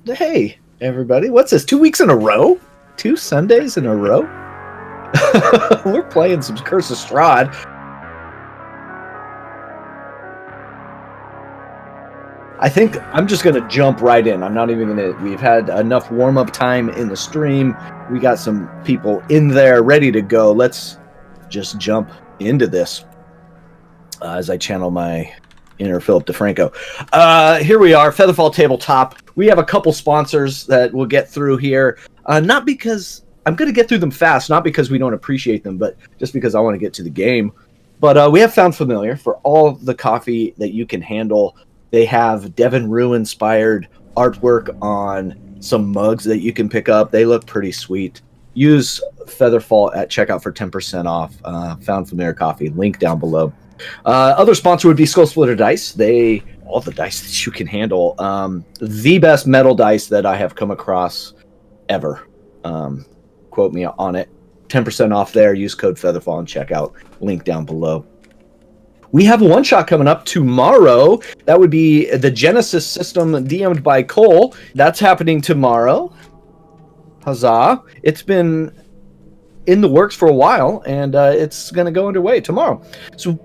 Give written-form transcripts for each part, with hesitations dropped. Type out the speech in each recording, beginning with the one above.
Hey, everybody. What's this? 2 weeks in a row? 2 Sundays in a row? We're playing some Curse of Strahd. I think I'm just going to jump right in. I'm not even going to... We've had enough warm-up time in the stream. We got some people in there ready to go. Let's just jump into this as I channel my inner Philip DeFranco. Here we are, FeatherFall Tabletop. We have a couple sponsors that we'll get through here. Not because... I'm going to get through them fast, not because we don't appreciate them, but just because I want to get to the game. But we have Found Familiar for all the coffee that you can handle. They have Devon Rue-inspired artwork on some mugs that you can pick up. They look pretty sweet. Use FeatherFall at checkout for 10% off. Found Familiar Coffee, link down below. Other sponsor would be Skull Splitter Dice. All the dice that you can handle. The best metal dice that I have come across ever. Quote me on it. 10% off there. Use code FeatherFall and checkout. Link down below. We have a one-shot coming up tomorrow. That would be the Genesis system DM'd by Cole. That's happening tomorrow. Huzzah. It's been in the works for a while, and it's going to go underway tomorrow. So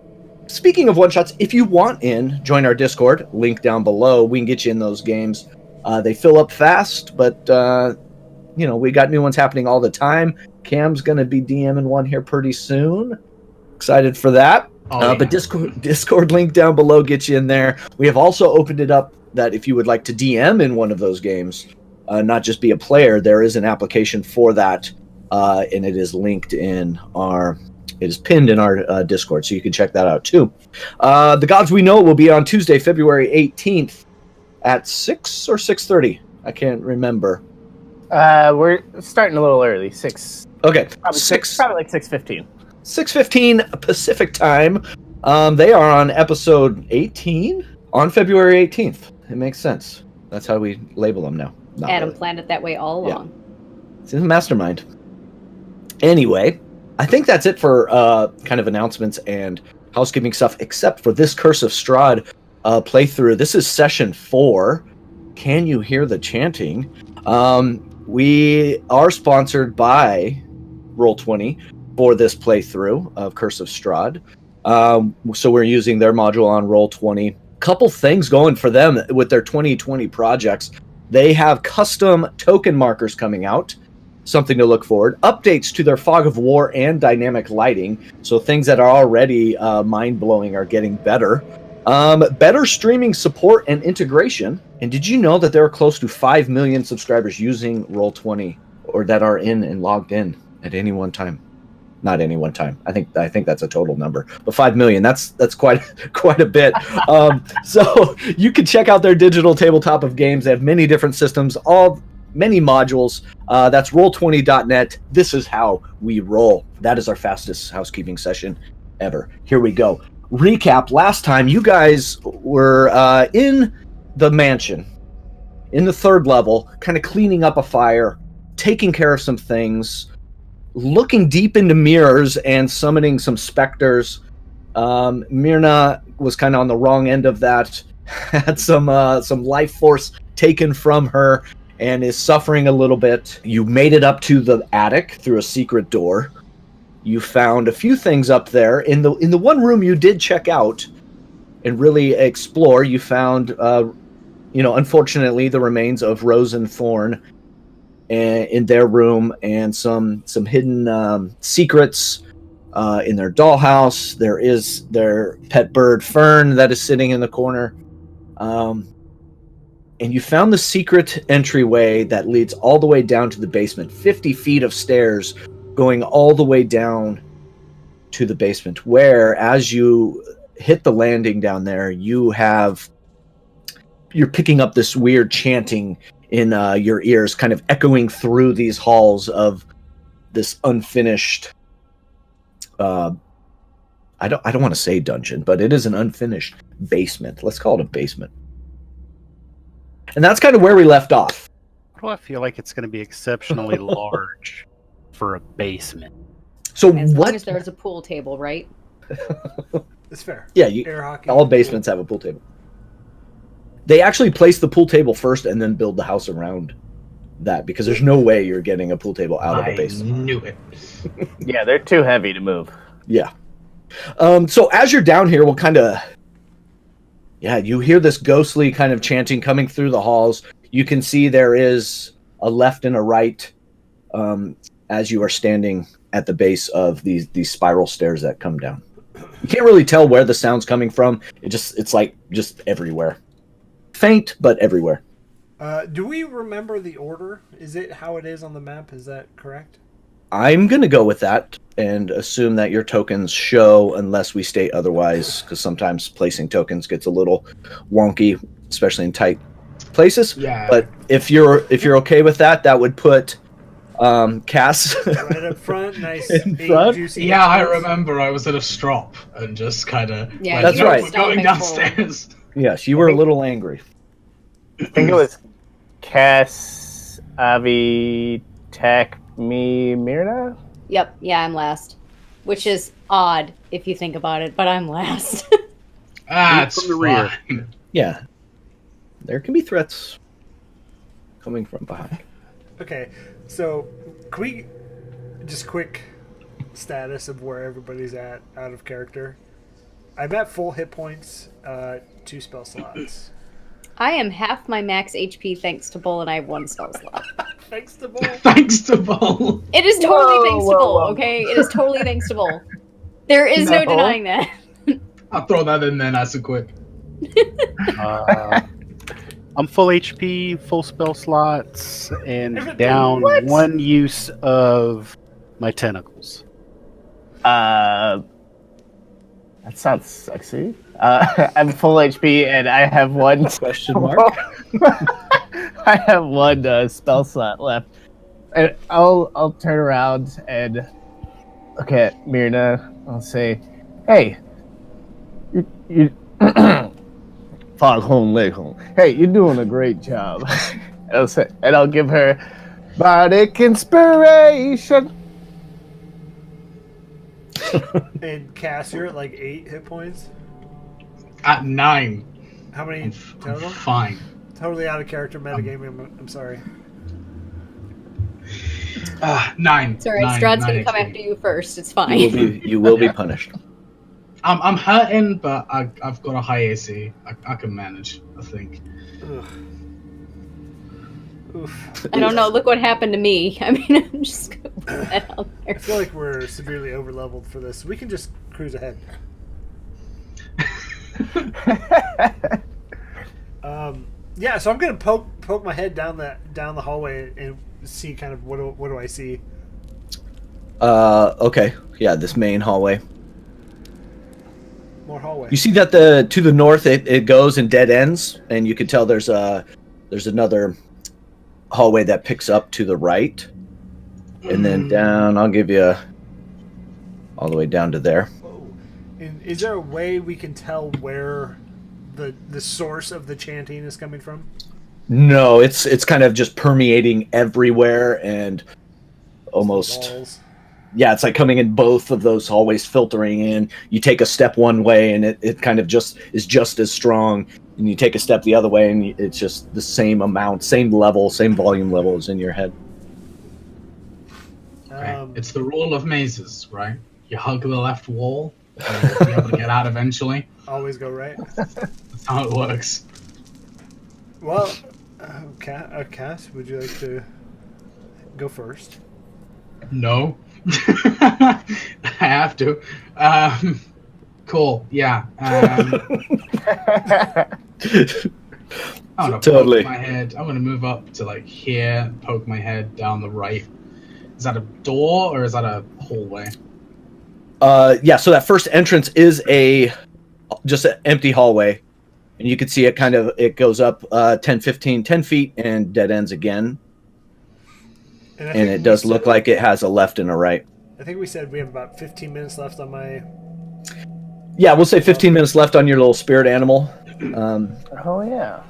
speaking of one-shots, if you want in, join our Discord. Link down below. We can get you in those games. They fill up fast, but... we got new ones happening all the time. Cam's going to be DMing one here pretty soon. Excited for that. But Discord link down below gets you in there. We have also opened it up that if you would like to DM in one of those games, not just be a player, there is an application for that, and it is linked in it is pinned in our Discord, so you can check that out too. The Gods We Know will be on Tuesday, February 18th at 6 or 6:30. I can't remember. We're starting a little early. 6. Okay, Probably like 6:15. 6:15 Pacific time. They are on episode 18 on February 18th. It makes sense. That's how we label them now. Adam planned it that way all along. Yeah. It's in the mastermind. Anyway, I think that's it for kind of announcements and housekeeping stuff, except for this Curse of Strahd playthrough. This is session 4. Can you hear the chanting? We are sponsored by Roll20 for this playthrough of Curse of Strahd. So we're using their module on Roll20. Couple things going for them with their 2020 projects. They have custom token markers coming out. Something to look forward. Updates to their Fog of War and dynamic lighting. So things that are already mind-blowing are getting better. Better streaming support and integration. And did you know that there are close to 5 million subscribers using Roll20 or that are in and logged in at any one time? Not any one time. I think that's a total number. But 5 million, that's quite a bit. So you can check out their digital tabletop of games. They have many different systems, many modules. That's roll20.net. This is how we roll. That is our fastest housekeeping session ever. Here we go. Recap, last time you guys were in the mansion, in the 3rd level, kind of cleaning up a fire, taking care of some things, looking deep into mirrors and summoning some specters. Myrna was kind of on the wrong end of that, had some life force taken from her and is suffering a little bit. You made it up to the attic through a secret door. You found a few things up there. In the one room you did check out and really explore, you found, unfortunately, the remains of Rose and Thorn in their room and some hidden secrets in their dollhouse. There is their pet bird, Fern, that is sitting in the corner. And you found the secret entryway that leads all the way down to the basement. 50 feet of stairs going all the way down to the basement, where as you hit the landing down there, you're picking up this weird chanting in your ears, kind of echoing through these halls of this unfinished I don't want to say dungeon, but it is an unfinished basement. Let's call it a basement. And that's kind of where we left off. Why do I feel like it's going to be exceptionally large for a basement? So as long as there's a pool table, right? It's fair. Yeah, Air hockey. all basements have a pool table. They actually place the pool table first and then build the house around that because there's no way you're getting a pool table out of the I base. knew it. Yeah, they're too heavy to move. Yeah. So as you're down here, we'll kind of... Yeah, you hear this ghostly kind of chanting coming through the halls. You can see there is a left and a right as you are standing at the base of these spiral stairs that come down. You can't really tell where the sound's coming from. It's like just everywhere. Faint, but everywhere. Do we remember the order? Is it how it is on the map? Is that correct? I'm going to go with that and assume that your tokens show unless we state otherwise, because sometimes placing tokens gets a little wonky, especially in tight places. Yeah. But if you're okay with that, that would put Cass Right up front, nice In big, front? juicy. Yeah, I apples. remember I was at a strop and just kind of... Yeah, That's you were right. We're going stomping downstairs. Yes, you were a little angry. I think it was Cass, Avi, Tak, me, Myrna. Yep, yeah, I'm last. Which is odd if you think about it, but I'm last. That's From the rear. fine. Yeah. There can be threats coming from behind. Okay, so can we just quick status of where everybody's at out of character? I'm at full hit points, 2 spell slots. I am half my max HP thanks to Bull, and I have 1 spell slot. Thanks to Bull. Thanks to Bull. It is totally Whoa, thanks to whoa, Bull, whoa. okay? It is totally thanks to Bull. There is no No. denying that. I'll throw that in there nice and quick. I'm full HP, full spell slots, and Everything. down What? 1 use of my tentacles. That sounds sexy. I'm full HP and I have 1 Question mark? I have 1 spell slot left. And I'll turn around and look at Myrna. I'll say, "Hey, you Foghorn Leghorn. Hey, you're doing a great job." And I'll give her bardic inspiration. And Cass, you're at like 8 hit points. At 9. How many I'm total? fine. Totally out of character metagaming. I'm sorry. 9. It's alright, 9, Strahd's 9 gonna come HP. after you first. It's You fine. will be punished. I'm hurting, but I've got a high AC. I can manage, I think. Ugh. Oof. I don't know. Look what happened to me. I mean, I'm just gonna put that out I there. feel like we're severely overleveled for this. We can just cruise ahead. Yeah, so I'm gonna poke my head down the hallway and see kind of what do I see. Okay. Yeah, this main hallway. More hallway. You see that to the north it goes and dead ends, and you can tell there's another hallway that picks up to the right, and then down. I'll give you all the way down to there. Whoa. And is there a way we can tell where the source of the chanting is coming from? No, it's kind of just permeating everywhere and almost. Walls. Yeah, it's like coming in both of those hallways, filtering in. You take a step one way, and it kind of just is just as strong. And you take a step the other way, and it's just the same amount, same level, same volume level as in your head. Right. It's the rule of mazes, right? You hug the left wall, and you'll be able to get out eventually. Always go right. That's how it works. Well, Cass, would you like to go first? No. I have to. Cool. Yeah. I'm gonna Totally. poke my head. I'm gonna move up to like here, poke my head down the right. Is that a door or is that a hallway? Yeah, so that first entrance is just an empty hallway, and you can see it goes up 10 feet and dead ends again. And And it does look like it has a left and a right. I think we said we have about 15 minutes left on my. Yeah, we'll say 15 minutes left on your little spirit animal. Oh yeah.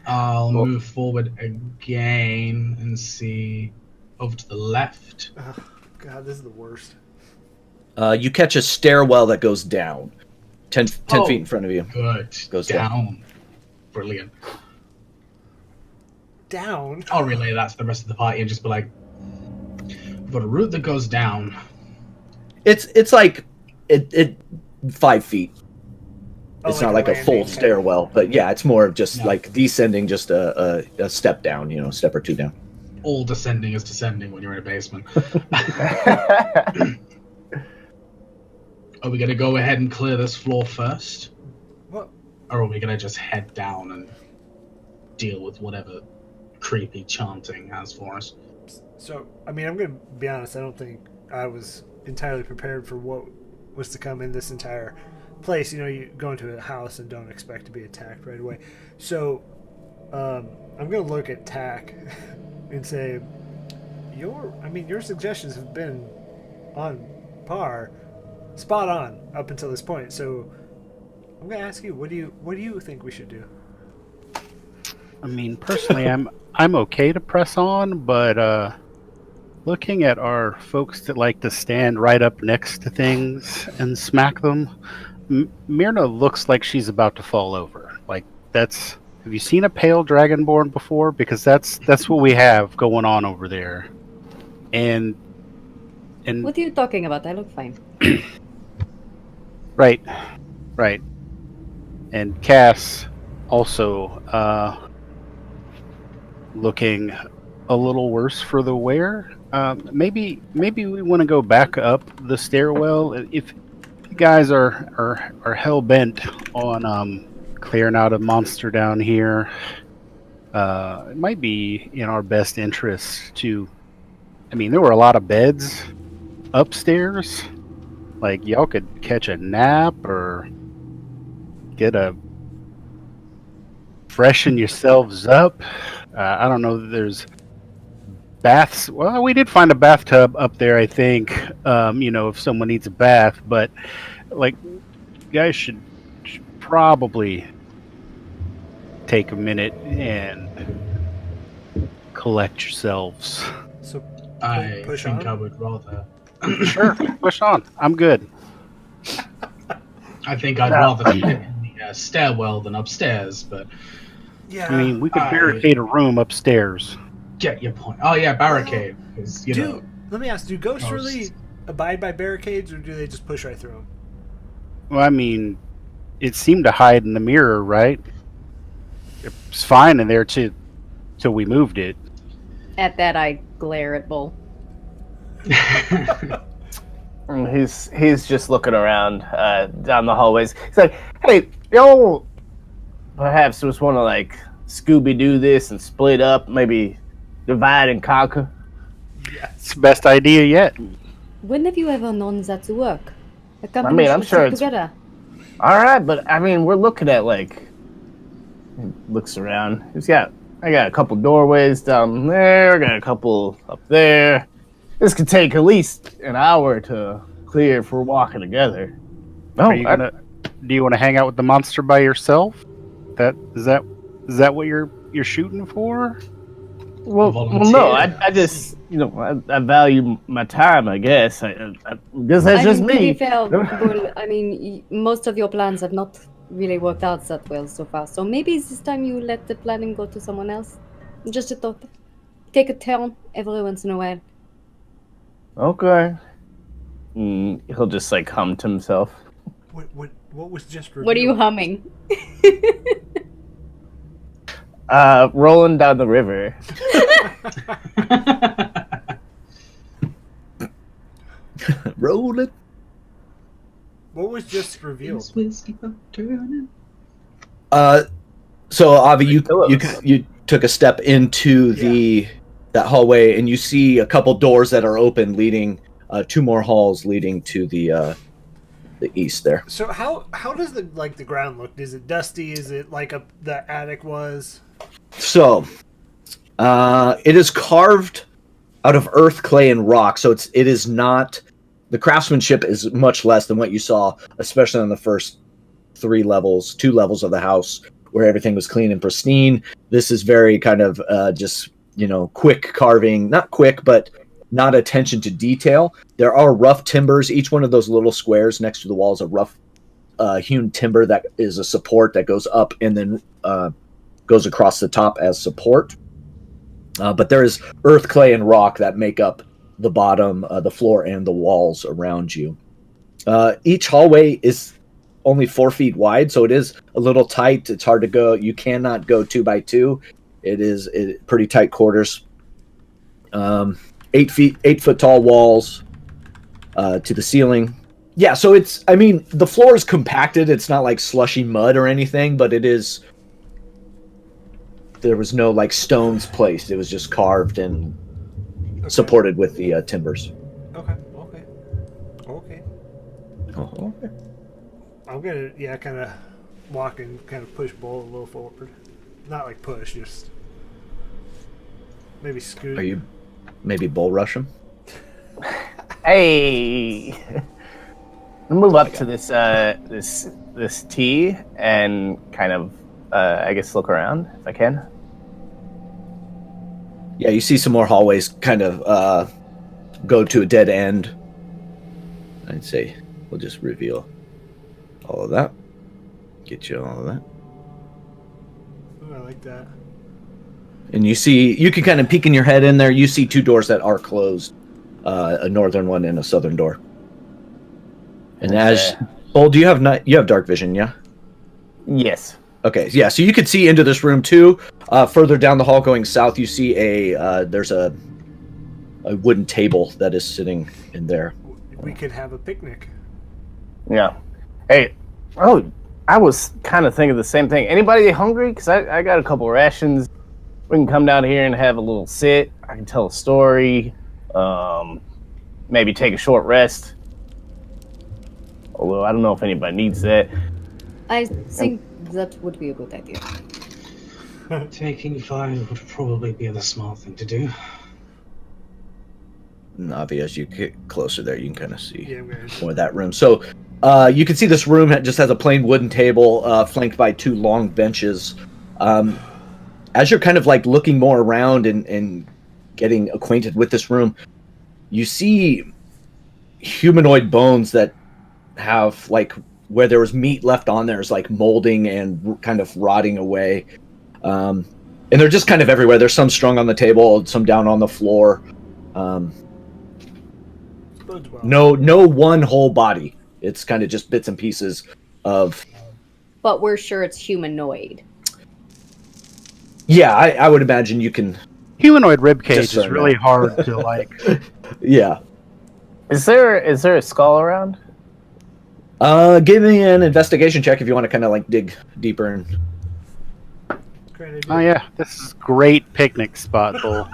I'll move forward again and see over to the left. Oh, God, this is the worst. You catch a stairwell that goes down 10 Oh. feet in front of you. Good. Goes down. Brilliant. Down. I'll relay that to the rest of the party and just be like, we've got a route that goes down. It's like it 5 feet. It's like not like a full landing. stairwell, but yeah, it's more of just No. like descending, just a step down, a step or two down. All descending is descending when you're in a basement. Are we going to go ahead and clear this floor first? What? Or are we going to just head down and deal with whatever creepy chanting has for us? So, I mean, I'm going to be honest. I don't think I was entirely prepared for what was to come in this entire place. You go into a house and don't expect to be attacked right away. So, I'm going to look at Tack and say, your suggestions have been on par, spot on up until this point. So, I'm going to ask you, what do you think we should do? I mean, personally, I'm okay to press on, but looking at our folks that like to stand right up next to things and smack them, Myrna looks like she's about to fall over. Like, that's... Have you seen a pale dragonborn before? Because that's what we have going on over there. And What are you talking about? I look fine. right. And Cass also looking a little worse for the wear. Maybe we want to go back up the stairwell. If you guys are hell bent on clearing out a monster down here, it might be in our best interest to... I mean, there were a lot of beds upstairs. Like, y'all could catch a nap or freshen yourselves up. I don't know that there's baths. Well, we did find a bathtub up there, I think, if someone needs a bath. But, like, you guys should probably take a minute and collect yourselves. So, I push think on? I would rather... Sure, push on. I'm good. I think I'd rather sit in the stairwell than upstairs, but yeah. I mean, we could barricade a room upstairs. get your point. Oh yeah, barricade. 'Cause, let me ask, do ghosts Ghosts. really abide by barricades, or do they just push right through them? Well, I mean, it seemed to hide in the mirror, right? It was fine in there till we moved it. At that, I glare at Bull. And he's just looking around down the hallways. He's like, "Hey, y'all, perhaps just want to like Scooby Doo this and split up, maybe divide and conquer." It's the best idea yet. When have you ever known that to work? A company mean, I'm should sure stick it's- together. All right, but I mean, we're looking at like. He looks around. I got a couple doorways down there. I got a couple up there. This could take at least an hour to clear if we're walking together. Do you want to hang out with the monster by yourself? Is that what you're shooting for? Well, Volunteer. no. I just I value my time. I guess. I guess that's just To be me. fair, Bull, I mean, most of your plans have not really worked out that well so far. So maybe it's this time you let the planning go to someone else. Just to talk, take a turn every once in a while. Okay. He'll just like hum to himself. What was just revealed? What are you humming? Rolling down the river. Roll it. What was just revealed? So Avi, you Pillows. you took a step into that hallway, and you see a couple doors that are open, leading 2 more halls leading to the east there. So how does the ground look? Is it dusty? Is it like the attic was? So, it is carved out of earth, clay, and rock. So it is not. The craftsmanship is much less than what you saw, especially on the first 2 levels of the house, where everything was clean and pristine. This is very kind of just quick carving. Not quick, but not attention to detail. There are rough timbers. Each one of those little squares next to the wall is a rough hewn timber that is a support that goes up and then goes across the top as support. But there is earth, clay, and rock that make up the bottom, the floor, and the walls around you. Each hallway is only 4 feet wide, so it is a little tight. It's hard to go. You cannot go 2 by 2. It is pretty tight quarters. 8 foot tall walls to the ceiling. Yeah, so the floor is compacted. It's not like slushy mud or anything, but it is. There was no like stones placed. It was just carved and supported with the timbers. Okay. Oh, okay. I'm gonna kind of walk and kind of push Bull a little forward. Not like push, just maybe scoot. Are you maybe bull rush him? Hey, I'll move up to this T and kind of I guess look around if I can. Yeah, you see some more hallways kind of go to a dead end. I'd say we'll just reveal all of that. Get you all of that. Ooh, I like that. And you can kind of peek in your head in there. You see 2 doors that are closed, a northern one and a southern door. And do you have dark vision? Yeah. Yes. Okay. Yeah. So you could see into this room too. Further down the hall, going south, you see there's a wooden table that is sitting in there. We could have a picnic. Yeah. Hey. Oh, I was kind of thinking the same thing. Anybody hungry? Because I got a couple rations. We can come down here and have a little sit. I can tell a story. Maybe take a short rest. Although I don't know if anybody needs that. I think that would be a good idea. Taking 5 would probably be the smart thing to do. Navi, as you get closer there, you can kind of see I'm gonna more of that room. So you can see this room just has a plain wooden table flanked by 2 long benches. As you're kind of like looking more around and getting acquainted with this room, you see humanoid bones that have like where there was meat left on there is like molding and kind of rotting away. And they're just kind of everywhere. There's some strung on the table, some down on the floor. No one whole body. It's kind of just bits and pieces of. But we're sure it's humanoid. Yeah, I would imagine you can. Humanoid ribcage is Discern really that. hard to like. Yeah. Is there a skull around? Give me an investigation check if you want to kind of like dig deeper. And Great idea. Oh yeah, this is great picnic spot, Bull.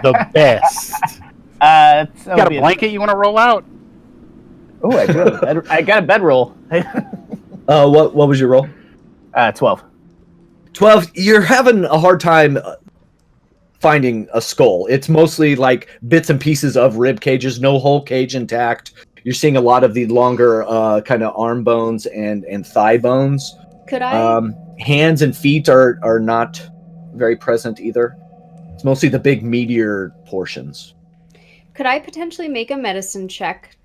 The best. You Got a blanket you want to roll out? Oh, I do. I got a bedroll. what was your roll? 12. 12. You're having a hard time finding a skull. It's mostly like bits and pieces of rib cages, no whole cage intact. You're seeing a lot of the longer kind of arm bones and thigh bones. Could I? Hands and feet are not very present either. It's mostly the big meteor portions. Could I potentially make a medicine check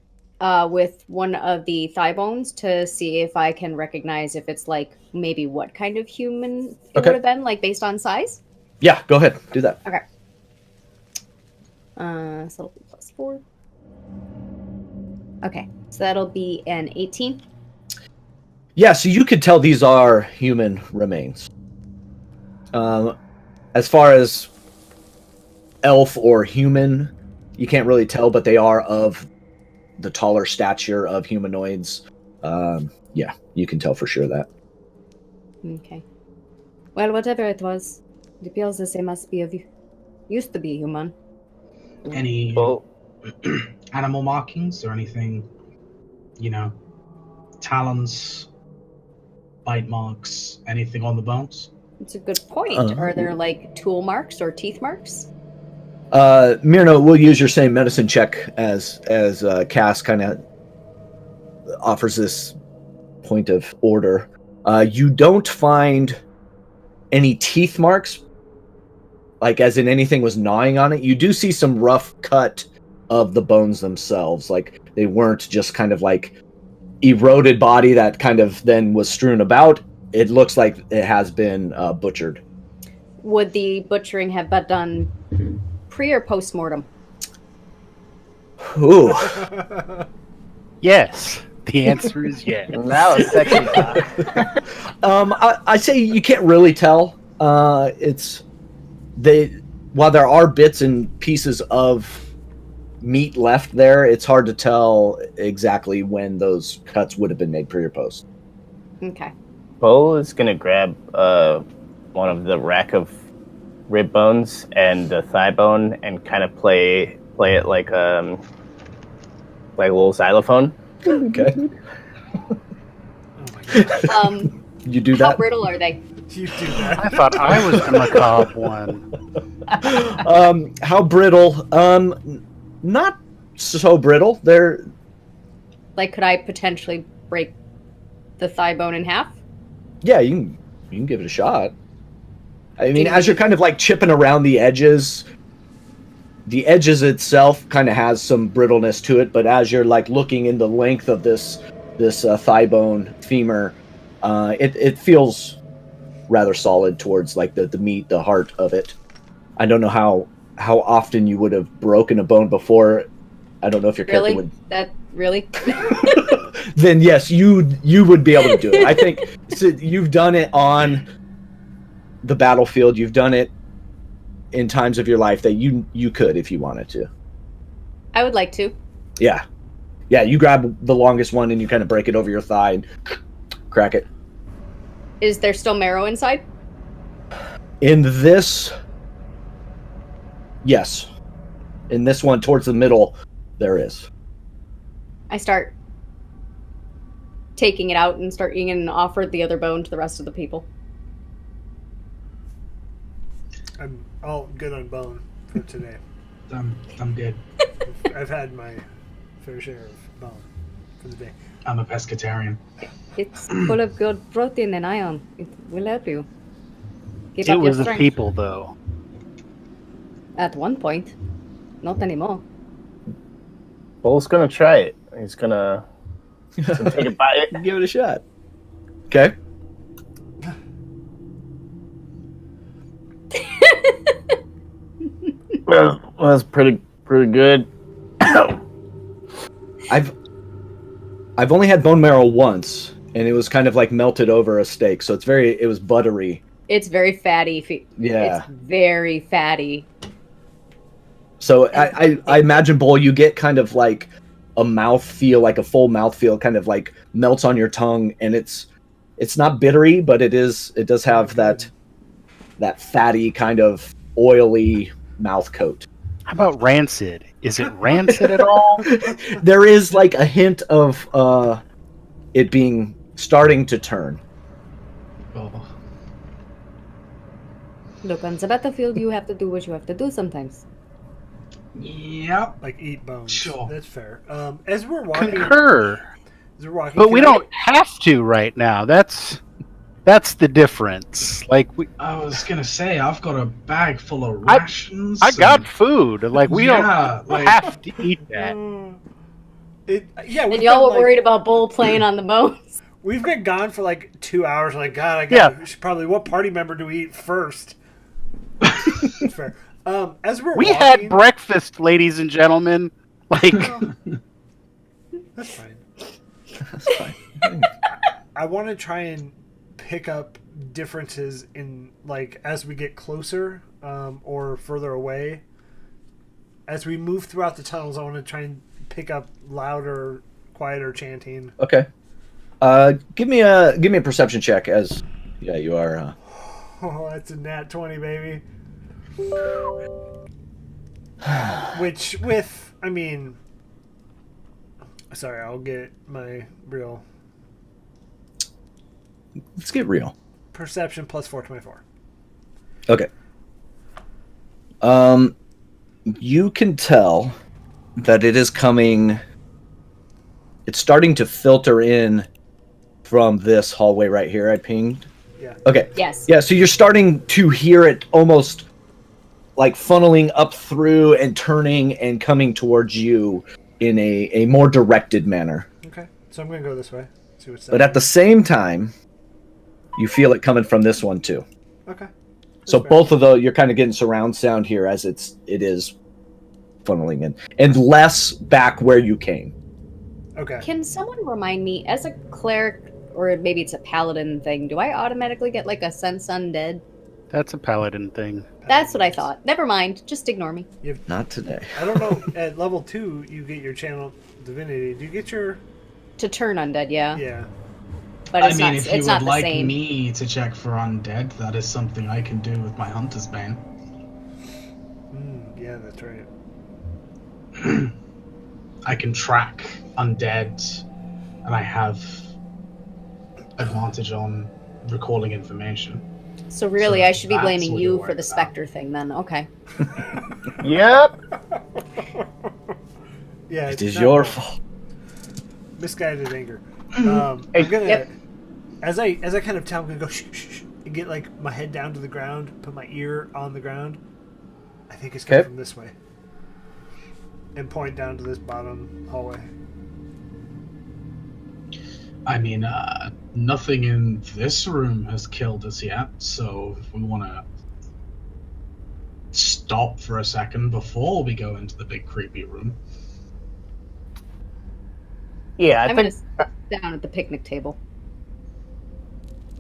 with one of the thigh bones to see if I can recognize if it's like maybe what kind of human it would have been, like based on size? Yeah, go ahead. Do that. Okay. So it'll be +4. Okay, so that'll be an 18. Yeah, so you could tell these are human remains. As far as elf or human, you can't really tell, but they are of the taller stature of humanoids. Yeah, you can tell for sure that. Okay. Well, whatever it was, it appears as they must be used to be human. Any Well, animal markings or anything? Talons, bite marks, anything on the bones? It's a good point. Are there like tool marks or teeth marks? Myrna, we'll use your same medicine check as Cass kind of offers this point of order. You don't find any teeth marks, like as in anything was gnawing on it. You do see some rough cut of the bones themselves, like they weren't just kind of like eroded body that kind of then was strewn about. It looks like it has been butchered. Would the butchering have been done pre or post mortem? Ooh. Yes. The answer is yes. Now it's sexy talk. I say you can't really tell. While there are bits and pieces of meat left there, it's hard to tell exactly when those cuts would have been made pre or post. Okay. Bo is gonna grab one of the rack of rib bones and the thigh bone and kind of play it like a little xylophone. Okay. Oh my god. You do How that? brittle are they? You do that. I thought I was the macabre one. How brittle? Not so brittle. They're Like, could I potentially break the thigh bone in half? yeah. You can give it a shot. I mean, as you're kind of like chipping around the edges itself kind of has some brittleness to it, but as you're like looking in the length of this thigh bone femur, it feels rather solid towards like the meat, the heart of it. I don't know how often you would have broken a bone before. I don't know if your character Really? would. That really? Then yes, you would be able to do it. I think so you've done it on the battlefield. You've done it in times of your life that you could if you wanted to. I would like to. Yeah. You grab the longest one and you kind of break it over your thigh and crack it. Is there still marrow inside? In this, yes. In this one towards the middle, there is. I start taking it out and start eating it and offer the other bone to the rest of the people. I'm all good on bone for today. I'm good. I've had my fair share of bone for the day. I'm a pescatarian. It's full of good protein and iron. It will help you. Keep It up your was the strength. people, though. At one point. Not anymore. Bo's gonna try it. He's gonna take a bite. Give it a shot. Okay. Well, that's pretty good. I've only had bone marrow once, and it was kind of like melted over a steak, so it was buttery. It's very fatty. Yeah. It's very fatty. So I imagine, Bull, you get kind of like a mouth feel, like a full mouth feel, kind of like melts on your tongue, and it's not bittery, but it does have that fatty kind of oily mouth coat. How about rancid? Is it rancid at all? There is like a hint of it being starting to turn. Oh, Look, on the battlefield, you have to do what you have to do sometimes. yep. Like eat bones. Sure. That's fair. As we're walking, Concur. but But we don't have to right now. That's the difference. Like I was gonna say I've got a bag full of rations. I got food. Like we Yeah, don't like- have to eat that. And y'all were worried about Bull playing on the bones. We've been gone for like 2 hours. Like, God, we should probably. What party member do we eat first? That's fair. As we're We walking, had breakfast, ladies and gentlemen. Like That's fine. That's fine. I want to try and pick up differences in like as we get closer or further away. As we move throughout the tunnels, I want to try and pick up louder, quieter chanting. Okay. Give me a perception check as you are. Oh, that's a nat 20, baby. Which sorry, I'll get my real Let's get real. perception plus 424. Okay. You can tell that it is coming. It's starting to filter in from this hallway right here. I pinged. Yeah. Okay. Yes. Yeah. So you're starting to hear it almost like funneling up through and turning and coming towards you in a more directed manner. Okay. So I'm gonna go this way. See what's But at the same time, you feel it coming from this one too. Okay. So That's fair. both of those, you're kind of getting surround sound here as it is funneling in, and less back where you came. Okay. Can someone remind me, as a cleric, or maybe it's a paladin thing, do I automatically get like a sense undead? That's a paladin thing. That's what I thought. Never mind. Just ignore me. Not today. I don't know. At level 2, you get your channel divinity. Do you get your? To turn undead, yeah. Yeah. But it's not. if you It's would not the like same. me to check for undead, that is something I can do with my Hunter's Bane. Yeah, that's right. I can track undead, and I have advantage on recalling information. So really, So I should be that's blaming what you you're for worried the about. specter thing, then. Okay. Yep. Yeah. It it's is not your bad. fault. Misguided anger. Hey, I'm gonna, yep. as I kind of tell, I'm gonna go shh, shh, shh, and get like my head down to the ground, put my ear on the ground. I think it's coming Okay. from this way, and point down to this bottom hallway. I mean, nothing in this room has killed us yet, so if we want to stop for a second before we go into the big creepy room. Yeah, I I'm think. gonna sit down at the picnic table.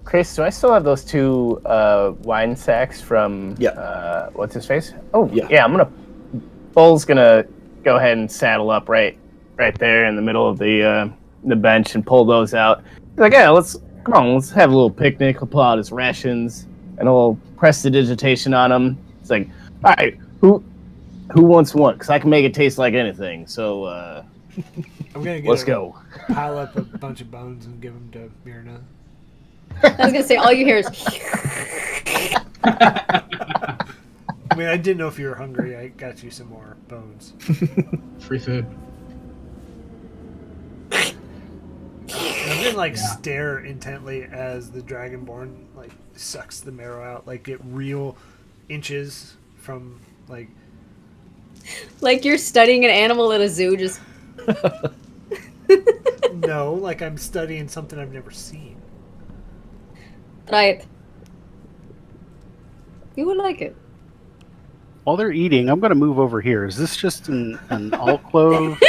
Chris, do I still have those 2 wine sacks from Yeah. what's his face? Oh Yeah. I'm gonna Bull's gonna go ahead and saddle up right there in the middle of the bench and pull those out. He's like, yeah, let's have a little picnic. He'll pull out his rations and he'll press the digitation on them. It's like, all right, who wants one? Because I can make it taste like anything. So I'm gonna let's go. pile up a bunch of bones and give them to Myrna. I was gonna say all you hear is. I mean, I didn't know if you were hungry. I got you some more bones. Free food. I'm gonna like stare intently as the Dragonborn like sucks the marrow out, like get real inches from like. Like you're studying an animal at a zoo, just. No, like I'm studying something I've never seen. Right. You would like it. While they're eating, I'm going to move over here. Is this just an alcove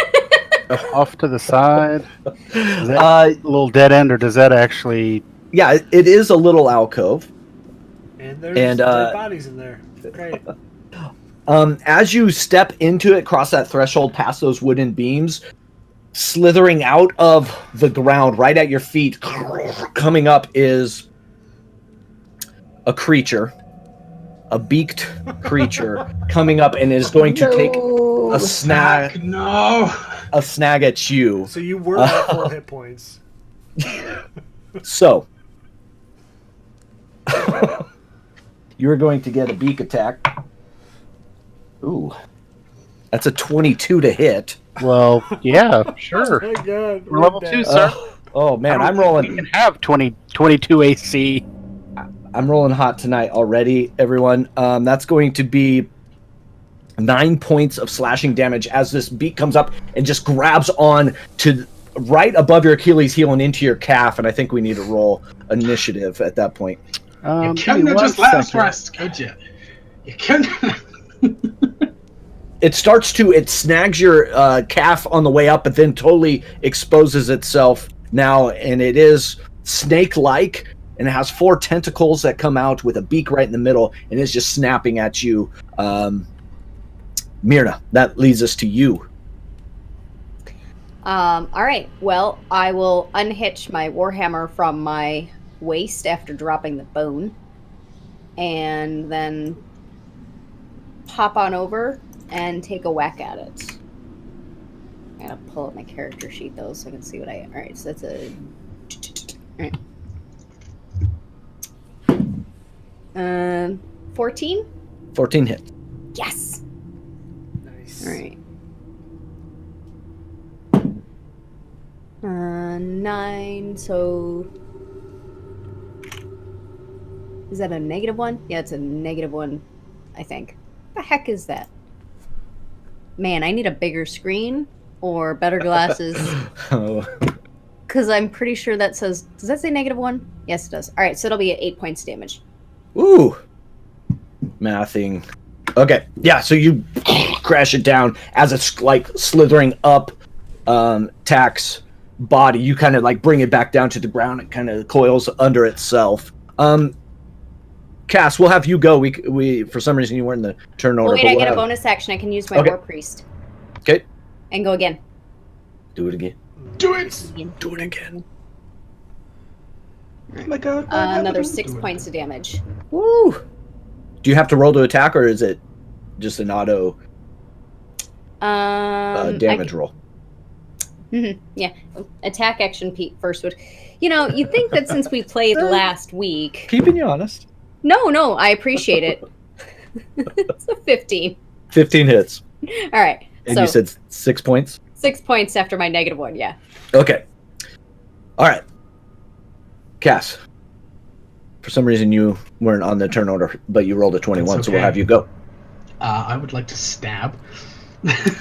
off to the side? Is that a little dead end, or does that actually... Yeah, it is a little alcove. And there's dead bodies in there. Great. As you step into it, cross that threshold, past those wooden beams, slithering out of the ground right at your feet, coming up is a creature, a beaked creature, coming up and is going to take a snag, a snag at you. So you were at 4 hit points. So you're going to get a beak attack. Ooh, that's a 22 to hit. Well, yeah, Oh sure. my god. We're level 2, sir. Oh man, I I'm don't think rolling. We can have 22 AC. I'm rolling hot tonight already, everyone. That's going to be 9 points of slashing damage as this beak comes up and just grabs on to right above your Achilles heel and into your calf. And I think we need to roll initiative at that point. You Give couldn't me have one just let us second. rest, could you? You couldn't. It snags your calf on the way up, but then totally exposes itself now. And it is snake-like. And it has 4 tentacles that come out with a beak right in the middle, and it's just snapping at you. Myrna, that leads us to you. All right. Well, I will unhitch my warhammer from my waist after dropping the bone, and then hop on over and take a whack at it. I gotta pull up my character sheet though, so I can see what I. All right. So that's a. All right. 14? 14 hit. Yes. Nice. All right. 9. So is that a -1? Yeah, it's a -1, I think. What the heck is that? Man, I need a bigger screen or better glasses. Oh. Because I'm pretty sure that says... Does that say -1? Yes, it does. All right, so it'll be at 8 points damage. Ooh. Mathing. Okay. Yeah, so you crash it down as it's like slithering up Tack's body. You kind of like bring it back down to the ground. It kind of coils under itself. Cass, we'll have you go. We for some reason you weren't in the turn order. Oh, wait, I get a bonus action. I can use my War Priest. Okay. And go again. Do it again. Do it! Do it again. Oh my god. Another 6 points of damage. Woo! Do you have to roll to attack, or is it just an auto damage roll? Yeah. Attack action first would... you'd think that since we played last week... Keeping you honest. No, I appreciate it. It's a 15. 15 hits. All right. And you said 6 points? 6 points after my -1, yeah. Okay. All right. Cass. For some reason you weren't on the turn order, but you rolled a 21, okay. So we'll have you go. I would like to stab.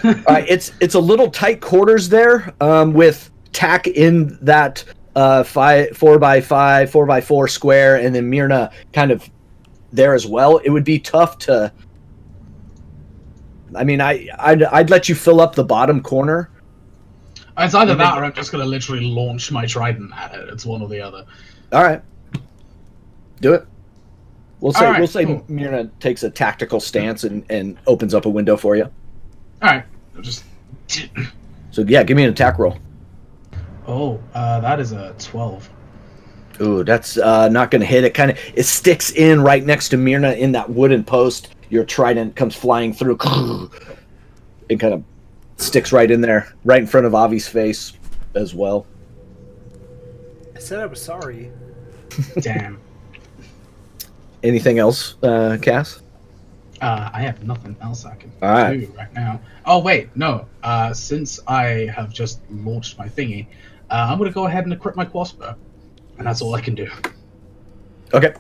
All right, it's a little tight quarters there, with Tack in that 4x5, 4x4 square, and then Myrna kind of there as well. It would be tough to. I mean, I'd let you fill up the bottom corner. It's either that, or I'm just going to literally launch my trident at it. It's one or the other. All right, do it. We'll say cool. Myrna takes a tactical stance and opens up a window for you. All right, just. So yeah, give me an attack roll. Oh, that is a 12. Ooh, that's not going to hit. It sticks in right next to Myrna in that wooden post. Your trident comes flying through. It kind of sticks right in there, right in front of Avi's face as well. I said I was sorry. Damn. Anything else, Cass? I have nothing else I can do right now. Oh, wait, no. Since I have just launched my thingy, I'm going to go ahead and equip my crossbow. And that's all I can do. Okay.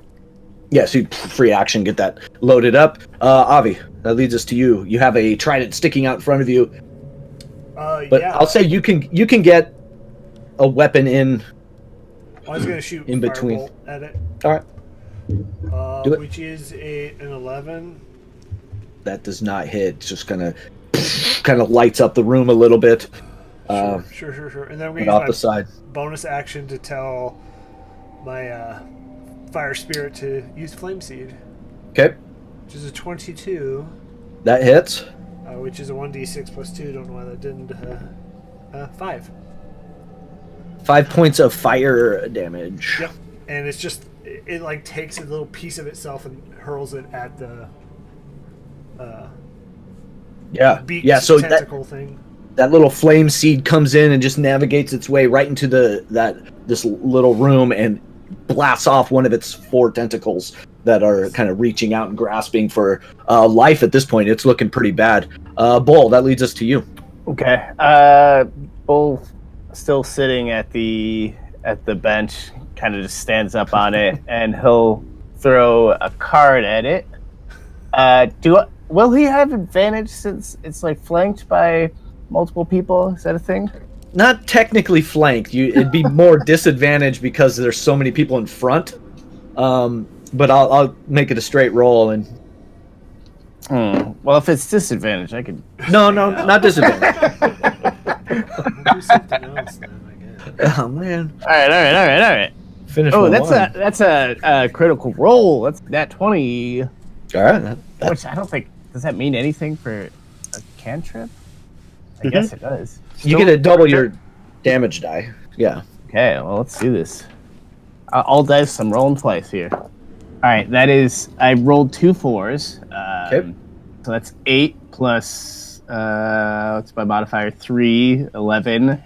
Yeah, so you free action, get that loaded up. Avi, that leads us to you. You have a trident sticking out in front of you. But yeah. I'll say you can get a weapon in. I was going to shoot in between Firebolt at it. All right. Do it. Which is an 11. That does not hit. It's just kind of lights up the room a little bit. Sure. And then I'm going off to the use my side. bonus action to tell my fire spirit to use flame seed. Okay. Which is a 22. That hits. Which is a 1d6 plus 2. Don't know why that didn't. 5. 5 points of fire damage. Yep. And it's just it like takes a little piece of itself and hurls it at the beak so tentacle thing. That little flame seed comes in and just navigates its way right into this little room and blasts off one of its 4 tentacles that are kind of reaching out and grasping for life at this point. It's looking pretty bad. Bull, that leads us to you. Okay. Bull, still sitting at the bench, kind of just stands up on it, and he'll throw a card at it. Will he have advantage since it's like flanked by multiple people? Is that a thing? Not technically flanked. It'd be more disadvantage because there's so many people in front. But I'll make it a straight roll and. Well, if it's disadvantage, I could. No, not disadvantage. Do something else then, I guess. Oh man! All right. Finish. Oh, that's a critical roll. That's that 20. All right. Which I don't think does that mean anything for a cantrip? I guess it does. You get to double your damage die. Yeah. Okay, well, let's do this. I'll dice some rolling twice here. All right, that is, I rolled 2 4s. Okay. So that's 8 plus, what's my modifier? 3, 11.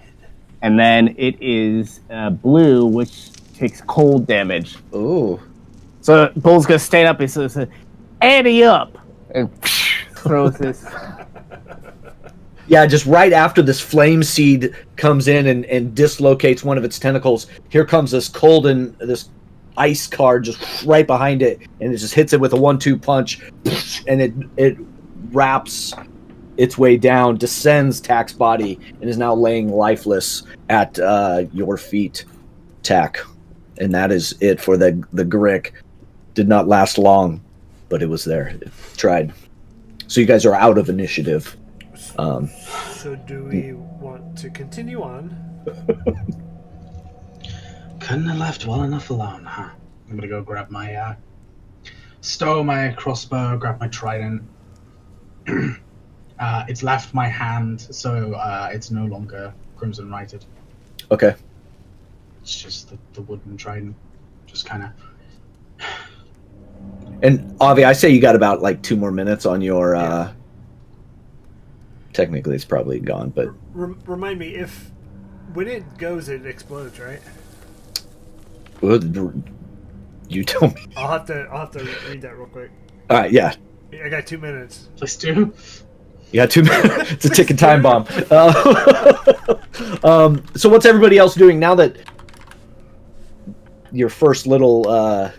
And then it is blue, which takes cold damage. Ooh. So Bull's going to stand up and says, "Addy up!" And throws this. Yeah, just right after this flame seed comes in and dislocates one of its tentacles, here comes this cold and this ice card just right behind it, and it just hits it with a 1-2 punch, and it wraps its way down, descends Tack's body, and is now laying lifeless at your feet, Tack. And that is it for the Grick. Did not last long, but it was there. It tried. So you guys are out of initiative. So do we want to continue on? Couldn't have left well enough alone, huh? I'm gonna go grab my stow my crossbow, grab my trident. It's left my hand, so it's no longer crimson righted. Okay. It's just the wooden trident, just kind of. And Avi, I say you got about like 2 more minutes on your. Yeah. Technically, it's probably gone, but Remind me, if when it goes, it explodes, right? You tell me. I'll have to read that real quick. All right, yeah. I got 2 minutes. Please do. You got 2 minutes. It's a ticking time bomb. So what's everybody else doing now that your first little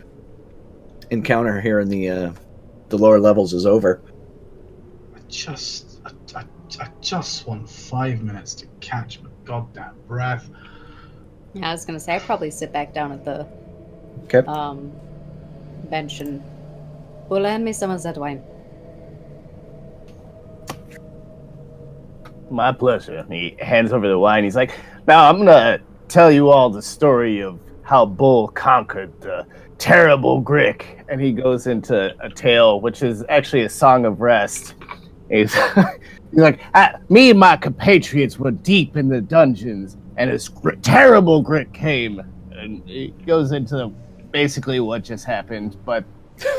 encounter here in the lower levels is over? I just want 5 minutes to catch my goddamn breath. Yeah, I was gonna say I'd probably sit back down at the bench and well, lend me some of that wine. My pleasure. He hands over the wine. He's like, now I'm gonna tell you all the story of how Bull conquered the terrible Grick. And he goes into a tale, which is actually a song of rest. He's like, me and my compatriots were deep in the dungeons, and this terrible Grick came. And he goes into basically what just happened, but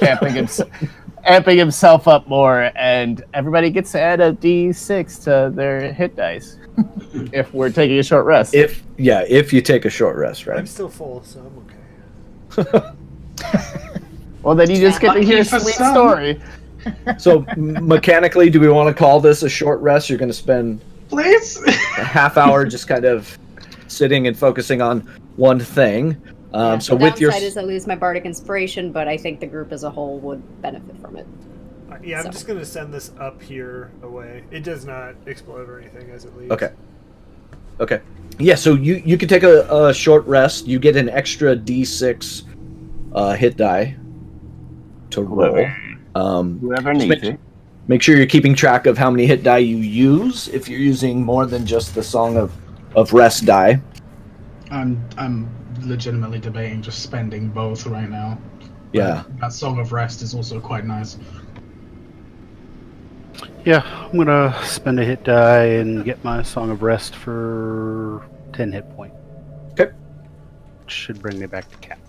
amping himself up more, and everybody gets to add a d6 to their hit dice if we're taking a short rest. If you take a short rest, right? I'm still full, so I'm okay. Well, then you just get to hear a sweet story. So mechanically, do we want to call this a short rest? You're going to spend Please? a half hour just kind of sitting and focusing on one thing. So the with your downside is I lose my bardic inspiration, but I think the group as a whole would benefit from it. Yeah, I'm just going to send this up here away. It does not explode or anything as it leaves. Okay. Yeah, so you can take a short rest. You get an extra d6 hit die to roll. Whoever needs it. Make sure you're keeping track of how many hit die you use if you're using more than just the Song of Rest die. I'm legitimately debating just spending both right now. Yeah. That Song of Rest is also quite nice. Yeah, I'm gonna spend a hit die and get my Song of Rest for 10 hit point. Okay. Should bring me back to cap.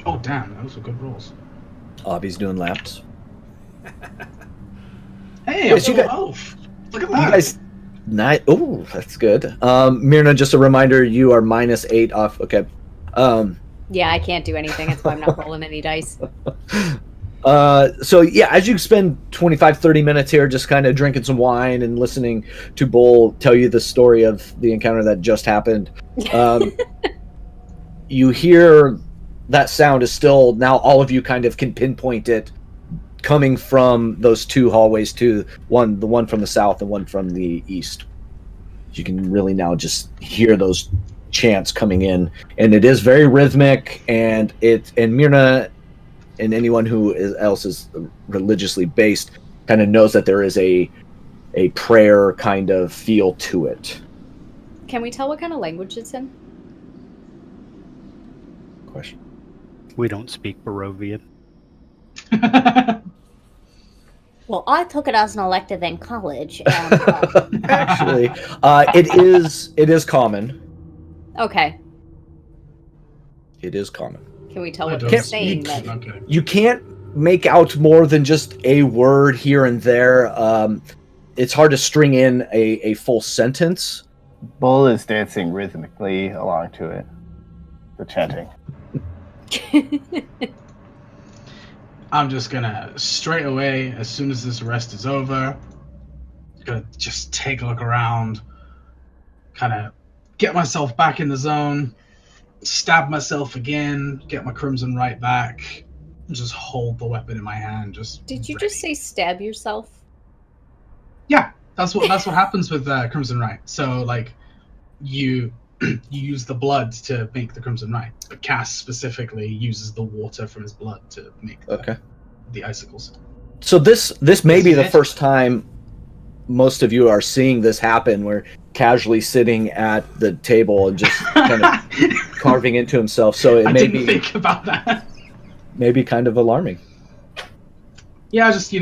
Oh damn, those are good rolls. Obby's doing laps. Hey, Yes, I'm you an got- elf. Look at You that. guys, oh, that's good. Myrna, just a reminder, you are -8 off. Okay. Yeah, I can't do anything. That's why I'm not rolling any dice. So yeah, as you spend 25-30 minutes here just kind of drinking some wine and listening to Bull tell you the story of the encounter that just happened, you hear that sound is still, now all of you kind of can pinpoint it, coming from those 2 hallways too, the one from the south and one from the east. You can really now just hear those chants coming in, and it is very rhythmic, and Myrna and anyone who else is religiously based kind of knows that there is a prayer kind of feel to it. Can we tell what kind of language it's in? Question. We don't speak Barovian. Well, I took it as an elective in college. And, Actually, it is common. Okay. It is common. Can we tell I what don't they're speak. saying? Then? Okay. You can't make out more than just a word here and there. It's hard to string in a full sentence. Bull is dancing rhythmically along to it. The chanting. I'm just gonna straight away, as soon as this rest is over, gonna just take a look around, kind of get myself back in the zone, stab myself again, get my crimson right back, and just hold the weapon in my hand. Did you just say stab yourself? That's what happens with Crimson Rite. So like, you use the blood to make the Crimson Rite, but Cass specifically uses the water from his blood to make the icicles. So this may be the it? first time most of you are seeing this happen, where casually sitting at the table and just kind of carving into himself. So it I may didn't be think about that. maybe kind of alarming. Yeah, just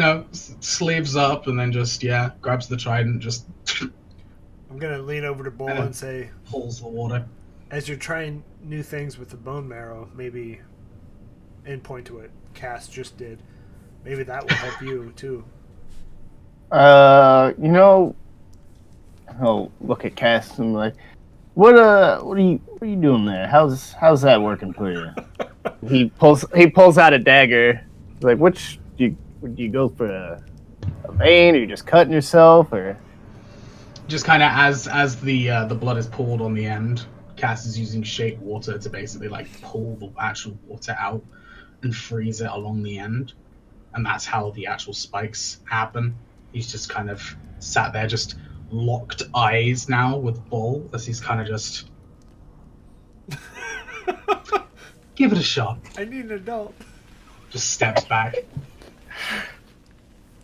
sleeves up and then just grabs the trident, just I'm gonna lean over to Bull and say, pulls the water. as you're trying new things with the bone marrow, maybe, and point to it, Cass just did. Maybe that will help you too. You know, I'll look at Cass and like, what are you doing there? How's that working for you? He pulls out a dagger. He's like, do you go for a vein, or you just cutting yourself, or? Just kind of as the blood is poured on the end, Cass is using shape water to basically like pull the actual water out and freeze it along the end, and that's how the actual spikes happen. He's just kind of sat there, just locked eyes now with Bull, as he's kind of just give it a shot. I need an adult. Just steps back.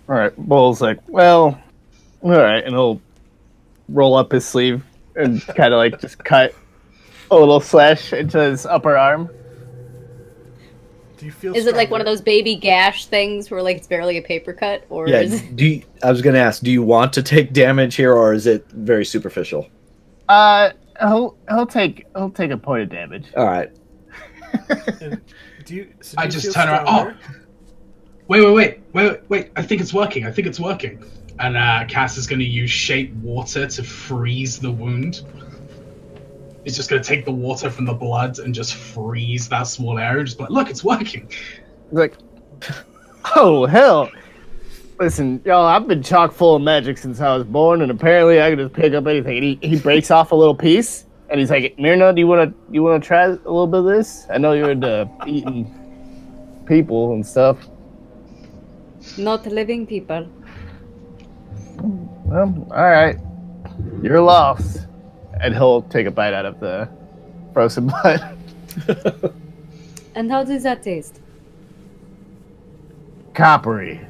All right, Bull's like, well, all right, and he'll roll up his sleeve and kind of like just cut a little slash into his upper arm. Do you feel? Is it like one of those baby gash things where like it's barely a paper cut, or Yeah. is it... I was gonna ask, do you want to take damage here, or is it very superficial? He'll take a point of damage. All right. I just turn around. Oh, wait! I think it's working. And Cass is going to use shape water to freeze the wound. He's just going to take the water from the blood and just freeze that small area. Just like, look, it's working. Like, oh hell! Listen, y'all, I've been chock full of magic since I was born, and apparently I can just pick up anything. And he breaks off a little piece, and he's like, Myrna, do you wanna try a little bit of this? I know you're into eating people and stuff. not living people? Well, all right, you're lost. And he'll take a bite out of the frozen blood. And how does that taste? Coppery.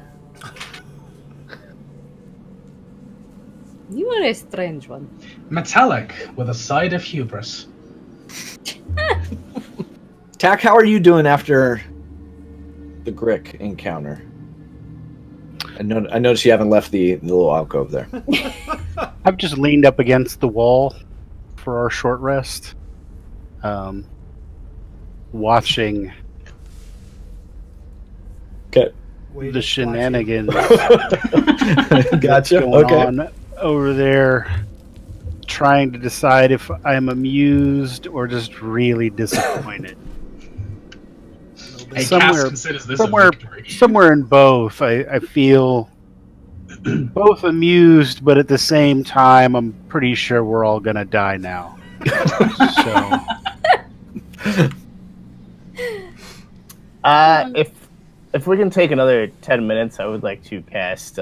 You are a strange one. Metallic with a side of hubris. Tack, how are you doing after the Grick encounter? I noticed you haven't left the little alcove there. I've just leaned up against the wall for our short rest, watching Okay. the shenanigans Gotcha. going Okay. on over there, trying to decide if I'm amused or just really disappointed. Hey, Somewhere- Cass considers this somewhere- a victory. Somewhere in both, I feel both amused, but at the same time, I'm pretty sure we're all gonna die now. So, If we can take another 10 minutes, I would like to cast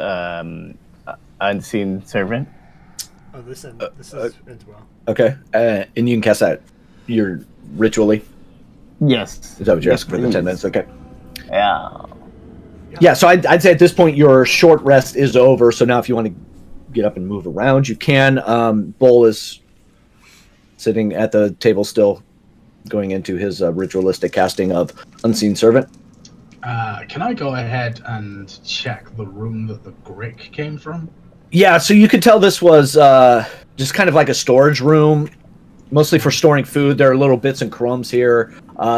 Unseen Servant. Oh, this ends well. Okay. And you can cast that your ritually. Yes. Is that what you're asking for the 10 minutes? Okay. Yeah. Yeah, so I'd say at this point your short rest is over. So now if you want to get up and move around, you can. Bull is sitting at the table still, going into his ritualistic casting of Unseen Servant. Can I go ahead and check the room that the Grick came from? Yeah, so you could tell this was just kind of like a storage room, mostly for storing food. There are little bits and crumbs here,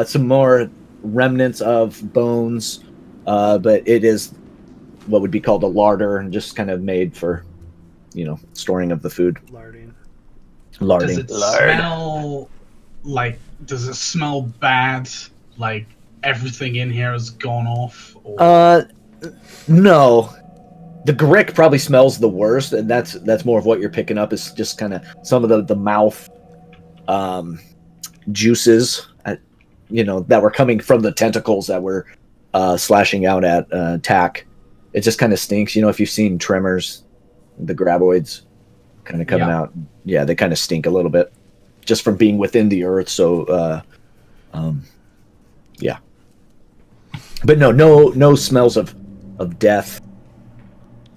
some more remnants of bones, but it is what would be called a larder, and just kind of made for, storing of the food. Larding. Larding. Does it smell like? Does it smell bad? Like everything in here has gone off? Or... No. The Grick probably smells the worst, and that's more of what you're picking up, is just kind of some of the mouth juices, that were coming from the tentacles that were slashing out at Tack. It just kind of stinks. If you've seen Tremors, the graboids kind of coming Yeah. out. Yeah, they kind of stink a little bit just from being within the earth. So, yeah. But no smells of death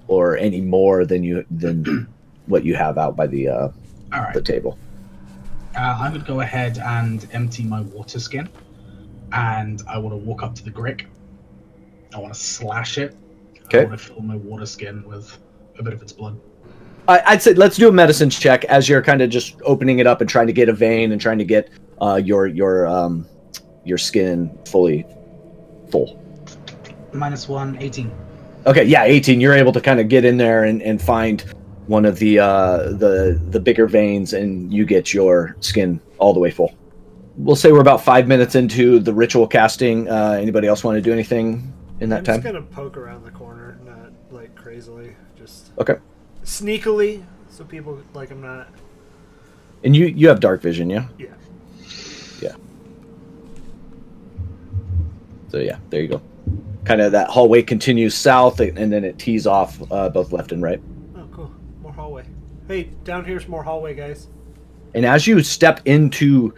or any more than what you have out by the All right. the table. I would go ahead and empty my water skin, and I want to walk up to the Grick. I want to slash it. Okay. I want to fill my water skin with a bit of its blood. I'd say let's do a medicine check as you're kind of just opening it up and trying to get a vein and trying to get your skin fully full. -1, 18. Okay, yeah, 18. You're able to kind of get in there and find one of the bigger veins, and you get your skin all the way full. We'll say we're about 5 minutes into the ritual casting. Anybody else want to do anything in that I'm time? just gonna poke around the corner, not like crazily, just Okay. sneakily, so people like I'm not. And you have dark vision, yeah? Yeah. Yeah. So yeah, there you go. Kind of that hallway continues south, and then it tees off both left and right. Oh, cool. More hallway. Hey, down here's more hallway, guys. And as you step into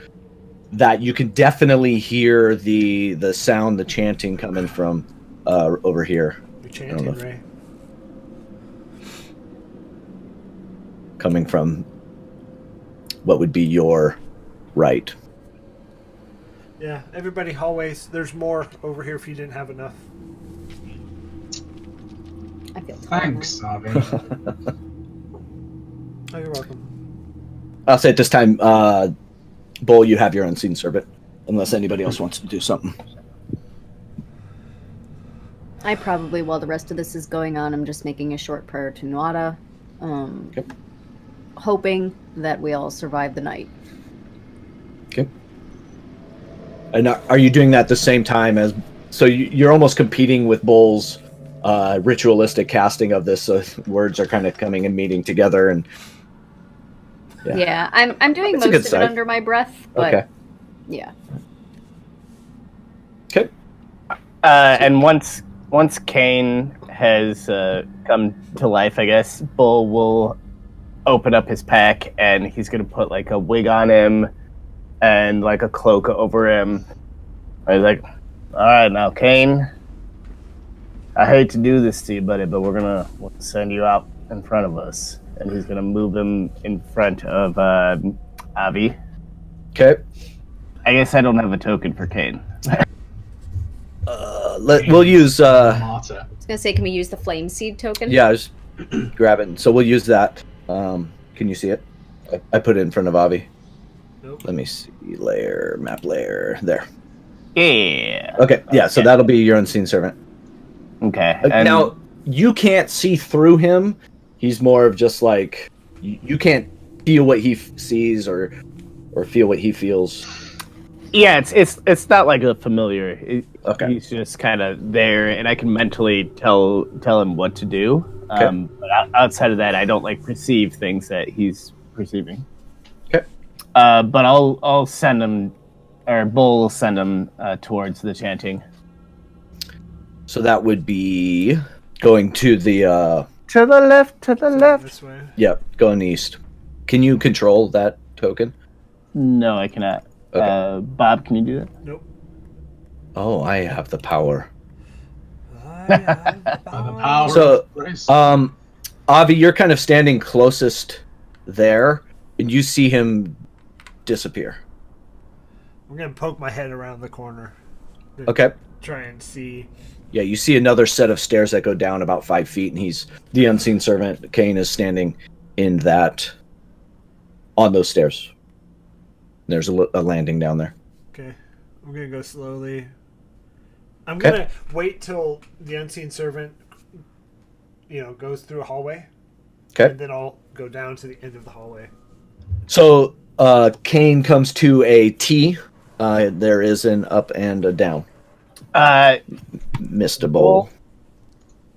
that, you can definitely hear the sound, the chanting coming from over here. You're chanting, if- Ray. Coming from what would be your right. Yeah, everybody hallways. There's more over here if you didn't have enough. I feel tired Thanks, Avi. Oh, you're welcome. I'll say at this time, Bull, you have your unseen servant, unless anybody else wants to do something. I probably, while the rest of this is going on, I'm just making a short prayer to Nuada, Okay. hoping that we all survive the night. Okay. And are you doing that the same time as? So you're almost competing with Bull's ritualistic casting of this. So words are kind of coming and meeting together, and Yeah, I'm doing That's a most good of sign. it under my breath, but okay. yeah. Okay. And once Kane has come to life, I guess Bull will open up his pack and he's gonna put like a wig on him and like a cloak over him. I was like, "All right, now Kane, I hate to do this to you, buddy, but we're gonna send you out in front of us." And he's gonna move him in front of Avi. Okay. I guess I don't have a token for Kane. We'll use. Martyr. I was gonna say, can we use the flame seed token? Yeah, just grab it. So we'll use that. Can you see it? I put it in front of Avi. Nope. Let me see. Layer, map layer. There. Yeah. Okay. Yeah. So that'll be your unseen servant. Okay. And Now you can't see through him. He's more of just like you can't feel what he sees or feel what he feels. yeah, it's not like a familiar. Okay. He's just kind of there, and I can mentally tell him what to do. Okay. But outside of that, I don't like perceive things that he's perceiving. Okay. But I'll send him, or Bull will send him towards the chanting. So that would be going to the To the left, to the left. This way. yep, going east. Can you control that token? No, I cannot. Okay. Bob, can you do that? Nope. Oh, I have the power. By the power So, of grace. Avi, you're kind of standing closest there, and you see him disappear. I'm gonna poke my head around the corner. to Okay. Try and see. Yeah, you see another set of stairs that go down about 5 feet, and he's the unseen servant. Kane is standing in that, on those stairs. There's a landing down there. Okay. I'm gonna go slowly. I'm Okay. gonna wait till the unseen servant, goes through a hallway, Okay. and then I'll go down to the end of the hallway. So, Kane comes to a T. There is an up and a down. Missed a bowl.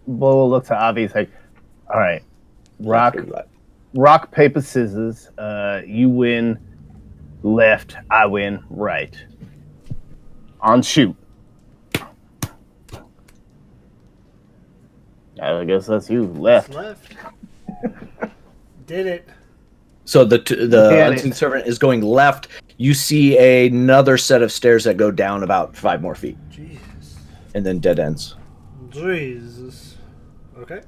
Bull will look to Avi. He's like, "All right, rock, paper, scissors. You win left. I win right. On shoot." I guess that's you. Left. Left. Did it. So the Get unseen it. servant is going left. You see another set of stairs that go down about 5 more feet, Jesus. and then dead ends. Jesus. Okay.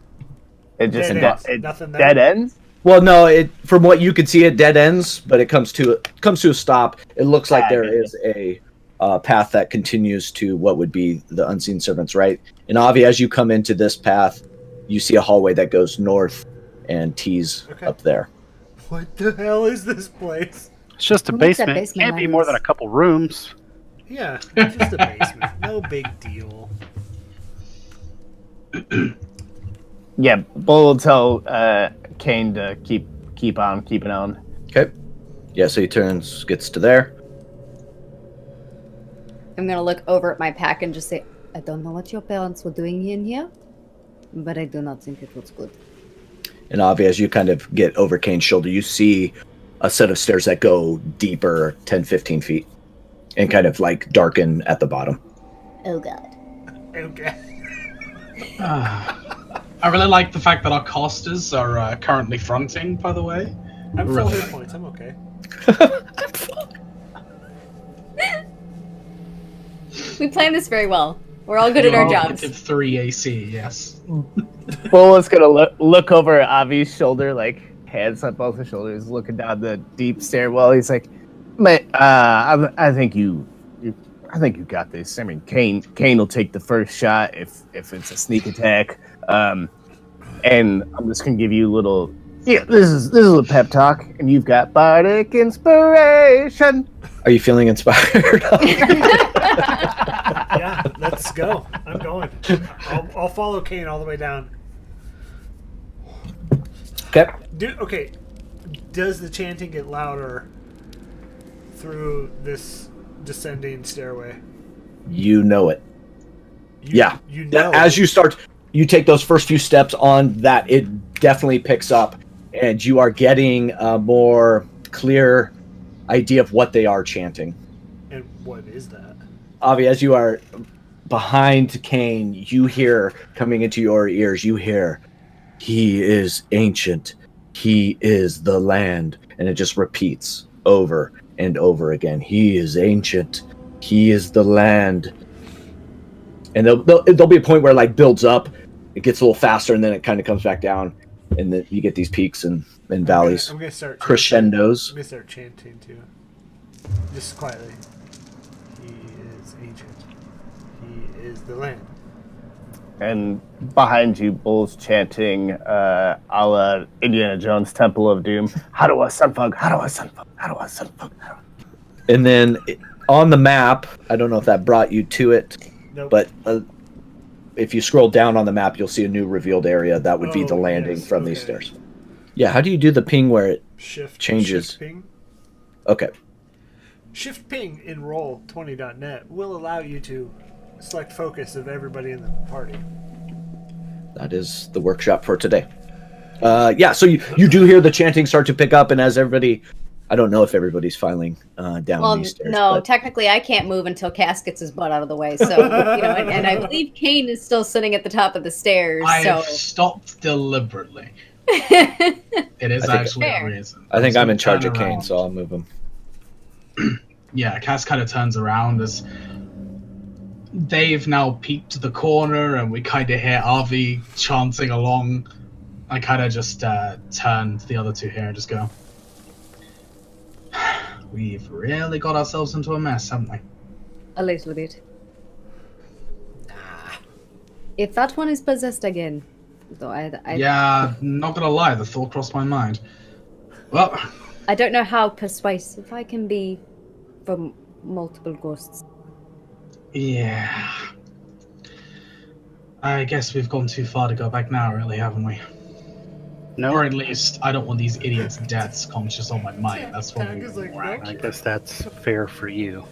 It just Dead ends. Nothing there? dead ends. Well, no, it from what you can see, it dead ends, but it comes to a stop. It looks like there is a path that continues to what would be the unseen servant's right. And Avi, as you come into this path, you see a hallway that goes north and tees up there. What the hell is this place? It's just a Who makes that basement. basement Can't be more than a noise? couple rooms. Yeah, it's just a basement. No big deal. Yeah, Bull will tell Kane to keep on keeping on. Okay. Yeah, so he gets to there. I'm gonna look over at my pack and just say, I don't know what your parents were doing in here, but I do not think it was good. And Avi, as you kind of get over Kane's shoulder, you see a set of stairs that go deeper 10, 15 feet and kind of like darken at the bottom. Oh god. Okay. I really like the fact that our casters are currently fronting, by the way. I'm full Really. hit points. I'm okay. We planned this very well. We're all good at our jobs. 3 AC, yes. Bull is gonna look over at Avi's shoulder, like hands on both his shoulders, looking down the deep stairwell. He's like, I think you got this. I mean, Kane will take the first shot if it's a sneak attack. And I'm just gonna give you a little. Yeah, this is a pep talk, and you've got bardic inspiration. Are you feeling inspired? Yeah, let's go. I'm going. I'll follow Kane all the way down. Okay. Okay. Does the chanting get louder through this descending stairway? You know it. Yeah. You know. As you take those first few steps on that, it definitely picks up, and you are getting a more clear idea of what they are chanting. And what is that? Avi, as you are behind Kane, you hear coming into your ears, you hear, he is ancient, he is the land, and it just repeats over and over again. He is ancient, he is the land. And there'll be a point where it like builds up, it gets a little faster, and then it kind of comes back down, and then you get these peaks and valleys, I'm gonna start crescendos. I'm gonna start chanting too. Just quietly. He is ancient. He is the land. And behind you, Bull's chanting, a la Indiana Jones Temple of Doom. How do I sunfug? How do I sunfug? How do I sunfug? And then on the map, I don't know if that brought you to it, Nope. but if you scroll down on the map, you'll see a new revealed area. That would be the Oh, landing yes, from these okay. stairs. Yeah, how do you do the ping where it Shift changes? Shift ping. Okay. Shift ping in roll20.net will allow you to select focus of everybody in the party. That is the workshop for today. Yeah, so you do hear the chanting start to pick up, and as everybody, I don't know if everybody's filing down Well, these stairs. no, but technically I can't move until Cass gets his butt out of the way. So, and I believe Kane is still sitting at the top of the stairs. I So, stopped deliberately. It is I think- actually Fair. a reason. I think So I'm in charge turn of Kane, around. so I'll move him. Yeah, Cass kind of turns around as they've now peeked the corner, and we kind of hear Avi chanting along. I kind of just turn to the other two here and just go, we've really got ourselves into a mess, haven't we? a little bit. If that one is possessed again, though, Yeah, not gonna lie, the thought crossed my mind. Well, I don't know how persuasive I can be from multiple ghosts. yeah. I guess we've gone too far to go back now, really, haven't we? No, Or at least, I don't want these idiots' deaths conscious on my mind. That's what Tag we is like, want. nope. I guess that's fair for you.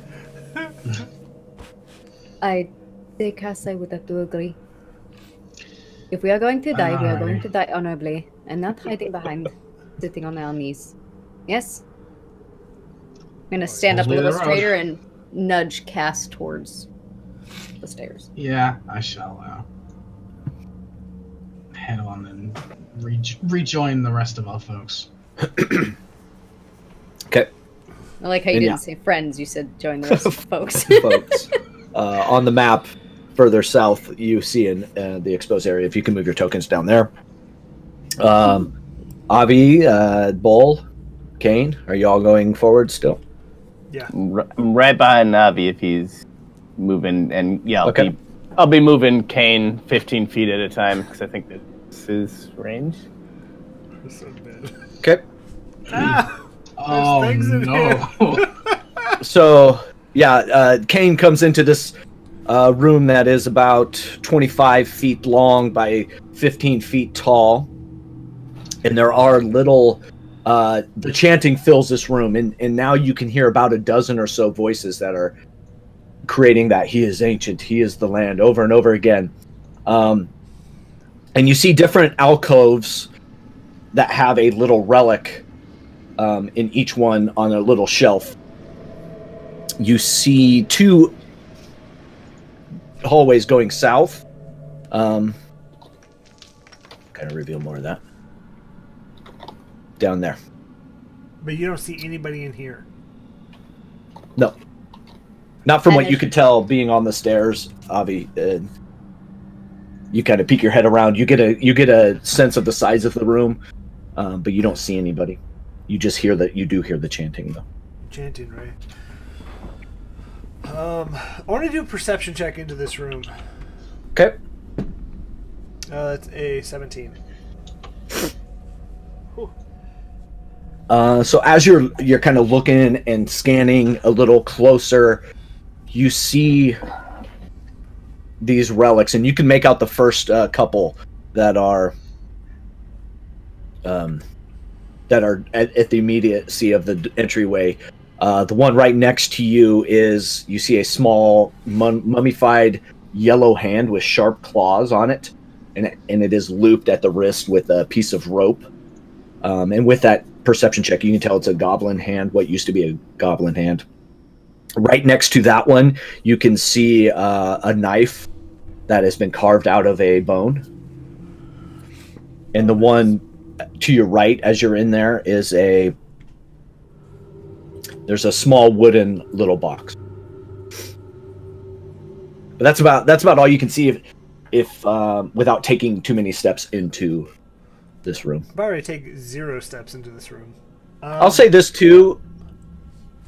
I think I would have to agree. If we are going to die, we are going to die honorably, and not hiding behind, sitting on our knees. Yes? I'm gonna stand up a Leave little the road. straighter and nudge Cass towards the stairs. Yeah, I shall. head on and rejoin the rest of our folks. Okay. I like how you And didn't say friends. You said join the rest of the folks. Folks, on the map further south, you see in the exposed area. If you can move your tokens down there. Avi, Bull, Kane, are you all going forward still? Yeah. I'm right behind Navi if he's moving, and yeah, Okay. I'll be moving Kane 15 feet at a time because I think this is range. That's so bad. Okay. Ah! Oh things in no! So, yeah, Kane comes into this room that is about 25 feet long by 15 feet tall. And there are little... the chanting fills this room, and now you can hear about a dozen or so voices that are creating that he is ancient, he is the land, over and over again. And you see different alcoves that have a little relic in each one on a little shelf. You see two hallways going south. Kind of reveal more of that. Down there. But you don't see anybody in here. No. Not from And what you could tell being on the stairs, Avi. You kind of peek your head around. You get a sense of the size of the room, but you don't see anybody. You just hear that. You do hear the chanting, though. Chanting, right? I want to do a perception check into this room. Okay. That's a 17. So as you're kind of looking and scanning a little closer, you see these relics, and you can make out the first couple that are at the immediacy of the entryway. The one right next to you you see a small mummified yellow hand with sharp claws on it, and it is looped at the wrist with a piece of rope. And with that perception check, you can tell it's a goblin hand, what used to be a goblin hand. Right next to that one, you can see a knife that has been carved out of a bone. And the one to your right, as you're in there, there's a small wooden little box. But that's about all you can see if without taking too many steps into this room. I've already taken 0 steps into this room. I'll say this too.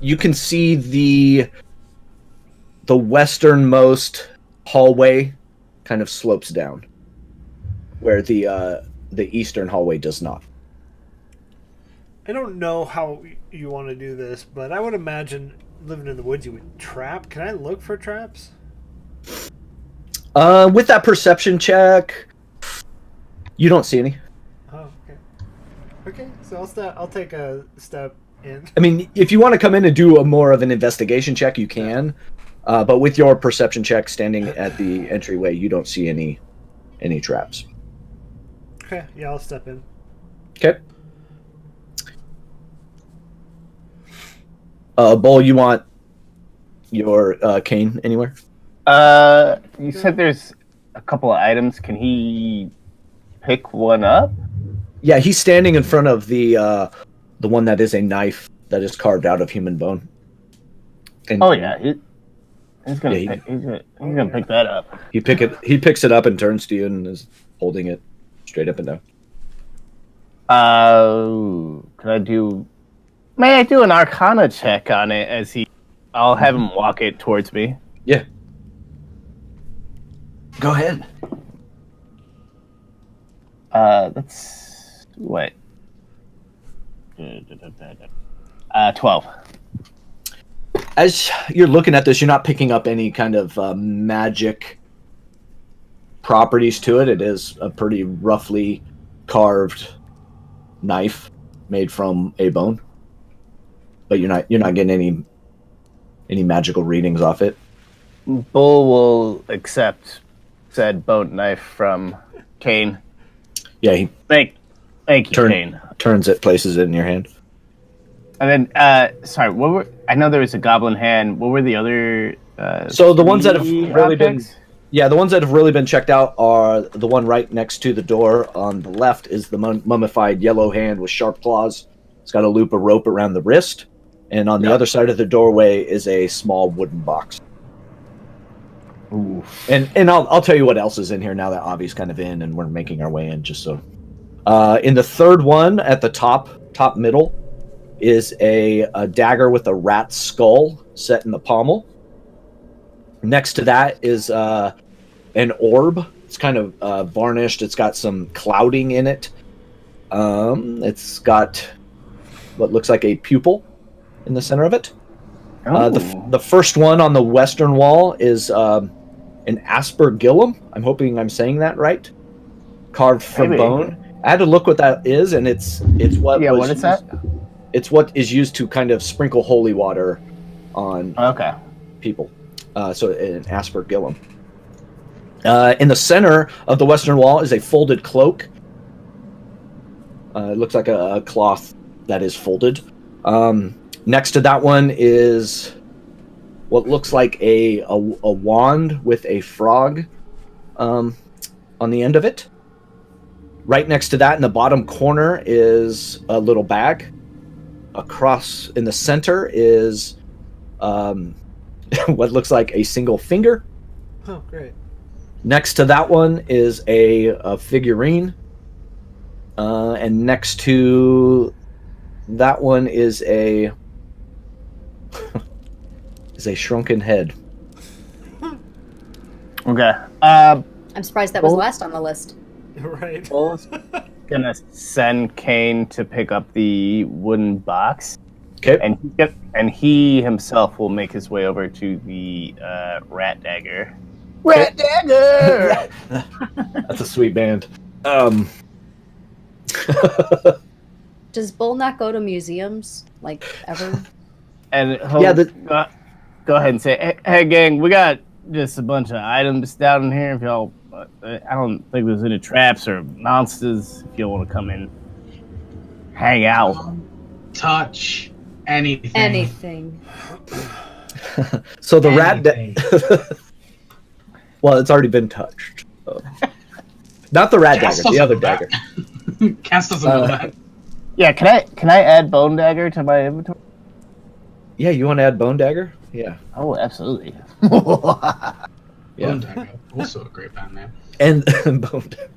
You can see the westernmost hallway kind of slopes down, where the eastern hallway does not. I don't know how you want to do this, but I would imagine living in the woods you would trap. Can I look for traps? With that perception check, you don't see any. Oh, okay. Okay, so I'll take a step in. I mean, if you want to come in and do more of an investigation check, you can. But with your perception check standing at the entryway, you don't see any traps. Okay, yeah, I'll step in. Okay. Bull, you want your cane anywhere? You said there's a couple of items. Can he pick one up? Yeah, he's standing in front of the one that is a knife that is carved out of human bone. And Oh yeah, he's gonna pick that up. he picks it up and turns to you and is holding it straight up and down. May I do an Arcana check on it as I'll have him walk it towards me. Yeah. Go ahead. That's what? 12. As you're looking at this, you're not picking up any kind of magic properties to it. It is a pretty roughly carved knife made from a bone, but you're not getting any magical readings off it. Bull will accept said bone knife from Kane. Yeah, he Thank you, Kane. turns it, places it in your hand. And then, sorry, I know there was a goblin hand. What were the other? So the ones that have three really objects? Yeah, the ones that have really been checked out are the one right next to the door on the left is the mummified yellow hand with sharp claws. It's got a loop of rope around the wrist. And on the other side of the doorway is a small wooden box. Ooh. And I'll tell you what else is in here now that Avi's kind of in and we're making our way in, just so. In the third one at the top middle is a dagger with a rat skull set in the pommel. Next to that is an orb. It's kind of varnished. It's got some clouding in it. It's got what looks like a pupil in the center of it. The first one on the western wall is an Aspergillum. I'm hoping I'm saying that right. Carved from bone. I had to look what that is, and it's what. Yeah, what is that? It's what is used to kind of sprinkle holy water on people. So an Aspergillum. In the center of the western wall is a folded cloak. It looks like a cloth that is folded. Next to that one is what looks like a wand with a frog on the end of it. Right next to that in the bottom corner is a little bag. Across in the center is what looks like a single finger. Oh, great. Next to that one is a figurine. And next to that one is a shrunken head. Okay. I'm surprised that was last on the list. Right. Bull's gonna send Kane to pick up the wooden box. Okay. And he himself will make his way over to the rat dagger. Rat dagger. That's a sweet band. Does Bull not go to museums, like, ever? And go ahead and say, hey gang, we got just a bunch of items down in here. If y'all, I don't think there's any traps or monsters. If y'all want to come in, hang out, touch anything. Anything. So the rat. Well, it's already been touched. So. Not the rat dagger, the other dagger. Cass doesn't know that. Yeah, can I add bone dagger to my inventory? Yeah, you want to add bone dagger? Yeah. Oh, absolutely. Yeah. Bone dagger, also a great band name. And bone dagger.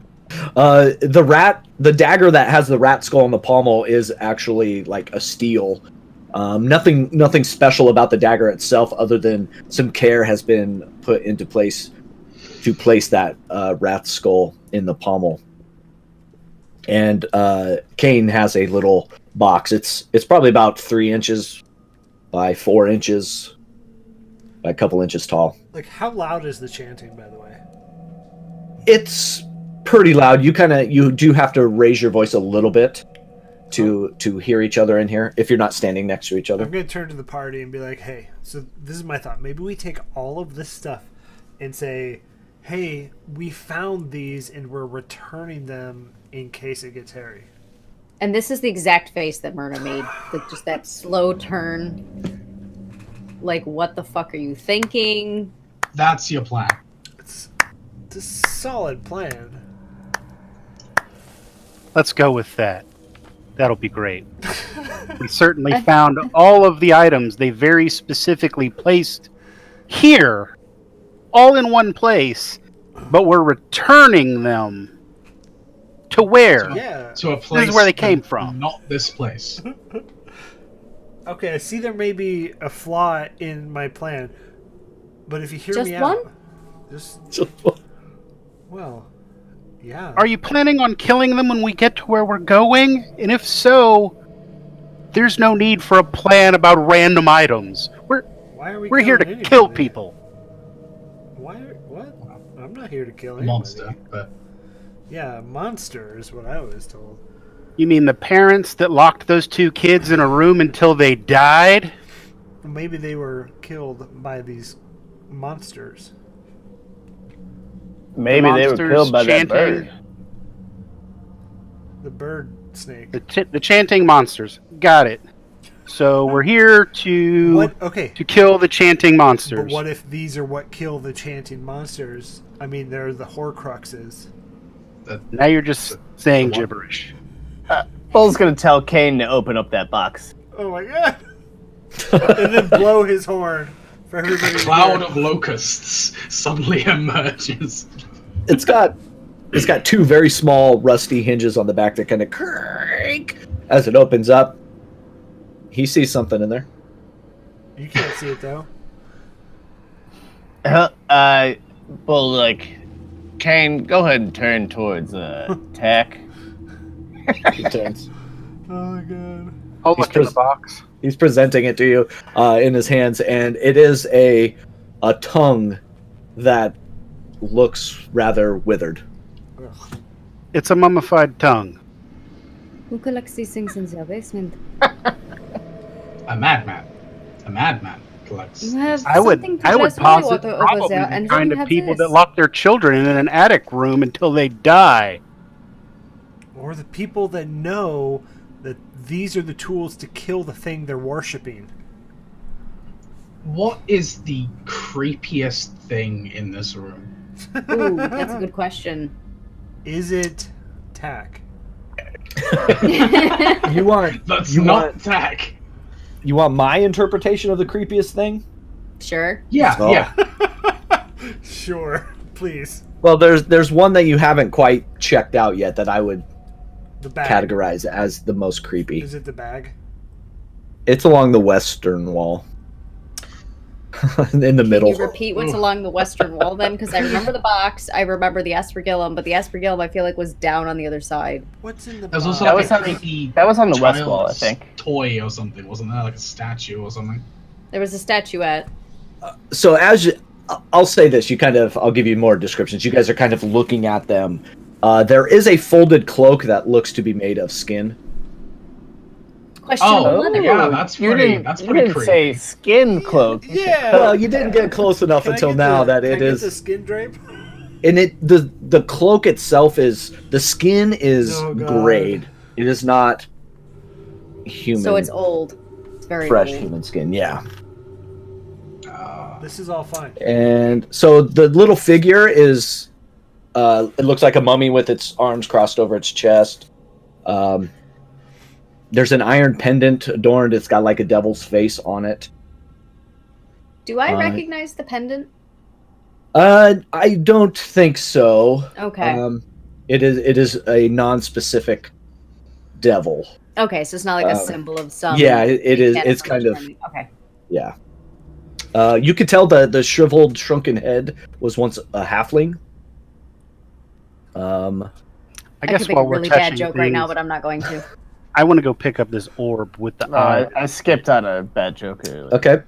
The dagger that has the rat skull on the pommel is actually like a steel. Nothing special about the dagger itself, other than some care has been put into place to place that rat skull in the pommel. And Kane has a little box. It's probably about 3 inches by 4 inches by a couple inches tall. Like, how loud is the chanting, by the way? It's pretty loud. You do have to raise your voice a little bit to hear each other in here if you're not standing next to each other. I'm going to turn to the party and be like, hey, so this is my thought. Maybe we take all of this stuff and say, hey, we found these and we're returning them in case it gets hairy. And this is the exact face that Myrna made. Just that slow turn. Like, what the fuck are you thinking? That's your plan. It's a solid plan. Let's go with that. That'll be great. We certainly found all of the items they very specifically placed here, all in one place, but we're returning them to where? Yeah. To a place. This is where they came from. Not this place. Okay, I see there may be a flaw in my plan, but if you hear Just me one? out... Just well, yeah. Are you planning on killing them when we get to where we're going? And if so, there's no need for a plan about random items. Why are We're here to killing kill anybody? people. What? I'm not here to kill anybody. Monster, but Yeah, monster is what I was told. You mean the parents that locked those 2 kids in a room until they died? Maybe they were killed by these monsters. Maybe they were killed by that bird. The bird snake. The chanting monsters. Got it. So we're here to What? Okay. to kill the chanting monsters. But what if these are what kill the chanting monsters? I mean, they're the Horcruxes. Now you're just saying what? gibberish. Bull's gonna tell Kane to open up that box. Oh my god! And then blow his horn for everybody. A cloud of locusts suddenly emerges. It's got two very small rusty hinges on the back that kind of creak as it opens up. He sees something in there. You can't see it though. Bull like, Kane, go ahead and turn towards Tack. He turns. Oh my god! I'll look in the box. He's presenting it to you in his hands, and it is a tongue that looks rather withered. Ugh. It's a mummified tongue. Who collects these things in their basement? A madman. A madman collects. You have I would something to posit dress holy water over probably there, the and kind then you of have people this. that lock their children in an attic room until they die. Or the people that know that these are the tools to kill the thing they're worshipping. What is the creepiest thing in this room? Ooh, that's a good question. Is it Tack? You want That's you not want Tack. you want my interpretation of the creepiest thing? Sure. Yeah, Oh. yeah. Sure, please. Well, there's one that you haven't quite checked out yet that I would The bag. categorize as the most creepy. Is it the bag? It's along the western wall. In the middle. Can you repeat what's along the western wall then? Because I remember the box, I remember the Aspergillum, but the Aspergillum I feel like was down on the other side. What's in the There's box? also That like was a on the- creepy That was on the west wall, I child's think. toy or something, wasn't there? Like a statue or something. There was a statuette. So I'll say this, I'll give you more descriptions. You guys are kind of looking at them. There is a folded cloak that looks to be made of skin. Questionable Oh, leather. yeah, that's You pretty. didn't, That's you pretty didn't creepy. say skin cloak. Yeah. Well, you didn't get close enough Can I until get now the- that can it I get is. the skin drape. And the cloak itself is, the skin is Oh, God. grayed. It is not human. So it's old. It's very fresh old. human skin. Yeah. This is all fine. And so the little figure is, it looks like a mummy with its arms crossed over its chest. There's an iron pendant adorned. It's got like a devil's face on it. Do I recognize the pendant? I don't think so. Okay. It is a non-specific devil. Okay, so it's not like a symbol of some. Yeah, it is. satanic It's kind of, understanding. Okay. yeah. You could tell the shriveled, shrunken head was once a halfling. I I guess could make while a we're really touching bad joke right now, things, but I'm not going to. I want to go pick up this orb with the eye. I skipped on a bad joke earlier. Okay.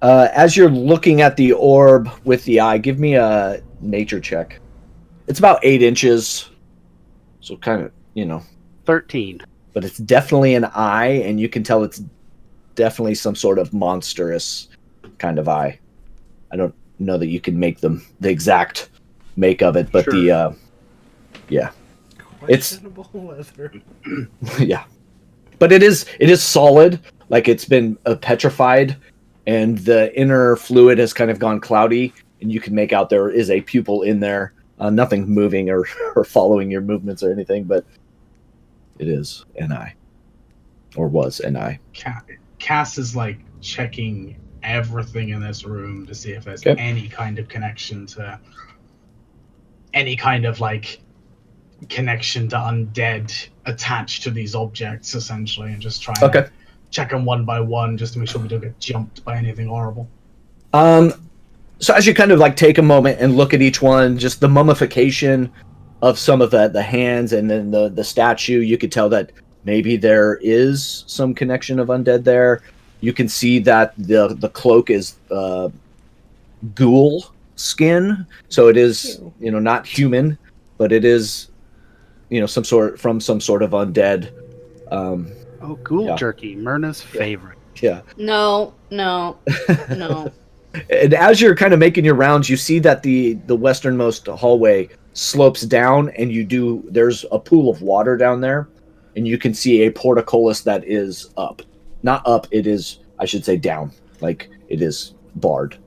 As you're looking at the orb with the eye, give me a nature check. It's about 8 inches, so kind of, 13. but it's definitely an eye, and you can tell it's definitely some sort of monstrous kind of eye. I don't know that you can make the exact make of it, but Sure. yeah, it's Questionable leather. yeah, but it is solid, like it's been petrified, and the inner fluid has kind of gone cloudy, and you can make out there is a pupil in there. Nothing moving or following your movements or anything, but it is an eye, or was an eye. Cass is like checking everything in this room to see if there's Okay. any kind of connection to any kind of like connection to undead attached to these objects, essentially, and just trying to check them one by one just to make sure we don't get jumped by anything horrible. So as you kind of like take a moment and look at each one, just the mummification of some of the hands and then the statue, you could tell that maybe there is some connection of undead there. You can see that the cloak is ghoul skin, so it is not human, but it is some sort of undead. Oh, ghoul jerky, Myrna's favorite. Yeah. No. And as you're kind of making your rounds, you see that the westernmost hallway slopes down, and there's a pool of water down there, and you can see a portcullis that is up. not up. It is, I should say, down. Like it is barred.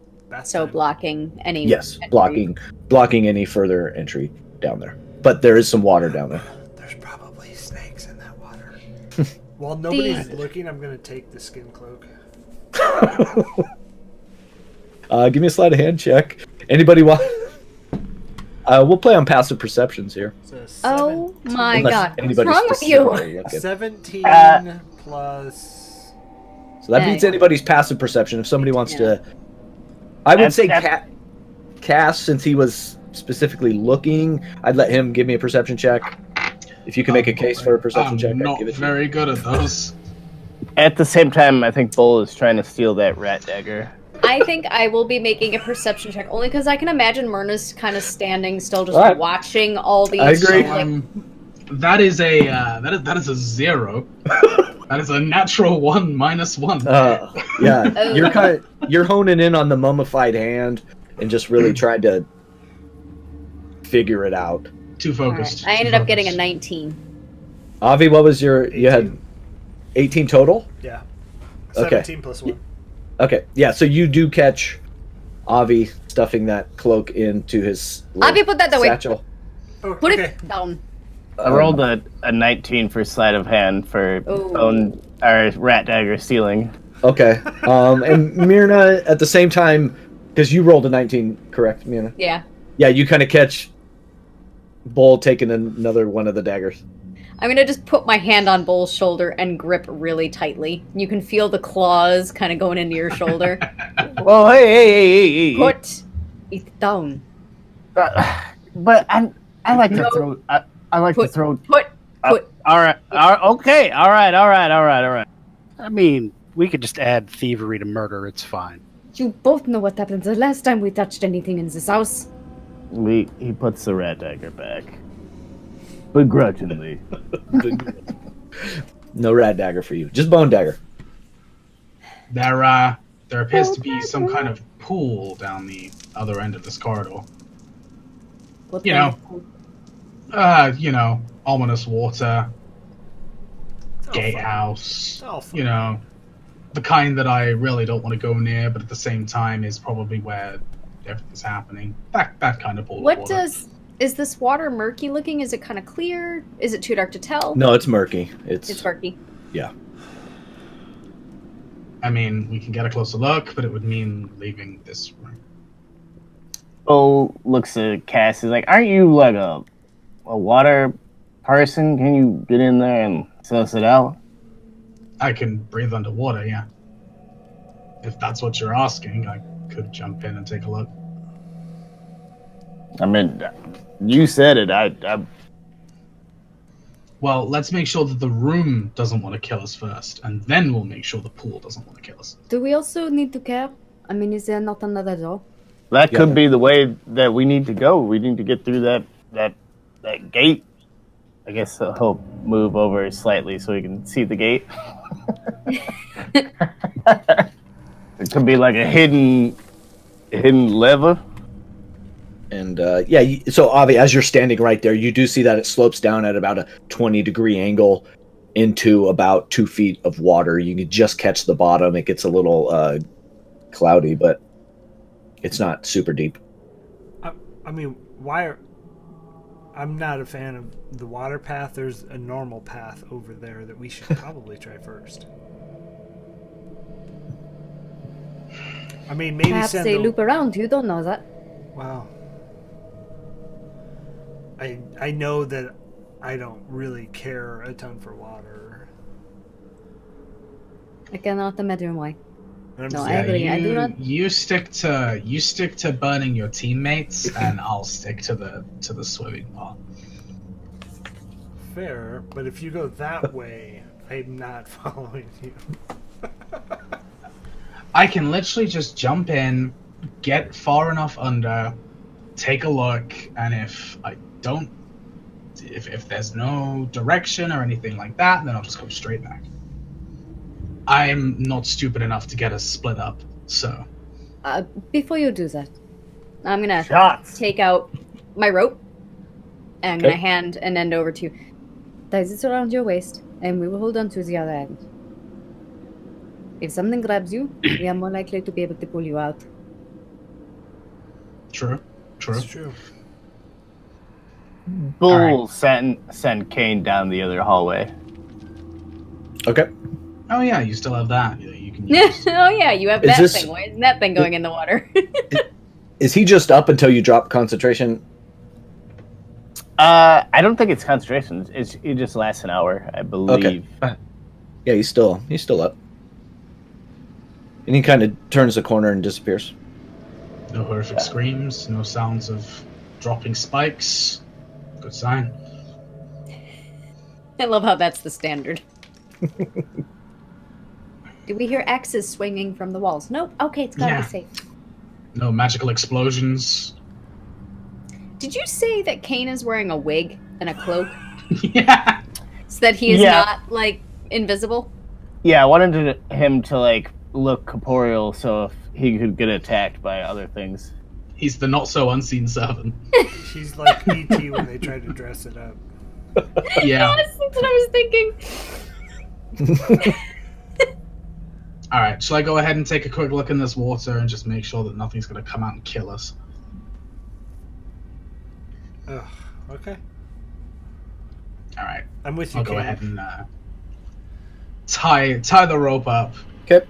So blocking any. Yes, entry. blocking any further entry down there. But there is some water down there. There's probably snakes in that water. While nobody's looking, I'm gonna take the skin cloak. Give me a sleight of hand check. Anybody want? We'll play on passive perceptions here. Oh my Unless god! What's anybody wrong with you? specifically looking. 17 plus. So that beats anybody's passive perception. If somebody wants to, I would say Cass, since he was specifically looking, I'd let him give me a perception check. If you can make a case for a perception check, I'm I'd not give it to very good at those. At the same time, I think Bull is trying to steal that rat dagger. I think I will be making a perception check only because I can imagine Myrna's kind of standing still, just watching all these. I agree. That is a 0. That is a natural 1 minus 1. Yeah, you're honing in on the mummified hand and just really trying to figure it out. Too focused. Right. I ended up getting a 19. Avi, what was your? 18. You had 18 total. Yeah. 17 plus 1. Okay, yeah. So you do catch Avi stuffing that cloak into his. Avi, put that away. Satchel. Put it down. I rolled a 19 for sleight of hand for rat dagger stealing. Okay. And Myrna, at the same time, because you rolled a 19, correct, Myrna? Yeah. Yeah, you kind of catch Bull taking another one of the daggers. I'm gonna just put my hand on Bull's shoulder and grip really tightly. You can feel the claws kind of going into your shoulder. Well, hey. Put it down. But I like to throw. I like to throw. Put. All right. Okay. All right. I mean, we could just add thievery to murder. It's fine. You both know what happened the last time we touched anything in this house. He puts the rat dagger back. Begrudgingly. No rat dagger for you. Just bone dagger. There appears to be some kind of pool down the other end of this corridor. What you know, ominous water, gatehouse, the kind that I really don't want to go near, but at the same time is probably where everything's happening. That kind of pool of water. Is this water murky looking? Is it kind of clear? Is it too dark to tell? No, it's murky. It's murky. Yeah. I mean, we can get a closer look, but it would mean leaving this room. Bull looks at Cass. He's like, "Aren't you like a water person? Can you get in there and suss it out?" I can breathe underwater, yeah. If that's what you're asking, I could jump in and take a look. I mean, you said it. I Well, let's make sure that the room doesn't want to kill us first, and then we'll make sure the pool doesn't want to kill us. Do we also need to care? I mean, is there not another door? That could be the way that we need to go. We need to get through that gate. I guess he'll move over slightly so he can see the gate. It could be like a hidden lever. And so Avi, as you're standing right there, you do see that it slopes down at about a 20-degree angle into about 2 feet of water. You can just catch the bottom. It gets a little cloudy, but it's not super deep. I mean, I'm not a fan of the water path. There's a normal path over there that we should probably try first. I mean, maybe perhaps they loop around. You don't know that. Wow. I know that I don't really care a ton for water. I cannot imagine why. No, I agree. I do not. You stick to burning your teammates, and I'll stick to the swimming part. Fair, but if you go that way, I'm not following you. I can literally just jump in, get far enough under, take a look, and if there's no direction or anything like that, then I'll just go straight back. I'm not stupid enough to get us split up, so. Before you do that, I'm gonna take out my rope, and I'm gonna hand an end over to you. Ties it around your waist, and we will hold on to the other end. If something grabs you, we are more likely to be able to pull you out. True. It's true. Bull send Kane down the other hallway. Okay. Oh yeah, you still have that. You can use. Oh yeah, you have Is that this- thing. Why isn't that thing going in the water? Is he just up until you drop concentration? I don't think it's concentration. It just lasts an hour, I believe. Okay. Yeah, he's still up. And he kind of turns the corner and disappears. No horrific screams, no sounds of dropping spikes. Good sign. I love how that's the standard. Do we hear axes swinging from the walls? Nope. Okay, it's gotta Yeah. be safe. No magical explosions. Did you say that Kane is wearing a wig and a cloak Yeah. so that he is Yeah. not like invisible? Yeah, I wanted him to like look corporeal, so if he could get attacked by other things. He's the not so unseen servant. She's like E.T. when they tried to dress it up. Yeah. Yes, that's what I was thinking. All right. Shall I go ahead and take a quick look in this water and just make sure that nothing's going to come out and kill us? Ugh. Okay. All right. I'm with you, I'll go Kane. ahead and tie the rope up. Okay.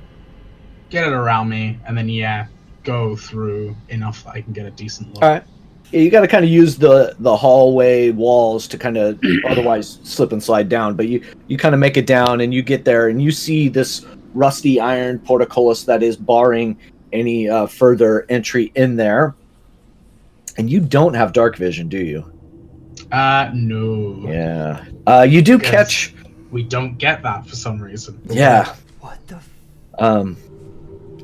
Get it around me, and then go through enough that I can get a decent look. All right. Yeah, you got to kind of use the hallway walls to kind of otherwise slip and slide down. But you kind of make it down, and you get there, and you see this rusty iron portcullis that is barring any further entry in there. And you don't have dark vision, do you? No. Yeah. You do Because catch. We don't get that for some reason. Yeah. What the?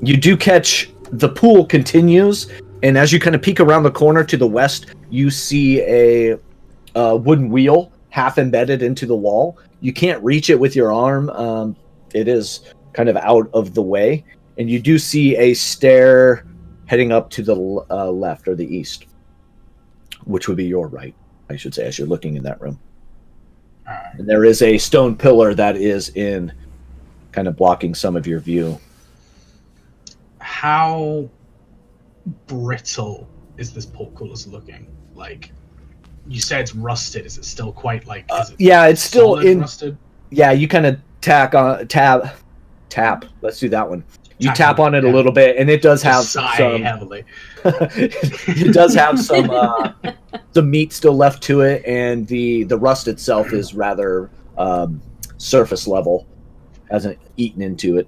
You do catch the pool continues, and as you kind of peek around the corner to the west, you see a wooden wheel half embedded into the wall. You can't reach it with your arm. It is kind of out of the way, and you do see a stair heading up to the left or the east, which would be your right, I should say, as you're looking in that room. Alright. And there is a stone pillar that is in kind of blocking some of your view. How brittle is this portcullis looking? Like, you said it's rusted. Is it still quite like? Is it Yeah, it's still solid in. rusted? Yeah, you kind of tap. Let's do that one. You Tap tap on on it, it a yeah. little bit, and it does have Just sigh some. heavily. It does have some meat still left to it, and the rust itself is rather surface level, hasn't eaten into it.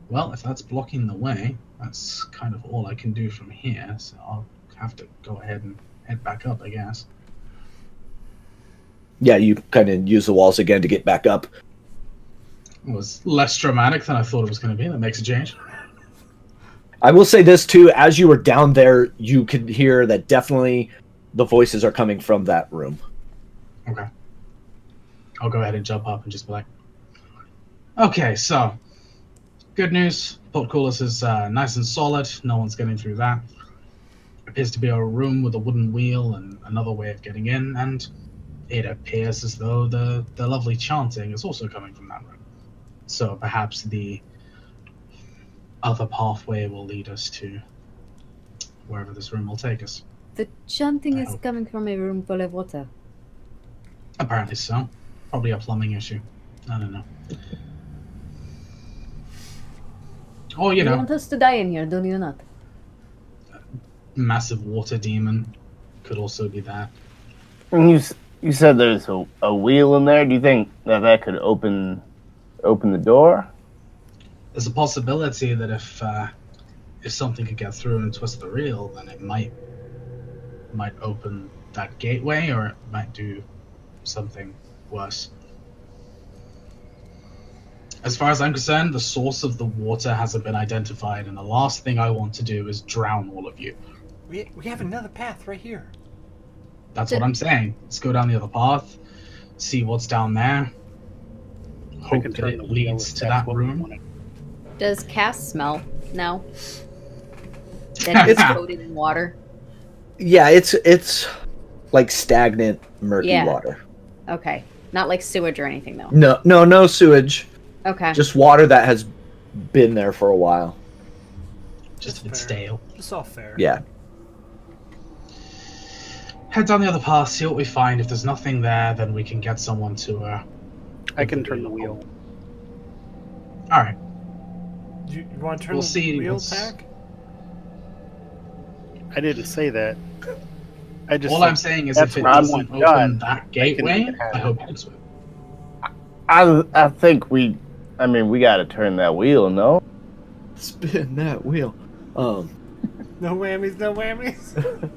Well, if that's blocking the way, that's kind of all I can do from here. So I'll have to go ahead and head back up, I guess. Yeah, you kind of use the walls again to get back up. It was less dramatic than I thought it was going to be. That makes a change. I will say this too: as you were down there, you could hear that definitely the voices are coming from that room. Okay. I'll go ahead and jump up and just be like, okay, so good news. Portcullis is nice and solid. No one's getting through that. Appears to be a room with a wooden wheel and another way of getting in, and it appears as though the lovely chanting is also coming from that room. So perhaps the other pathway will lead us to wherever this room will take us. The chanting I is hope. coming from a room full of water. Apparently so. Probably a plumbing issue. I don't know. Or, you You know, want us to die in here, do you not? massive water demon could also be that. And you said there's a wheel in there. Do you think that could open the door? There's a possibility that if something could get through and twist the reel, then it might open that gateway, or it might do something worse. As far as I'm concerned, the source of the water hasn't been identified, and the last thing I want to do is drown all of you. We have another path right here. That's what I'm saying. Let's go down the other path, see what's down there. I Hope can that turn it the leads wheel to if that that's what we room. wanted. Does Cass smell now? That it's coated in water. Yeah, it's like stagnant, murky Yeah. water. Okay. Not like sewage or anything though. No sewage. Okay. Just water that has been there for a while. Just a bit That's fair. stale. It's all fair. Yeah. Head down the other path, see what we find. If there's nothing there, then we can get someone to. I can turn the wheel. All right. You want to turn We'll the see wheel, what's- Tack? I didn't say that. I just All said I'm saying is, that's if it what I doesn't want open done, that make gateway, it happen. I hope you can swim. I think we got to turn that wheel, no? Spin that wheel. No whammies, no whammies.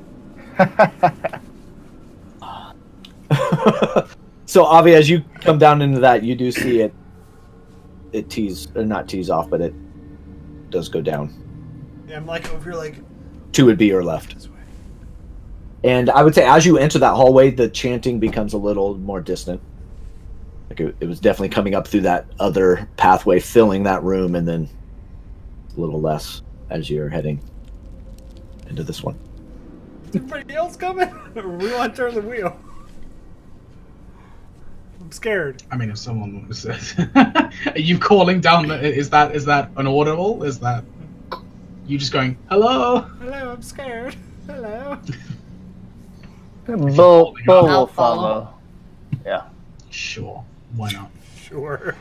So, Avi, as you come down into that, you do see it. It not tees off, but it does go down. Yeah, I'm like over here, like Two would be your left. this way. And I would say as you enter that hallway, the chanting becomes a little more distant. Like it was definitely coming up through that other pathway, filling that room, and then a little less as you're heading into this one. Everybody else coming? We want to turn the wheel. I'm scared. I mean, if someone was, are you calling down? Is that an audible? Is that you just going hello? Hello, I'm scared. Hello. Bull I'll will follow. follow. Yeah. Sure, why not? Sure.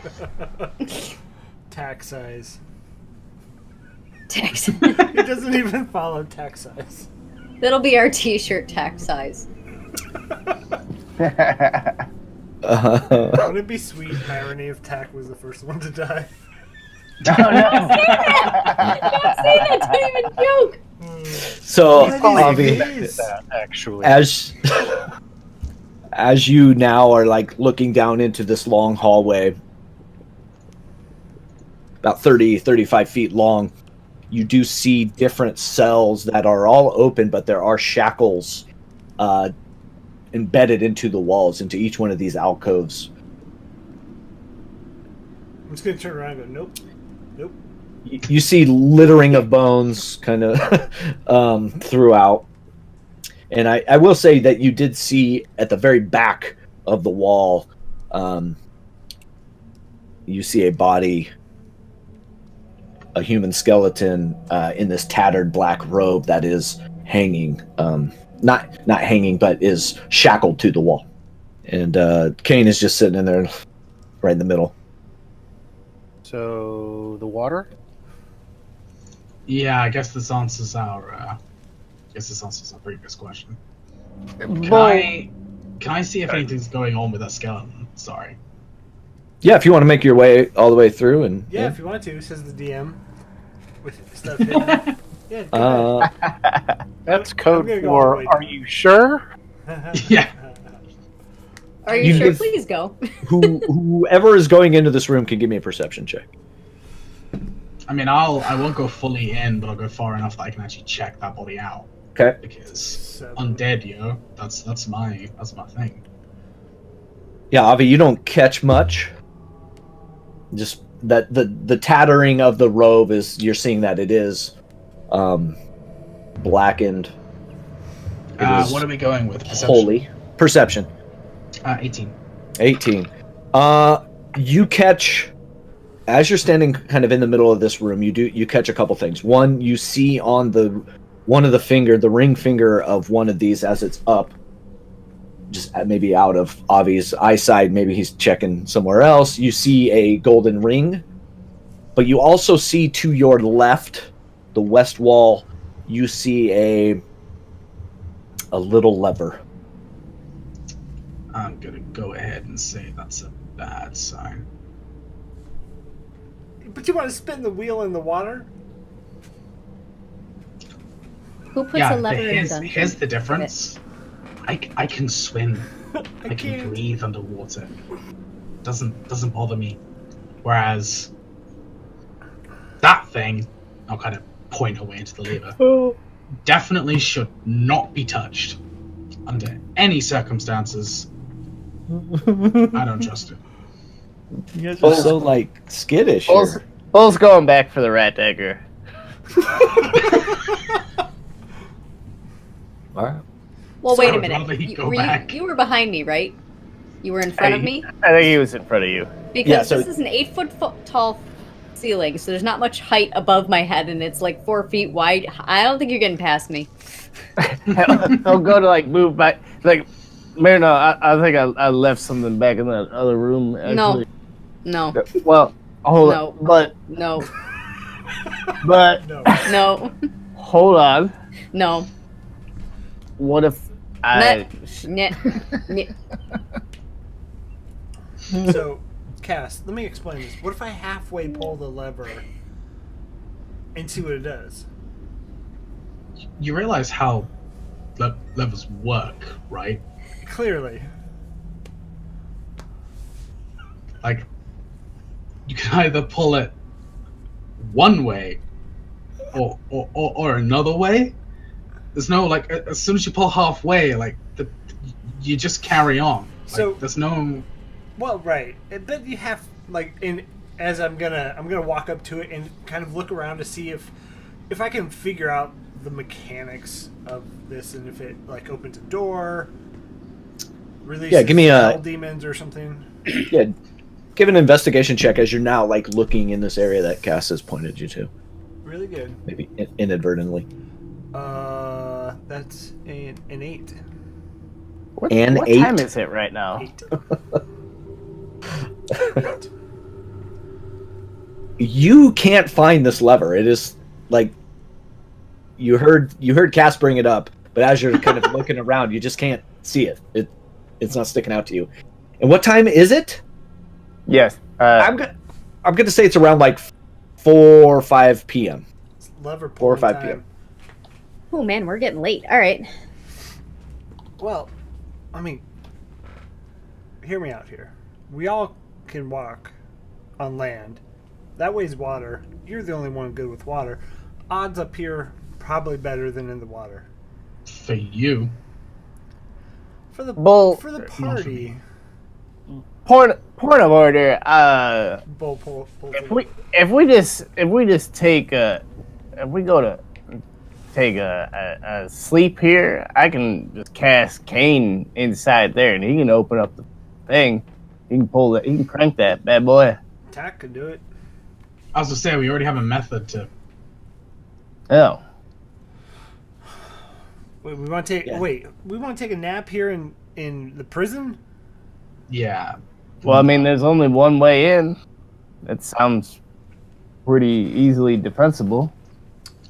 Tack size. Tax. He doesn't even follow tack size. That'll be our T-shirt tax size. Wouldn't it be sweet irony if Tack was the first one to die? Oh, no. Don't say that. Don't even joke. So, Yeah, Avi, it is. actually. as you now are like looking down into this long hallway, about 35 feet long, you do see different cells that are all open, but there are shackles embedded into the walls, into each one of these alcoves. I'm just gonna turn around and go, nope. Nope. You see littering of bones kind of throughout. And I will say that you did see at the very back of the wall, you see a body, a human skeleton in this tattered black robe that is hanging, not hanging, but is shackled to the wall. And Kane is just sitting in there right in the middle. So the water? Yeah, I guess this answers our previous question. Bull. Can I see if anything's going on with that skeleton? Sorry. Yeah, if you want to make your way all the way through. And Yeah, if you want to, says the DM. With stuff hidden. Yeah, go ahead. That's I'm code gonna go all the for, way are down. you sure? Yeah. Are you You sure? give- Please go. whoever is going into this room can give me a perception check. I mean, I won't go fully in, but I'll go far enough that I can actually check that body out. Okay. Because 7. undead, yo, that's my thing. Yeah, Avi, you don't catch much. Just that the tattering of the robe is, you're seeing that it is blackened. It is What are we going with? Perception? holy. Perception. 18. 18. You catch, as you're standing kind of in the middle of this room, you catch a couple things. One, you see on the ring finger of one of these as it's up, just maybe out of Avi's eyesight, maybe he's checking somewhere else. You see a golden ring, but you also see to your left, the west wall, you see a little lever. I'm gonna go ahead and say that's a bad sign. But you want to spin the wheel in the water? Who puts Yeah, a lever in a here's, dungeon? here's the difference. I can swim. I can can't. breathe underwater. Doesn't bother me. Whereas that thing, I'll kind of point away into the lever, definitely should not be touched under any circumstances. I don't trust it. You guys are so like skittish here. Bull's going back for the rat dagger. All right. Well, So wait a I'd rather minute. he go You back. were behind me, right? You were in front of me? I think he was in front of you. Because Yeah, so- this is an 8 foot tall ceiling, so there's not much height above my head, and it's like 4 feet wide. I don't think you're getting past me. I'll go to like move back. Like, Mary, no, I think I left something back in that other room. Actually. No. Well, hold No. on, but No. No. No. hold on. No. What if I? Net. So, Cass, let me explain this. What if I halfway pull the lever and see what it does? You realize how levers work, right? Clearly. Like, you can either pull it one way or another way. There's no, like, as soon as you pull halfway, like, you just carry on. Like, So there's no... Well, right, but you have as I'm gonna walk up to it and kind of look around to see if I can figure out the mechanics of this and if it like opens a door, releases give me a- demons or something. Yeah, give an investigation check as you're now like looking in this area that Cass has pointed you to, Really good. maybe inadvertently. That's an 8. What And what 8? time is it right now? 8. You can't find this lever. It is like you heard Cass bring it up, but as you're kind of looking around, you just can't see it. It's not sticking out to you. And what time is it? Yes. I'm gonna say it's around like 4 or 5 p.m. Lever 4 or pulling 5 p.m. time. Oh man, we're getting late. All right. Well, I mean, hear me out here. We all can walk on land. That way's water. You're the only one good with water. Odds up here probably better than in the water. For you. For the Bull- party. Point of order. Bull If we just take if we go to take a sleep here, I can just cast Kane inside there, and he can open up the thing. He can pull that. He can crank that bad boy. Tack could do it. I was to say, we already have a method to... Oh, Wait, we want to take. Yeah. Wait, we want to take a nap here in the prison. Yeah. well, I mean, there's only one way in. That sounds pretty easily defensible.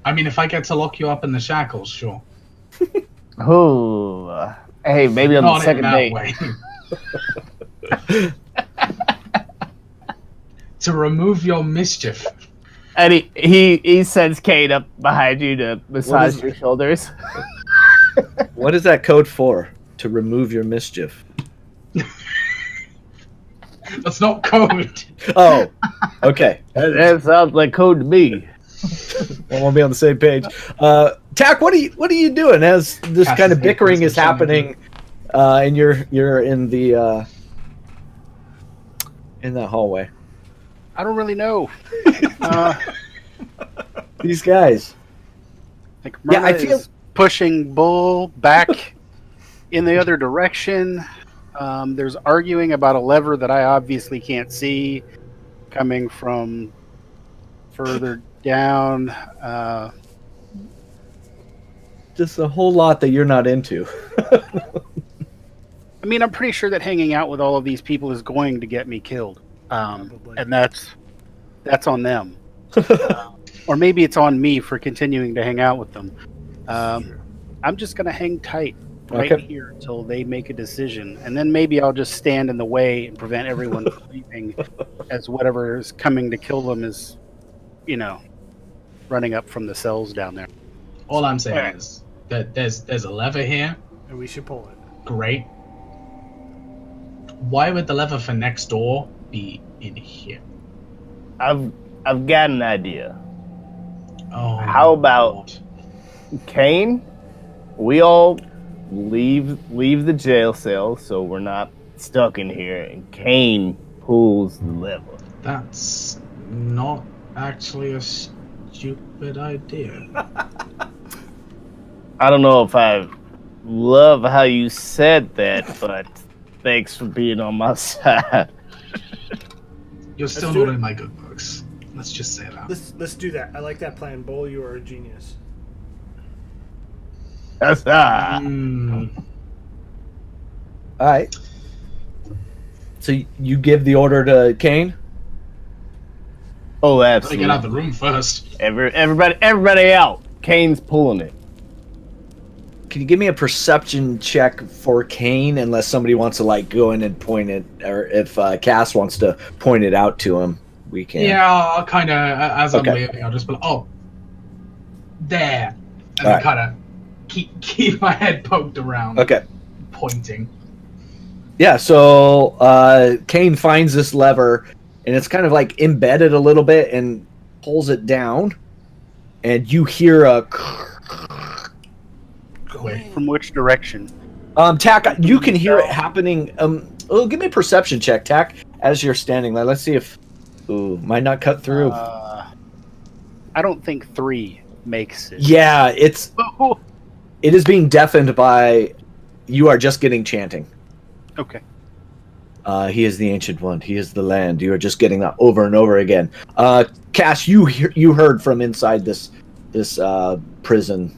I mean, if I get to lock you up in the shackles, sure. Oh, hey, maybe on Not the second in that date. way. To remove your mischief. And he sends Kane up behind you to massage is- your shoulders. What is that code for? To remove your mischief. That's not code. Oh, okay. That sounds like code to me. I want to be on the same page. Tack, what are you doing as this Cass kind of is bickering is perception. happening, and you're in the in that hallway? I don't really know. These guys. Like Yeah, I Myrna feel- is pushing Bull back in the other direction. There's arguing about a lever that I obviously can't see coming from further down. Just a whole lot that you're not into. I mean, I'm pretty sure that hanging out with all of these people is going to get me killed, Probably. and that's on them, or maybe it's on me for continuing to hang out with them. I'm just gonna hang tight right Okay. here until they make a decision, and then maybe I'll just stand in the way and prevent everyone from leaving, as whatever is coming to kill them is, running up from the cells down there. All I'm saying is that there's a lever here. And we should pull it. Great. Why would the lever for next door be in here? I've got an idea. Oh. How about- Lord. Kane, we all leave the jail cell so we're not stuck in here, and Kane pulls the lever. That's not actually a stupid idea. I don't know if I love how you said that, but thanks for being on my side. You're still Let's do not it. in my good books. Let's just say that. Let's do that. I like that plan. Bull, you are a genius. That's Mm, All right. So you give the order to Kane? Oh, gotta get out of absolutely. the room first. Everybody out. Kane's pulling it. Can you give me a perception check for Kane, unless somebody wants to like go in and point it, or if Cass wants to point it out to him, we can. Yeah, I'll kind of, as I'm Okay. leaving, I'll just be like, oh, there. And then Alright. kind of keep my head poked around, Okay. pointing. Yeah, so Kane finds this lever, and it's kind of like embedded a little bit, and pulls it down, and you hear a... Wait. From which direction? Tack, you can hear it happening. Give me a perception check, Tack, as you're standing there. Let's see if... Ooh, might not cut through. I don't think 3 makes it. Yeah, it is being deafened by... You are just getting chanting. Okay. He is the Ancient One. He is the land. You are just getting that over and over again. Cass, you heard from inside this prison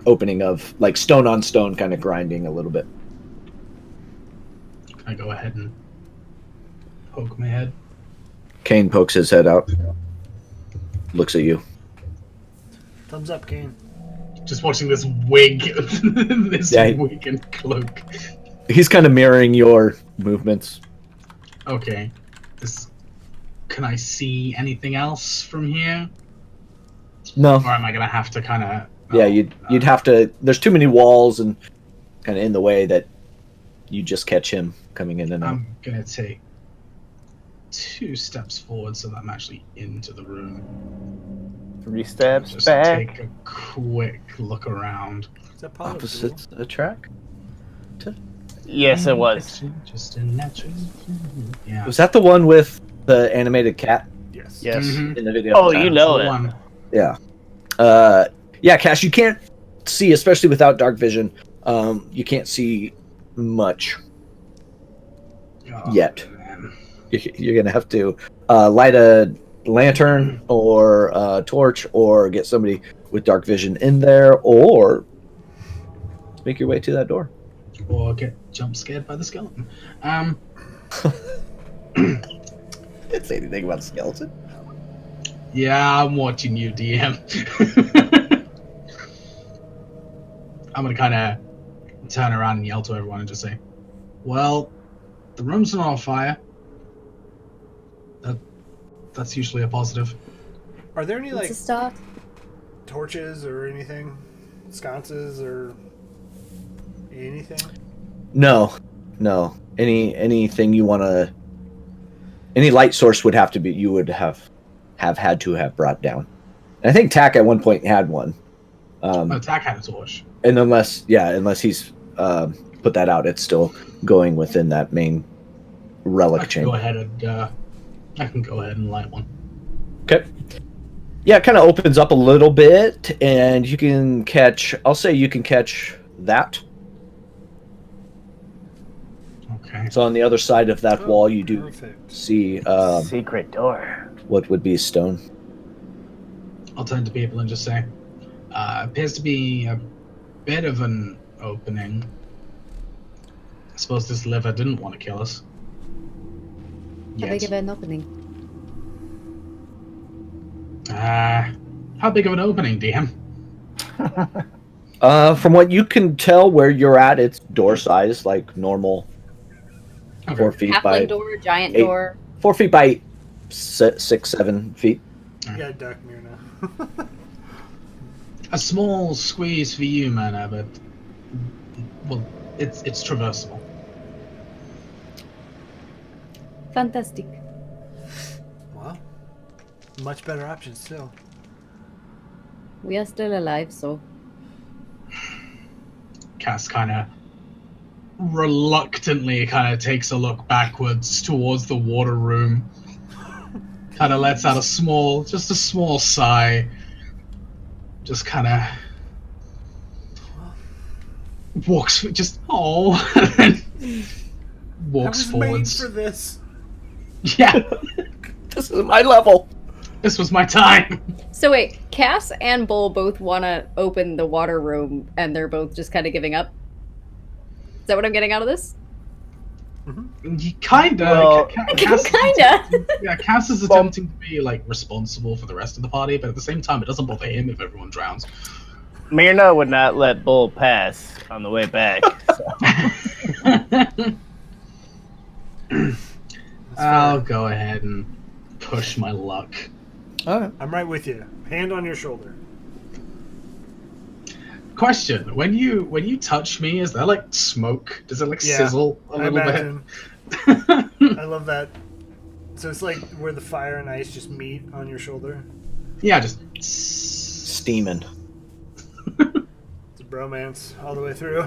opening of like stone on stone, kind of grinding a little bit. I go ahead and poke my head. Kane pokes his head out, looks at you. Thumbs up, Kane. Just watching this wig, this Yeah. wig and cloak. He's kind of mirroring your movements. Okay. Can I see anything else from here? No. Or am I gonna have to kind of? Yeah, you'd have to. There's too many walls and kind of in the way that you just catch him coming in and out. I'm gonna take 2 steps forward so that I'm actually into the room. 3 steps Just back. take a quick look around. Is that part of Opposites attract. Yes, it was. Just a natural. Yeah. Was that the one with the animated cat Yes. Yes. Mhm. in the video? Oh, you know The it. one. Yeah. Yeah, Cash, you can't see, especially without dark vision. You can't see much Oh, yet. man. You're gonna have to light a lantern or a torch, or get somebody with dark vision in there, or make your way to that door. Or get jump scared by the skeleton. Didn't say anything about skeleton. Yeah, I'm watching you, DM. I'm gonna kind of turn around and yell to everyone and just say, "Well, the room's not on fire. That's usually a positive." Are there any It's like a start. torches or anything, sconces or anything? No. Anything you want to... Any light source would have to be... You would have had to have brought down. And I think Tack at one point had one. Attack had a torch. And unless he's put that out, it's still going within that main relic I can chamber. go ahead and light one. Okay. Yeah, it kind of opens up a little bit, and you can catch... I'll say you can catch that. Okay. So on the other side of that wall, you do Perfect. see Secret door. what would be stone. I'll turn to people and just say, appears to be a bit of an opening. I suppose this liver didn't want to kill us. How big of an opening? How big of an opening, DM? From what you can tell where you're at, it's door size, like normal, 4 feet by Halfling door, giant 8 door. 4 feet by 6-7 feet. Yeah, duck Myrna. A small squeeze for you, Myrna, but well, it's traversable. Fantastic. Well, much better option still. We are still alive, so Cass kind of reluctantly takes a look backwards towards the water room. Kind of lets out a small sigh. Just kind of walks, just and walks I was forwards. made for this. Yeah. This is my level. This was my time. So wait, Cass and Bull both want to open the water room, and they're both just kind of giving up? Is that what I'm getting out of this? Kinda. Well, Kinda. Yeah, Cass is attempting to be like responsible for the rest of the party, but at the same time, it doesn't bother him if everyone drowns. Myrna would not let Bull pass on the way back. So. I'll go ahead and push my luck. All right. I'm right with you. Hand on your shoulder. Question: When you touch me, is there like smoke? Does it like sizzle a little imagine. bit? I love that. So it's like where the fire and ice just meet on your shoulder. Yeah, just Steaming. It's a bromance all the way through.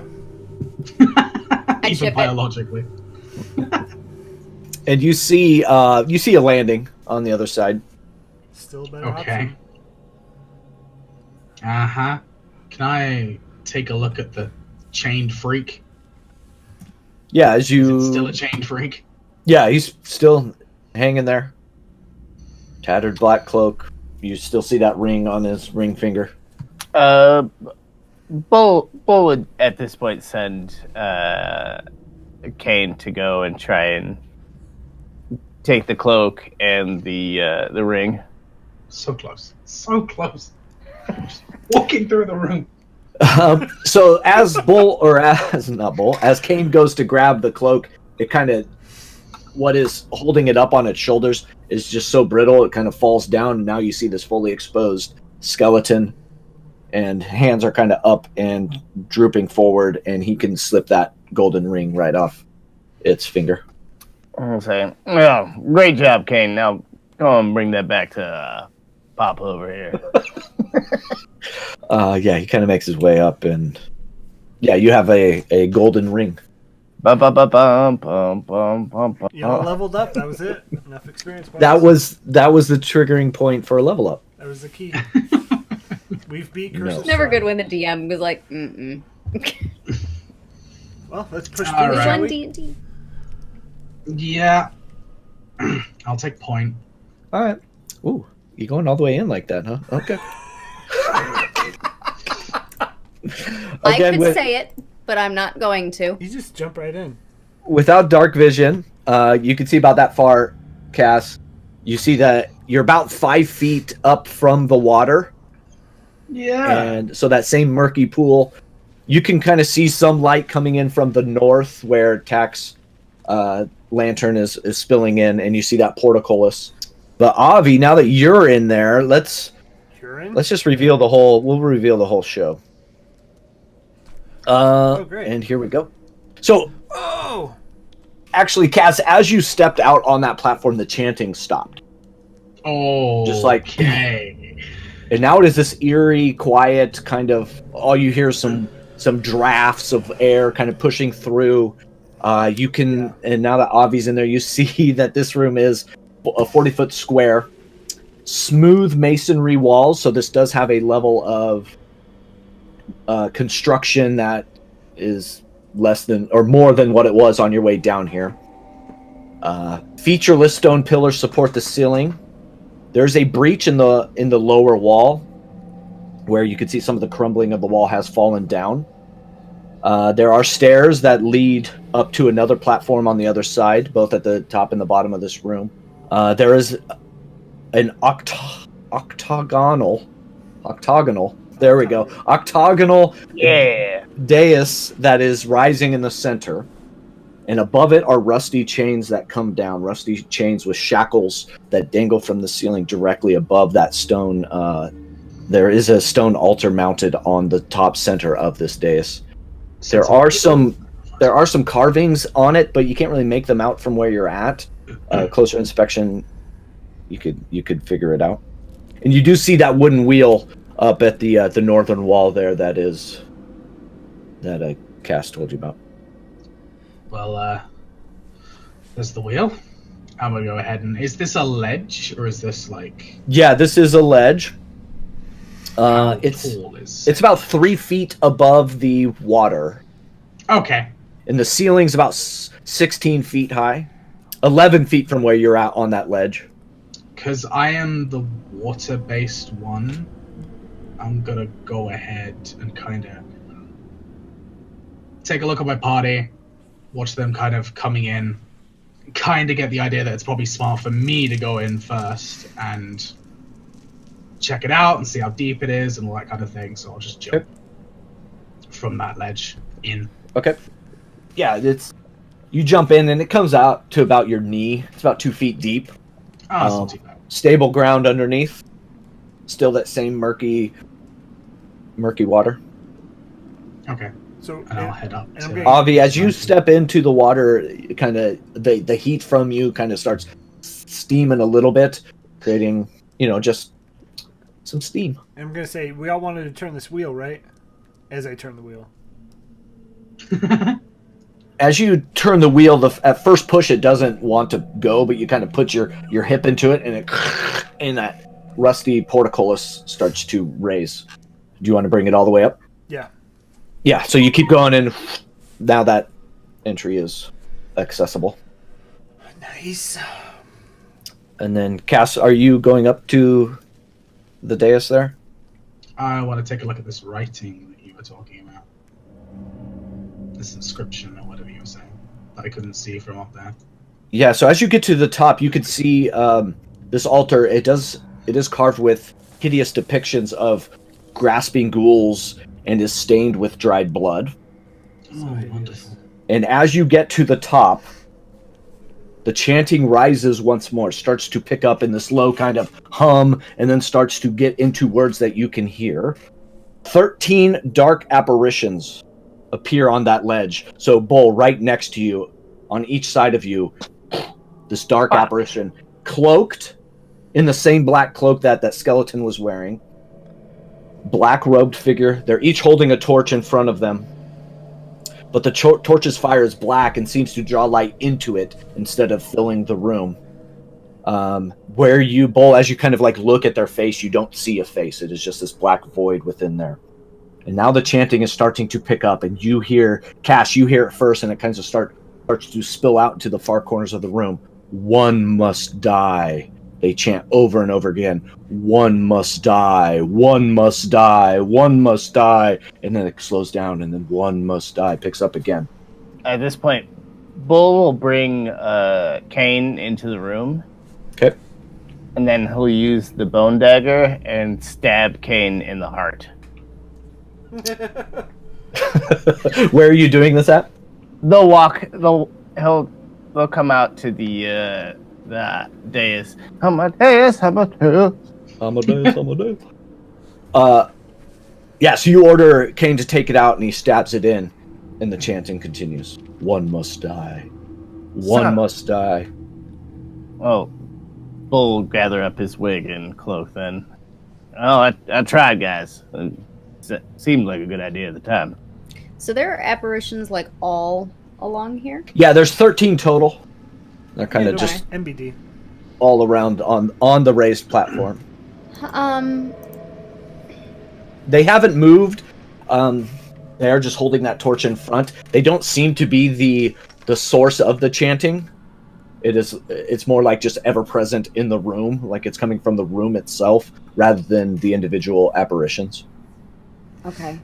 even ship it. biologically. And you see a landing on the other side. Still a better Okay. option. Uh-huh. Can I take a look at the chained freak? Yeah, as Is you. it still a chained freak? Yeah, he's still hanging there. Tattered black cloak. You still see that ring on his ring finger. Bull would at this point send Kane to go and try and take the cloak and the ring. So close. So close. Just walking through the room. So as Kane goes to grab the cloak, it kind of, what is holding it up on its shoulders is just so brittle, it kind of falls down, and now you see this fully exposed skeleton, and hands are kind of up and drooping forward, and he can slip that golden ring right off its finger. I'm saying, well, great job, Kane. Now go and bring that back to Pop over here. Yeah, he kind of makes his way up, and yeah, you have a golden ring. Bum, bum, bum, bum, bum, bum, bum, bum. You all leveled up. That was it. Enough experience points. That was the triggering point for a level up. That was the key. We've beat Curse No. of Never Strahd. good when the DM was like, mm-mm. Well, let's push All through, right. Which shall one, we? D&D? Yeah. I'll take point. All right. Ooh, you going all the way in like that, huh? Okay. I Again, could say it, but I'm not going to. You just jump right in. without dark vision, you can see about that far, Cass. You see that you're about 5 feet up from the water. Yeah. And so that same murky pool, you can kind of see some light coming in from the north where Tack's lantern is spilling in, and you see that portcullis. But Avi, now that you're in there, let's just reveal the whole. We'll reveal the whole show. Great. And here we go. So, Oh! actually, Cass, as you stepped out on that platform, the chanting stopped. Oh, Just like- okay. And now it is this eerie, quiet kind of. All you hear is some drafts of air kind of pushing through. You can, and now that Avi's in there, you see that this room is a 40-foot square, smooth masonry walls. So this does have a level of construction that is less than or more than what it was on your way down here. Featureless stone pillars support the ceiling. There's a breach in the lower wall where you can see some of the crumbling of the wall has fallen down. There are stairs that lead up to another platform on the other side, both at the top and the bottom of this room. There is an octagonal. There we go. Octagonal Yeah. dais that is rising in the center. And above it are rusty chains that come down. Rusty chains with shackles that dangle from the ceiling directly above that stone. There is a stone altar mounted on the top center of this dais. There are some carvings on it, but you can't really make them out from where you're at. Closer inspection, you could figure it out. And you do see that wooden wheel up at the northern wall there. That Cass told you about. Well, there's the wheel. I'm gonna go ahead and. Is this a ledge or is this like? Yeah, this is a ledge. How It's tall is? it's about 3 feet above the water, Okay. and the ceiling's about 16 feet high, 11 feet from where you're at on that ledge. because I am the water-based one, I'm gonna go ahead and kind of take a look at my party, watch them kind of coming in, kind of get the idea that it's probably smart for me to go in first and check it out and see how deep it is and all that kind of thing. So I'll just jump from that ledge in. Okay. Yeah, you jump in and it comes out to about your knee. It's about 2 feet deep. Oh, it's not too bad. Stable ground underneath. Still that same murky water. Okay. So And I'll head up. Avi, as you step into the water, kind of the heat from you kind of starts steaming a little bit, creating, just some steam. I'm going to say, we all wanted to turn this wheel, right? As I turn the wheel. As you turn the wheel, at first push it doesn't want to go, but you kind of put your hip into it, and that rusty portcullis starts to raise. Do you want to bring it all the way up? Yeah. Yeah, so you keep going, and now that entry is accessible. Nice. And then, Cass, are you going up to the dais there? I want to take a look at this writing that you were talking about. This inscription or whatever you were saying that I couldn't see from up there. Yeah, so as you get to the top, you can see this altar. It is carved with hideous depictions of grasping ghouls and is stained with dried blood. Oh, wonderful. And as you get to the top, the chanting rises once more, starts to pick up in this low kind of hum, and then starts to get into words that you can hear. 13 dark apparitions appear on that ledge. So, Bull, right next to you, on each side of you, this dark apparition, cloaked in the same black cloak that skeleton was wearing. Black-robed figure. They're each holding a torch in front of them. But the torch's fire is black and seems to draw light into it instead of filling the room. Where you, Bull, as you kind of look at their face, you don't see a face. It is just this black void within there. And now the chanting is starting to pick up, and you hear, Cash, you hear it first, and it kind of starts to spill out into the far corners of the room. One must die. They chant over and over again. One must die. One must die. One must die. And then it slows down, and then one must die picks up again. At this point, Bull will bring Kane into the room. Okay. And then he'll use the bone dagger and stab Kane in the heart. Where are you doing this at? They'll come out to the dais. Amadeus. Yeah, so you order Kane to take it out, and he stabs it in, and the chanting continues. One must die. One must die. Well, Bull will gather up his wig and cloak then. Oh, I tried, guys. It seemed like a good idea at the time. So there are apparitions all along here? Yeah, there's 13 total. They're kind of just MBD. all around on the raised platform. They haven't moved. They are just holding that torch in front. They don't seem to be the source of the chanting. It's more like just ever present in the room, like it's coming from the room itself rather than the individual apparitions. Okay.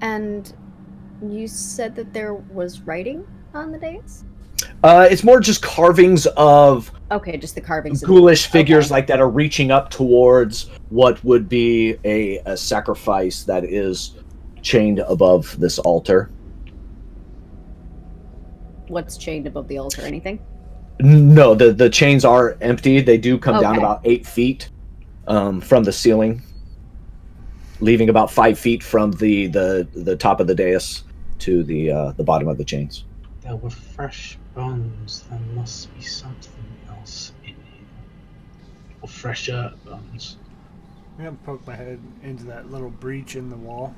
And you said that there was writing on the dais? It's more just carvings of just the carvings ghoulish figures that are reaching up towards what would be a sacrifice that is chained above this altar. What's chained above the altar? Anything? No, the chains are empty. They do come down about 8 feet from the ceiling, leaving about 5 feet from the top of the dais to the bottom of the chains. There were fresh bones. There must be something else in here. Or fresher bones. I'm going to poke my head into that little breach in the wall.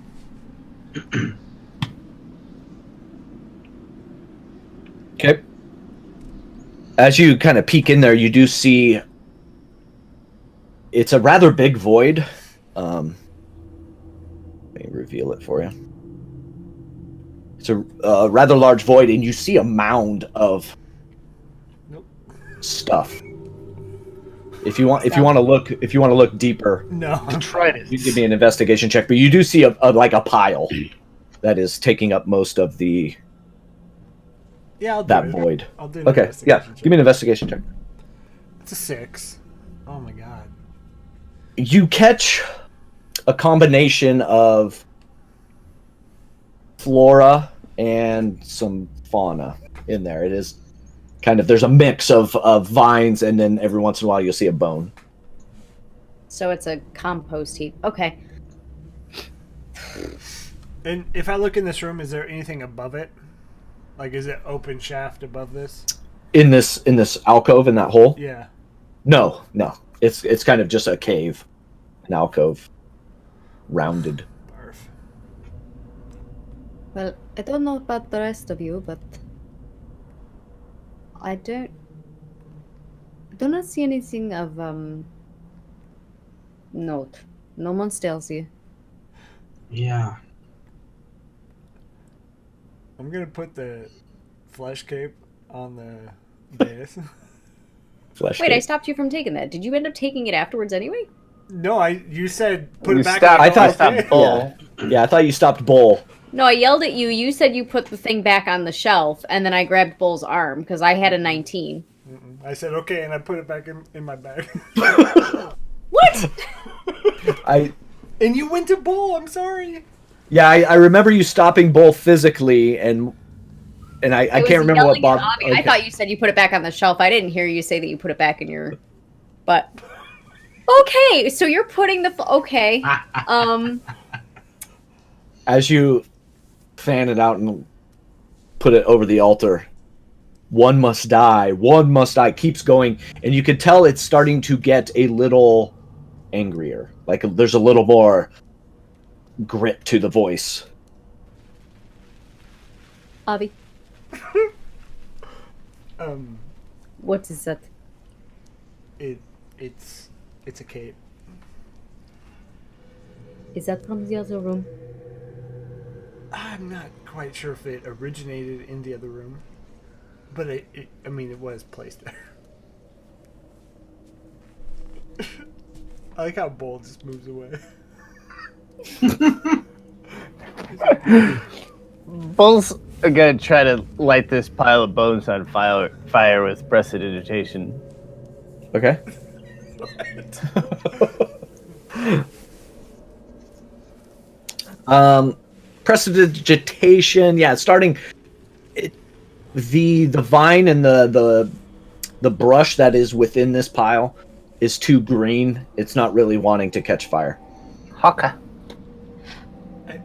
Okay. As you kind of peek in there, you do see it's a rather big void. Let me reveal it for you. It's a rather large void, and you see a mound of stuff. If you want to look deeper, No. Detritus. you give me an investigation check. But you do see a pile that is taking up most of the Yeah, I'll do that it. void. I'll do an Okay, yeah. investigation check. Give me an investigation check. It's a 6. Oh my god. You catch a combination of flora and some fauna in there. It is kind of, there's a mix of vines, and then every once in a while you'll see a bone. So it's a compost heap. Okay. And if I look in this room, is there anything above it? Like, is it open shaft above this? In this alcove, in that hole? Yeah. No. It's kind of just a cave, an alcove, rounded. Barf. Well, I don't know about the rest of you, but I do not see anything of note. No one tells you. Yeah. I'm gonna put the flesh cape on the dais. Flesh Wait, I cave. stopped you from taking that. Did you end up taking it afterwards anyway? No, you said put You it back. stopped- on I the thought- dais. stopped Bull. Yeah, I thought you stopped Bull. No, I yelled at you. You said you put the thing back on the shelf, and then I grabbed Bull's arm because I had a 19. Mm-mm. I said okay, and I put it back in my bag. What? And you went to Bull. I'm sorry. Yeah, I remember you stopping Bull physically, and I was can't remember what yelling Bob. at Avi. I thought you said you put it back on the shelf. I didn't hear you say that you put it back in your butt. Okay, so you're putting the okay. As you fan it out and put it over the altar, one must die, keeps going, and you can tell it's starting to get a little angrier. Like there's a little more grit to the voice. Avi, what is that? It's a cape. Is that from the other room? I'm not quite sure if it originated in the other room, but it was placed there. I like how Bull just moves away. Bull's gonna try to light this pile of bones on fire with prestidigitation. Okay. Prestidigitation. Yeah, starting. The vine and the brush that is within this pile is too green. It's not really wanting to catch fire. Okay.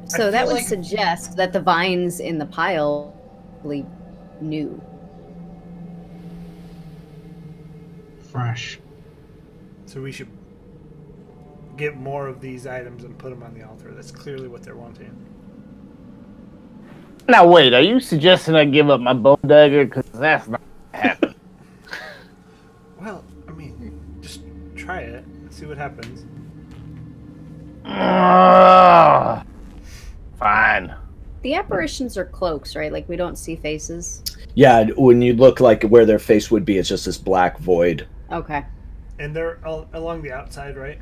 So that would suggest that the vines in the pile really new. Fresh. So we should get more of these items and put them on the altar. That's clearly what they're wanting. Now wait, are you suggesting I give up my bone dagger? Because that's not gonna happen. Well, just try it and see what happens. Fine. The apparitions are cloaks, right? Like we don't see faces. Yeah, when you look like where their face would be, it's just this black void. Okay. And they're along the outside, right?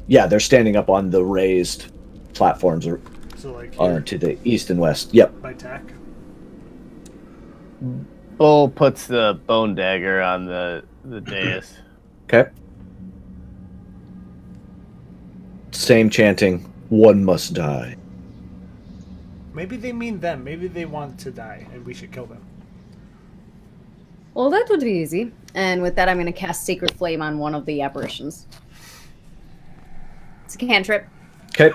Yeah, they're standing up on the raised platforms So like here, to the east and west. Yep. by tack. Bull puts the bone dagger on the dais. Okay. Same chanting. One must die. Maybe they mean them. Maybe they want to die, and we should kill them. Well, that would be easy. And with that, I'm going to cast Sacred Flame on one of the apparitions. It's a cantrip. Okay.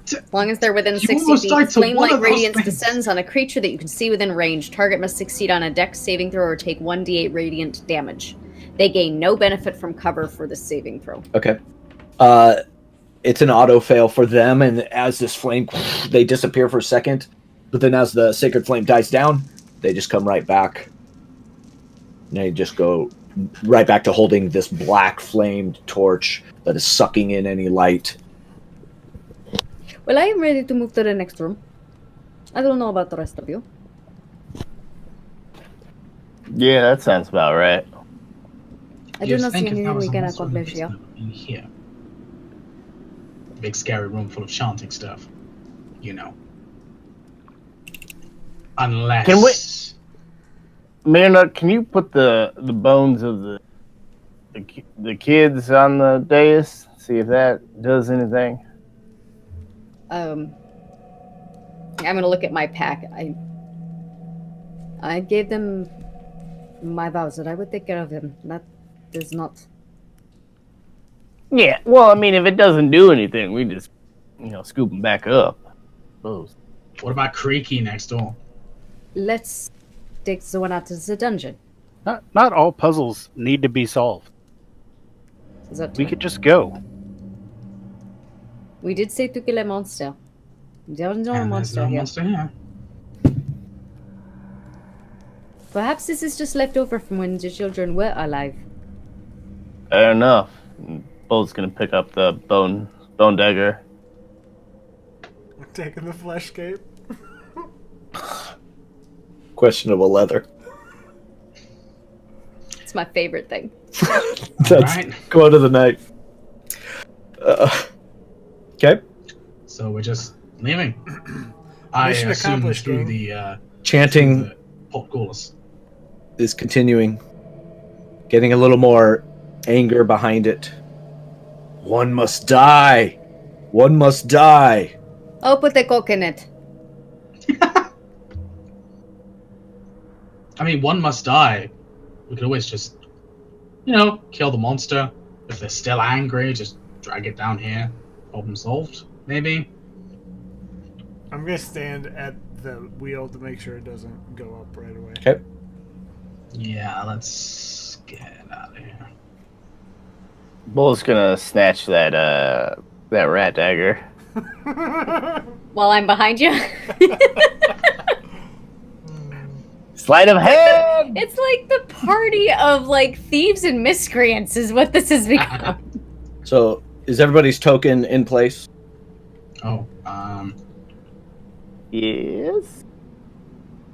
As long as they're within 60 almost died feet, to one flame-like of those radiance things. descends on a creature that you can see within range. Target must succeed on a dex saving throw or take 1d8 radiant damage. They gain no benefit from cover for the saving throw. Okay. It's an auto fail for them, and as this flame, they disappear for a second. But then as the sacred flame dies down, they just come right back. And they just go right back to holding this black flamed torch that is sucking in any light. Well, I am ready to move to the next room. I don't know about the rest of you. Yeah, that sounds about right. I do You'd not see think if there anything was we a can monster in the accomplish here. basement, in here. Big scary room full of chanting stuff. You know. Unless. Can Myrna, can you put the bones of the kids on the dais? See if that does anything. I'm gonna look at my pack. I gave them my vows that I would take care of them. That does not. Yeah, well, I mean, if it doesn't do anything, we just, scoop them back up. I suppose. What about Creaky next door? Let's take the one out of the dungeon. Not all puzzles need to be solved. Is that We could just go. We did say to kill a monster. There's no And monster there's no here. monster here. Perhaps this is just left over from when the children were alive. Fair enough. Bo's gonna pick up the bone dagger. We're taking the flesh cape. Questionable leather. It's my favorite thing. That's Alright. quote of the night. Okay. So we're just leaving. I Mission assume accomplished, through gang. the Chanting portcullis. is continuing, getting a little more anger behind it. One must die. One must die. Oh, put the coke in it. I mean, one must die. We could always just, kill the monster. If they're still angry, just drag it down here. Problem solved, maybe? I'm gonna stand at the wheel to make sure it doesn't go up right away. Okay. Yeah, let's get out of here. Bo's gonna snatch that rat dagger. While I'm behind you. Sleight of hand! It's like the party of thieves and miscreants is what this has become. So, is everybody's token in place? Oh, Yes.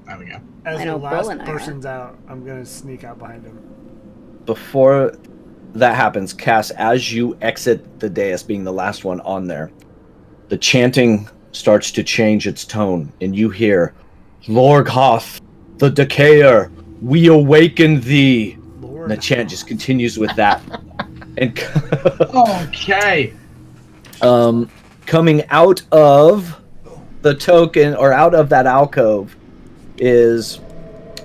there we go. As I the know Bo last and I are. person's out, I'm gonna sneak out behind him. Before that happens, Cass, as you exit the dais, being the last one on there, the chanting starts to change its tone, and you hear, Lorghoth, the Decayer, we awaken thee. Lord. And the chant just continues with that. And Okay. coming out of the token, or out of that alcove, is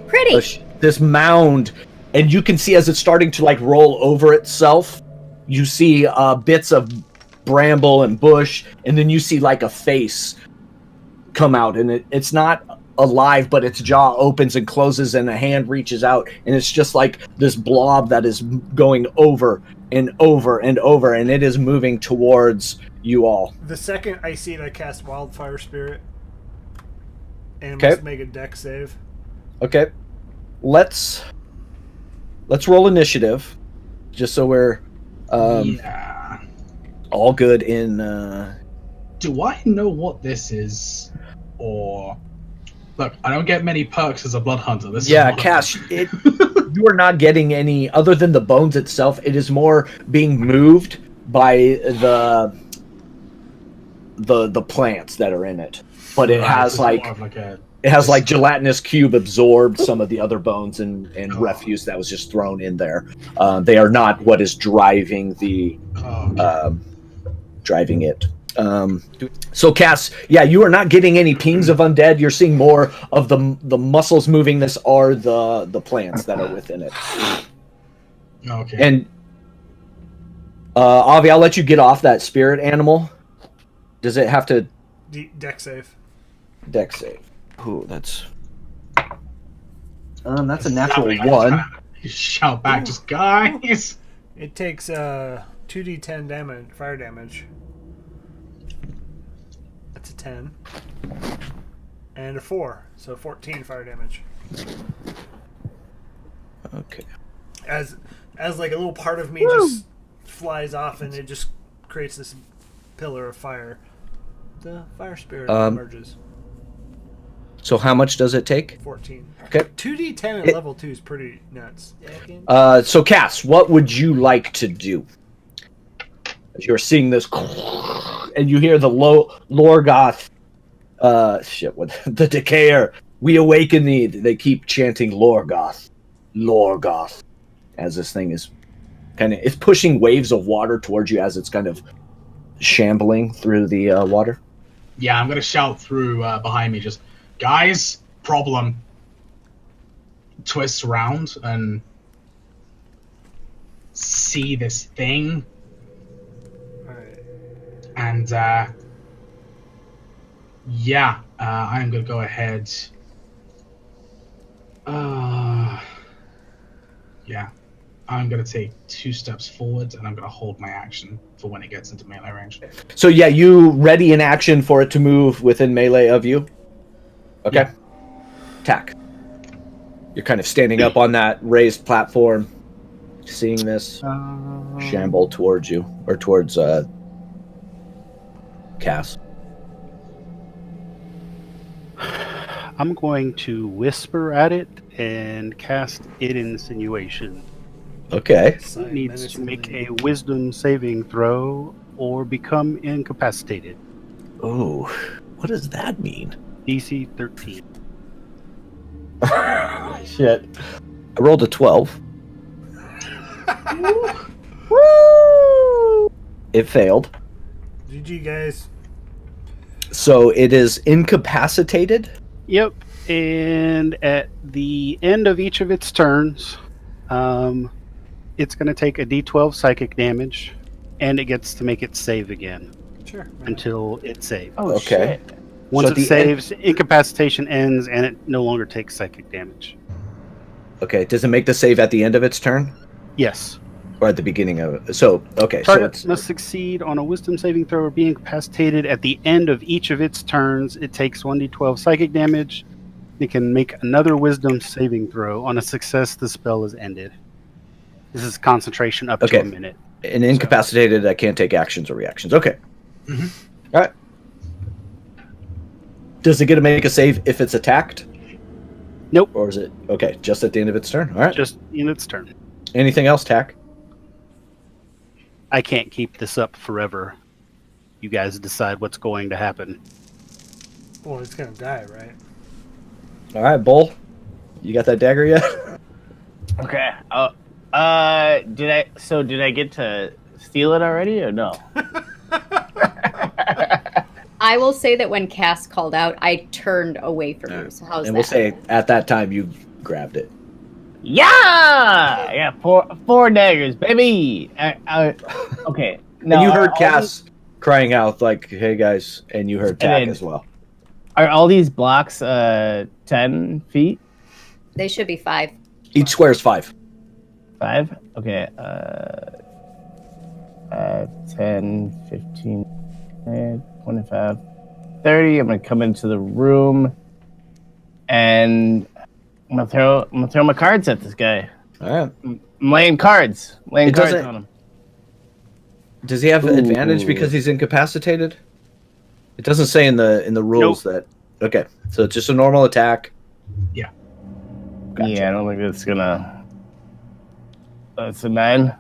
Pretty. this mound, and you can see as it's starting to roll over itself, you see bits of bramble and bush, and then you see a face come out, and it's not alive, but its jaw opens and closes, and a hand reaches out, and it's just this blob that is going over and over and over, and it is moving towards you all. The second I see it, I cast Wildfire Spirit. And Okay. must make a deck save. Okay, let's roll initiative, just so we're Yeah. all good in. Do I know what this is? Or... Look, I don't get many perks as a blood hunter. This Yeah, is one of Cash, them. you are not getting any other than the bones itself. It is more being moved by the plants that are in it. But it Right, has so it's more of a... it has gelatinous cube absorbed some of the other bones and Oh. refuse that was just thrown in there. They are not what is driving the Oh, okay. driving it. So Cass, yeah, you are not getting any pings of undead. You're seeing more of the muscles moving this are the plants that are within it. Okay. And Avi, I'll let you get off that spirit animal. Does it have to Deck save. deck save? Ooh, that's a That natural way, one. You shout back, just guys. It takes 2d10 damage, fire damage. That's a 10. And a 4, so 14 fire damage. Okay. As a little part of me just flies off and it just creates this pillar of fire. The fire spirit emerges. So how much does it take? 14. Okay. 2d10 at level 2 is pretty nuts. So Cass, what would you like to do? As you're seeing this, and you hear the Lorgoth, the Decayer, we awaken thee. They keep chanting Lorgoth, Lorgoth, as this thing is it's pushing waves of water towards you as it's kind of shambling through the water. Yeah, I'm gonna shout through behind me, just, guys, problem. Twist around and see this thing. Alright. And, I'm gonna go ahead. I'm gonna take 2 steps forward, and I'm gonna hold my action for when it gets into melee range. So yeah, you ready in action for it to move within melee of you? Okay. Yeah. Attack. You're kind of standing up on that raised platform, seeing this shamble towards you, or towards Cass. I'm going to whisper at it and cast it insinuation. Okay. It needs to make a wisdom saving throw or become incapacitated. Oh, what does that mean? DC 13. Shit. I rolled a 12. Woo! It failed. GG, guys. So it is incapacitated? Yep. And at the end of each of its turns, it's going to take a d12 psychic damage, and it gets to make it save again Sure. until it saves. Oh, Okay. shit. Once So it the saves, incapacitation ends, and it no longer takes psychic damage. Okay, does it make the save at the end of its turn? Yes. Or at the beginning of it? So, okay, Target so must succeed on a wisdom saving throw or be incapacitated at the end of each of its turns. It takes 1d12 psychic damage. It can make another wisdom saving throw. On a success, the spell is ended. This is concentration up to a minute. And incapacitated, I can't take actions or reactions. Okay. Mhm. All right. Does it get to make a save if it's attacked? Nope. Or is it okay? Just at the end of its turn. All right. Just in its turn. Anything else, Tack? I can't keep this up forever. You guys decide what's going to happen. Well, it's gonna die, right? All right, Bull. You got that dagger yet? Okay. Did I get to steal it already or no? I will say that when Cass called out, I turned away from him. So how's And that? we'll say at that time you grabbed it. Yeah! Yeah, four daggers, baby! Okay. And you heard all Cass crying out like, "Hey guys!" And you heard Tack then- as well. Are all these blocks 10 feet? They should be 5. Each square is 5. 5? Okay. 10, 15, 25, 30. I'm gonna come into the room and I'm gonna throw my cards at this guy. All right. I'm laying cards. Laying It cards doesn't- on him. Does he have advantage Ooh. because he's incapacitated? It doesn't say in the rules that. Okay, so it's just a normal attack. Yeah. Gotcha. Yeah, I don't think it's gonna. That's a 9.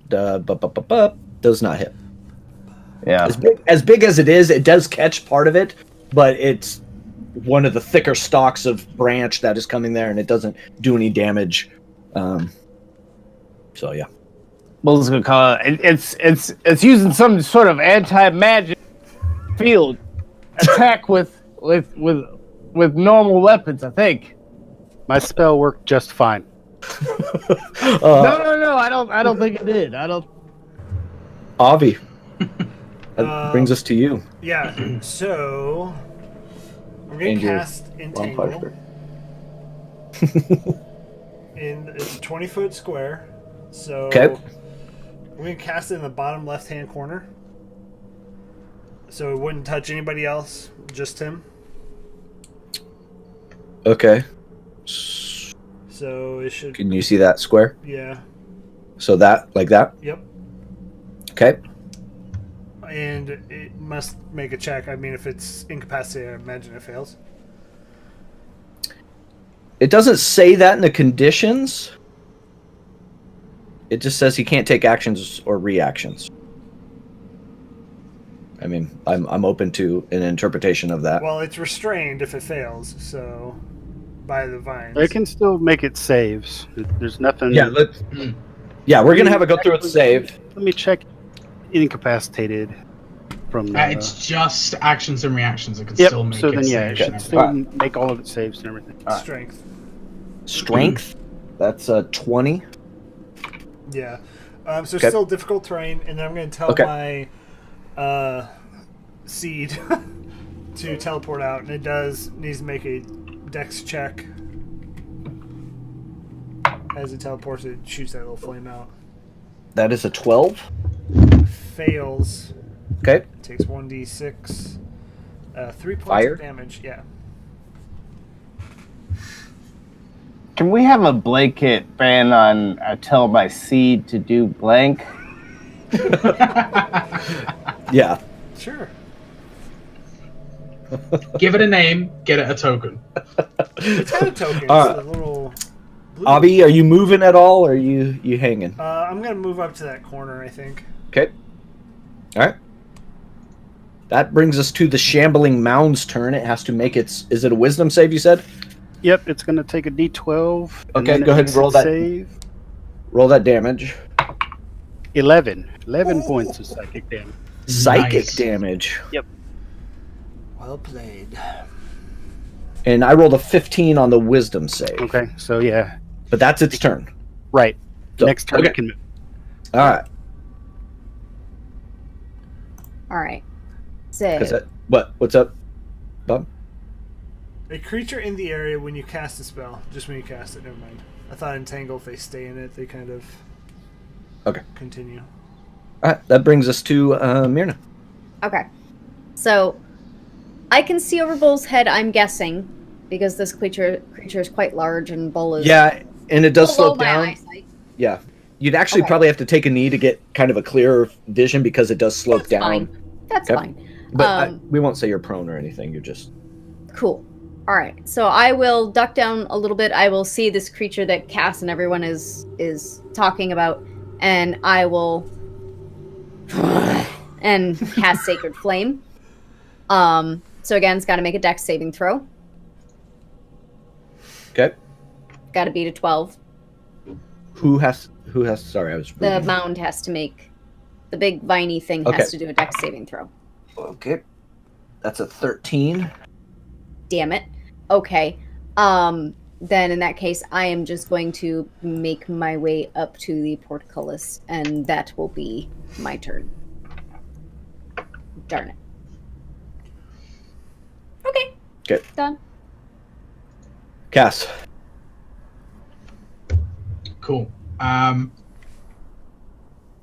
Does not hit. Yeah. As big as it is, it does catch part of it, but it's one of the thicker stalks of branch that is coming there, and it doesn't do any damage. So yeah. Bull's gonna call it. It's using some sort of anti-magic field attack with normal weapons. I think. My spell worked just fine. No. I don't think it did. I don't. Avi. That brings us to you. Yeah. So I'm gonna And your cast Entangle. And it's a 20-foot square. So Okay. I'm gonna cast it in the bottom left-hand corner. So it wouldn't touch anybody else, just him. Okay. So it should. Can you see that square? Yeah. So that, like that? Yep. Okay. And it must make a check. I mean, if it's incapacitated, I imagine it fails. It doesn't say that in the conditions. It just says he can't take actions or reactions. I mean, I'm open to an interpretation of that. Well, it's restrained if it fails, so by the vines. It can still make it saves. There's nothing. Yeah, we're gonna have it go through its save. Let me check. Incapacitated from. It's just actions and reactions. It can Yep. still make So it then, yeah, save it should and still everything. make all of its saves and everything. Strength. Strength. That's 20. Yeah. So Okay. still difficult terrain, and then I'm going to tell my seed to teleport out, and it needs to make a dex check. As it teleports, it shoots that little flame out. That is a 12. Fails. Okay. Takes 1d6. 3 points Fire? of damage. Yeah. Can we have a blanket ban on tell my seed to do blank? Yeah. Sure. Give it a name, get it a token. It's got a token. All It's a little. Blue. Avi, are you moving at all, or are you hanging? I'm going to move up to that corner, I think. Okay. All right. That brings us to the Shambling Mound's turn. It has to make its... Is it a wisdom save, you said? Yep, it's going to take a d12. Okay, then go it ahead and makes roll its that. Save. Roll that damage. 11 points of psychic damage. Psychic Nice. damage. Well played. And I rolled a 15 on the wisdom save. Okay, so yeah, But that's its turn. right. So, Next turn okay. it can move. All right. All right. So, What's up, Bob? A creature in the area when you cast a spell. Just when you cast it, never mind. I thought Entangle, if they stay in it, they kind of continue. All right. That brings us to Myrna. okay. So, I can see over Bull's head, I'm guessing, because this creature is quite large and Bull is Yeah, and it does below slow my down. eyesight. Yeah. You'd actually Okay. probably have to take a knee to get kind of a clearer vision because it does slope That's down. fine. That's Okay. fine. But we won't say you're prone or anything. You're just... Cool. All right. So I will duck down a little bit. I will see this creature that Cass and everyone is talking about, and I will and cast Sacred Flame. So again, it's got to make a Dex saving throw. Okay. Got to beat a 12. Who has... Sorry, I was... The reading. mound has to make the big viney thing Okay. has to do a Dex saving throw. Okay. That's a 13. Damn it. Okay. Then in that case, I am just going to make my way up to the portcullis, and that will be my turn. Darn it. Okay. Okay. Done. Cass. Cool.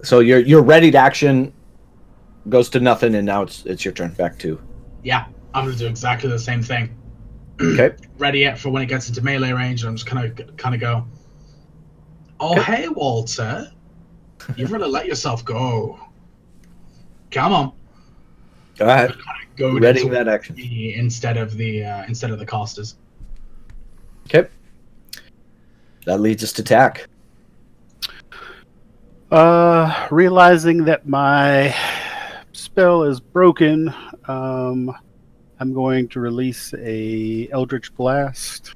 So your ready to action goes to nothing, and now it's your turn. Back to... Yeah, I'm gonna do exactly the same thing. Okay. Ready it for when it gets into melee range. I'm just kind of go. Oh hey Walter, you've really let yourself go. Come on. All right. Go Readying that action. instead of the casters. Okay. That leads us to Tack. Realizing that my spell is broken, I'm going to release a Eldritch Blast.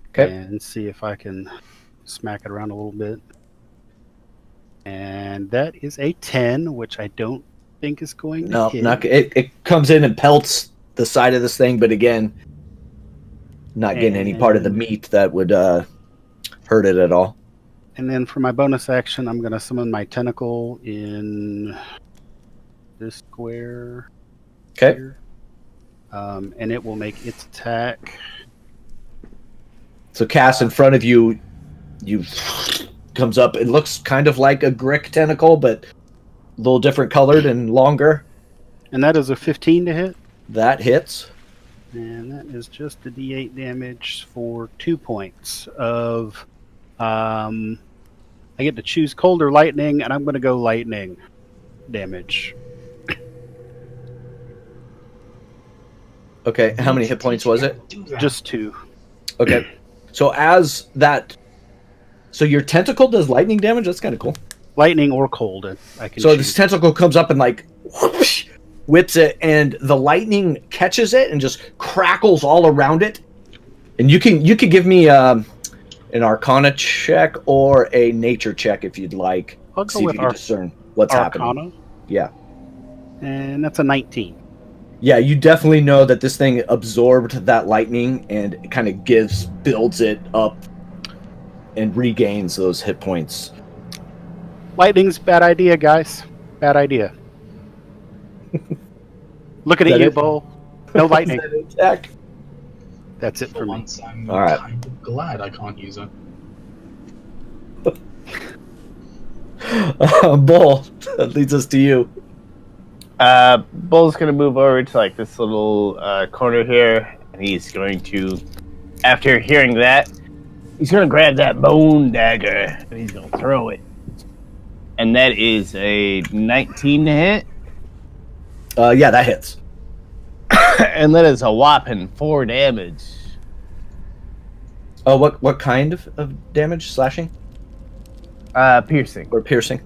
Okay. And see if I can smack it around a little bit. And that is a 10, which I don't think is going to No, hit. it comes in and pelts the side of this thing, but again, not getting any part of the meat that would hurt it at all. And then for my bonus action, I'm going to summon my tentacle in this square. Okay. Here. And it will make its attack. So Cass, in front of you comes up. It looks kind of like a Grick tentacle, but a little different colored and longer. And that is a 15 to hit. That hits. And that is just a d8 damage for 2 points of... I get to choose cold or lightning, and I'm going to go lightning damage. Okay, how many hit points was it? Do that. Just 2. Okay. So so your tentacle does lightning damage? That's kind of cool. Lightning or cold, I can So choose. this tentacle comes up and like whoosh, whips it, and the lightning catches it and just crackles all around it. And you can give me an Arcana check or a Nature check if you'd like. I'll go See if with you can discern what's happening. Arcana. Yeah. And that's a 19. Yeah, you definitely know that this thing absorbed that lightning and it kind of builds it up and regains those hit points. Lightning's bad idea, guys. Bad idea. Looking at you, Bull. No lightning. Attack. That's it for me. Once I'm All right. kind of glad I can't use it. Bull, that leads us to you. Bull's gonna move over to like this little corner here, and he's going to, after hearing that, he's gonna grab that bone dagger and he's gonna throw it. And that is a 19 to hit. Yeah, that hits. And that is a whopping 4 damage. Oh, what kind of damage? Slashing Piercing. or piercing?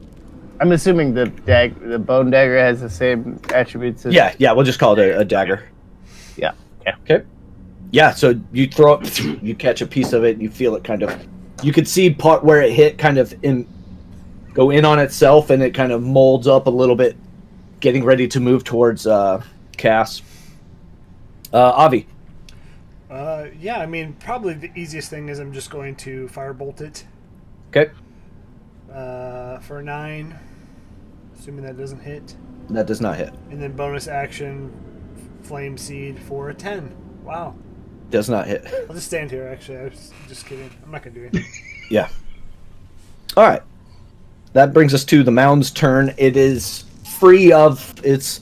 I'm assuming the bone dagger has the same attributes as... Yeah, we'll just call it a dagger. Yeah. Okay. Yeah, so you throw it, you catch a piece of it, you feel it kind of... You could see part where it hit kind of go in on itself, and it kind of molds up a little bit, getting ready to move towards Cass. Avi. Yeah, I mean, probably the easiest thing is I'm just going to firebolt it. Okay. For a 9, assuming that doesn't hit. That does not hit. And then bonus action, Flame Seed for a 10. Wow. Does not hit. I'll just stand here, actually. I was just kidding. I'm not going to do anything. Yeah. All right. That brings us to the mound's turn. It is free of its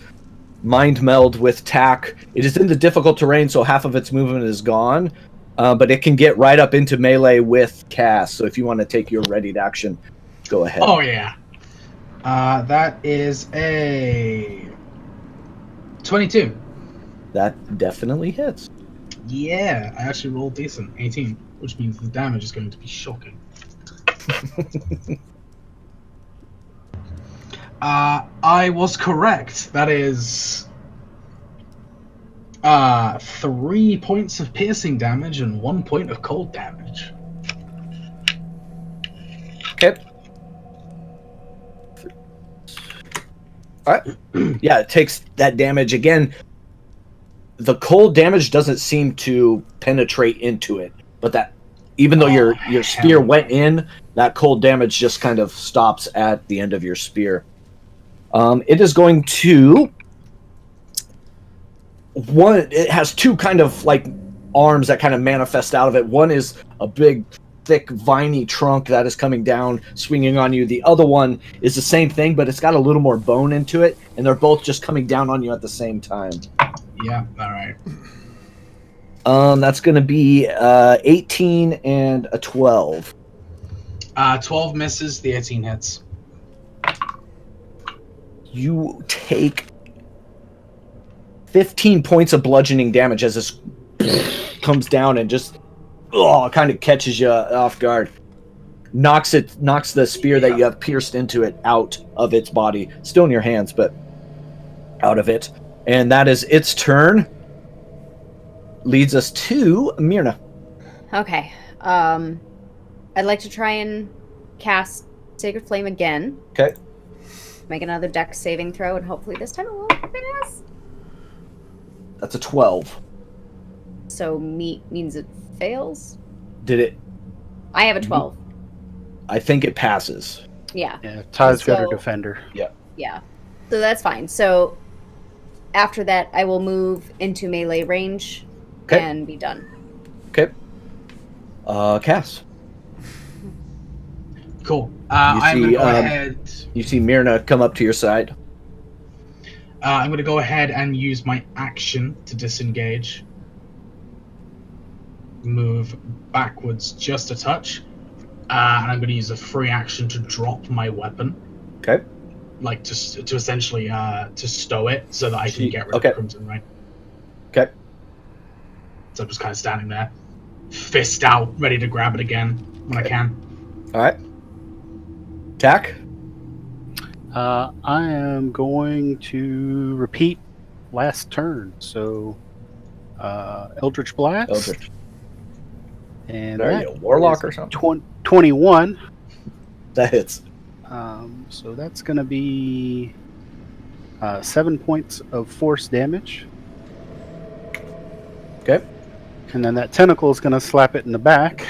mind meld with tack. It is in the difficult terrain, so half of its movement is gone. But it can get right up into melee with Cass. So if you want to take your readied action, go ahead. Oh, yeah. That is a 22. That definitely hits. Yeah, I actually rolled decent. 18, which means the damage is going to be shocking. I was correct. That is 3 points of piercing damage and 1 point of cold damage. Okay. All right. Yeah, it takes that damage again. The cold damage doesn't seem to penetrate into it, but that even though your spear went in, that cold damage just kind of stops at the end of your spear. It is going to it has 2 kind of like arms that kind of manifest out of it. One is a big, thick, viney trunk that is coming down, swinging on you. The other one is the same thing, but it's got a little more bone into it, and they're both just coming down on you at the same time. Yeah, all right. That's going to be 18 and a 12. 12 misses, the 18 hits. You take 15 points of bludgeoning damage as this comes down and just kind of catches you off guard. Knocks the spear that you have pierced into it out of its body. Still in your hands, but out of it. And that is its turn. Leads us to Myrna. Okay. I'd like to try and cast Sacred Flame again. Okay. Make another dex saving throw, and hopefully this time it won't pass. That's a 12. So means it fails? Did it? I have a 12. I think it passes. Yeah. Yeah, Ty's got her defender. Yeah. So that's fine. So after that, I will move into melee range and be done. Okay. Cass. Cool. I'm going to go ahead... You see Myrna come up to your side. I'm going to go ahead and use my action to disengage. Move backwards just a touch. And I'm going to use a free action to drop my weapon. Okay. Like, to essentially to stow it so that I can get rid of the Crimson Ring. Okay. So I'm just kind of standing there. fist out, ready to grab it again when I can. All right. Attack. I am going to repeat last turn. So, Eldritch Blast. Eldritch. And Are that you a warlock is or something? 21. That hits. So that's going to be 7 points of force damage. Okay. And then that tentacle is going to slap it in the back.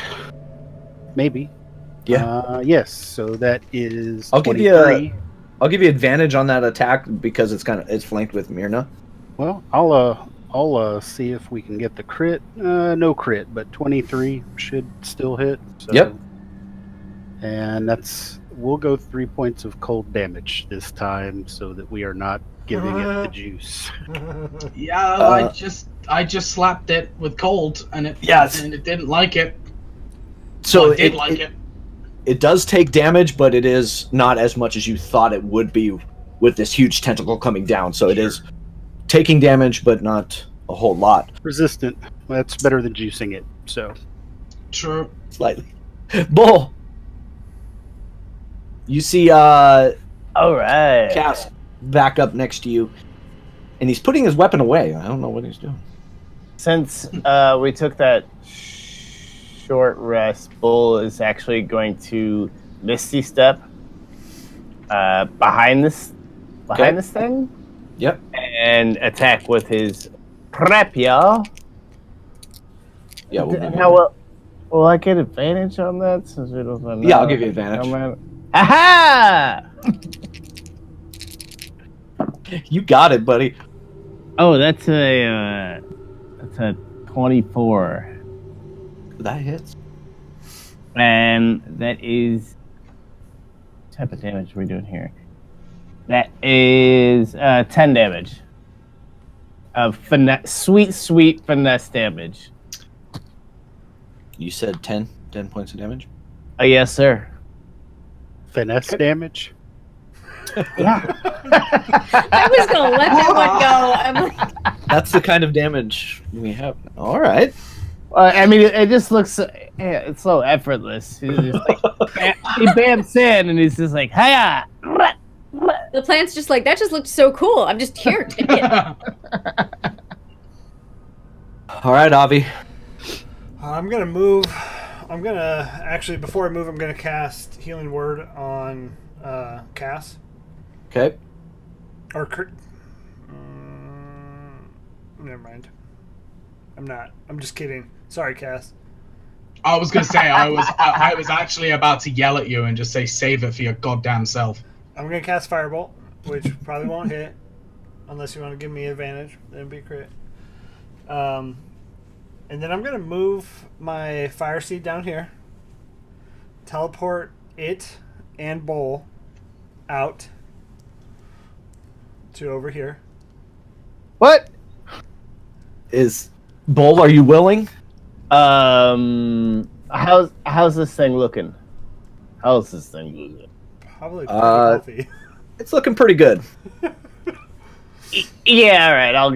Maybe. Yeah. Yes. So that is I'll 23. I'll give you advantage on that attack because it's flanked with Myrna. Well, I'll see if we can get the crit. No crit, but 23 should still hit. So. Yep. And we'll go 3 points of cold damage this time, so that we are not giving it the juice. Yeah, I just slapped it with cold, and it didn't like it. So it did like it. It does take damage, but it is not as much as you thought it would be with this huge tentacle coming down. So it is taking damage, but not a whole lot. Resistant. Well, that's better than juicing it. So True. Slightly. Bull. You see All right. Cass back up next to you, and he's putting his weapon away. I don't know what he's doing. Since we took that short rest, Bull is actually going to Misty Step behind this thing. Yep. And attack with his rapier. Yeah. Now, will I get advantage on that? Since we don't know? Yeah, I'll give you advantage. Aha! You got it, buddy. Oh, that's a 24. That hits. And that is what type of damage are we doing here? That is 10 damage of sweet finesse damage. You said 10 points of damage? Yes, sir. finesse damage. Yeah. I was gonna let that one go. I'm like, That's the kind of damage we have. All right. I mean, it just looks, it's so effortless. He's just like, he bamps in and he's just like, hiya! the plant's just like, that just looked so cool. I'm just here. Take it. All right, Avi. I'm gonna move. I'm gonna actually, before I move, I'm gonna cast Healing Word on Cass. Okay. Or never mind. I'm not. I'm just kidding. Sorry, Cass. I was gonna say I was actually about to yell at you and just say save it for your goddamn self. I'm gonna cast Firebolt, which probably won't hit unless you want to give me advantage. Then it'd be crit. And then I'm gonna move my Fire Seed down here. Teleport it and Bowl out to over here. What? Is Bull, are you willing? How's this thing looking? How's this thing looking? Probably pretty healthy. It's looking pretty good. Yeah, all right. I'll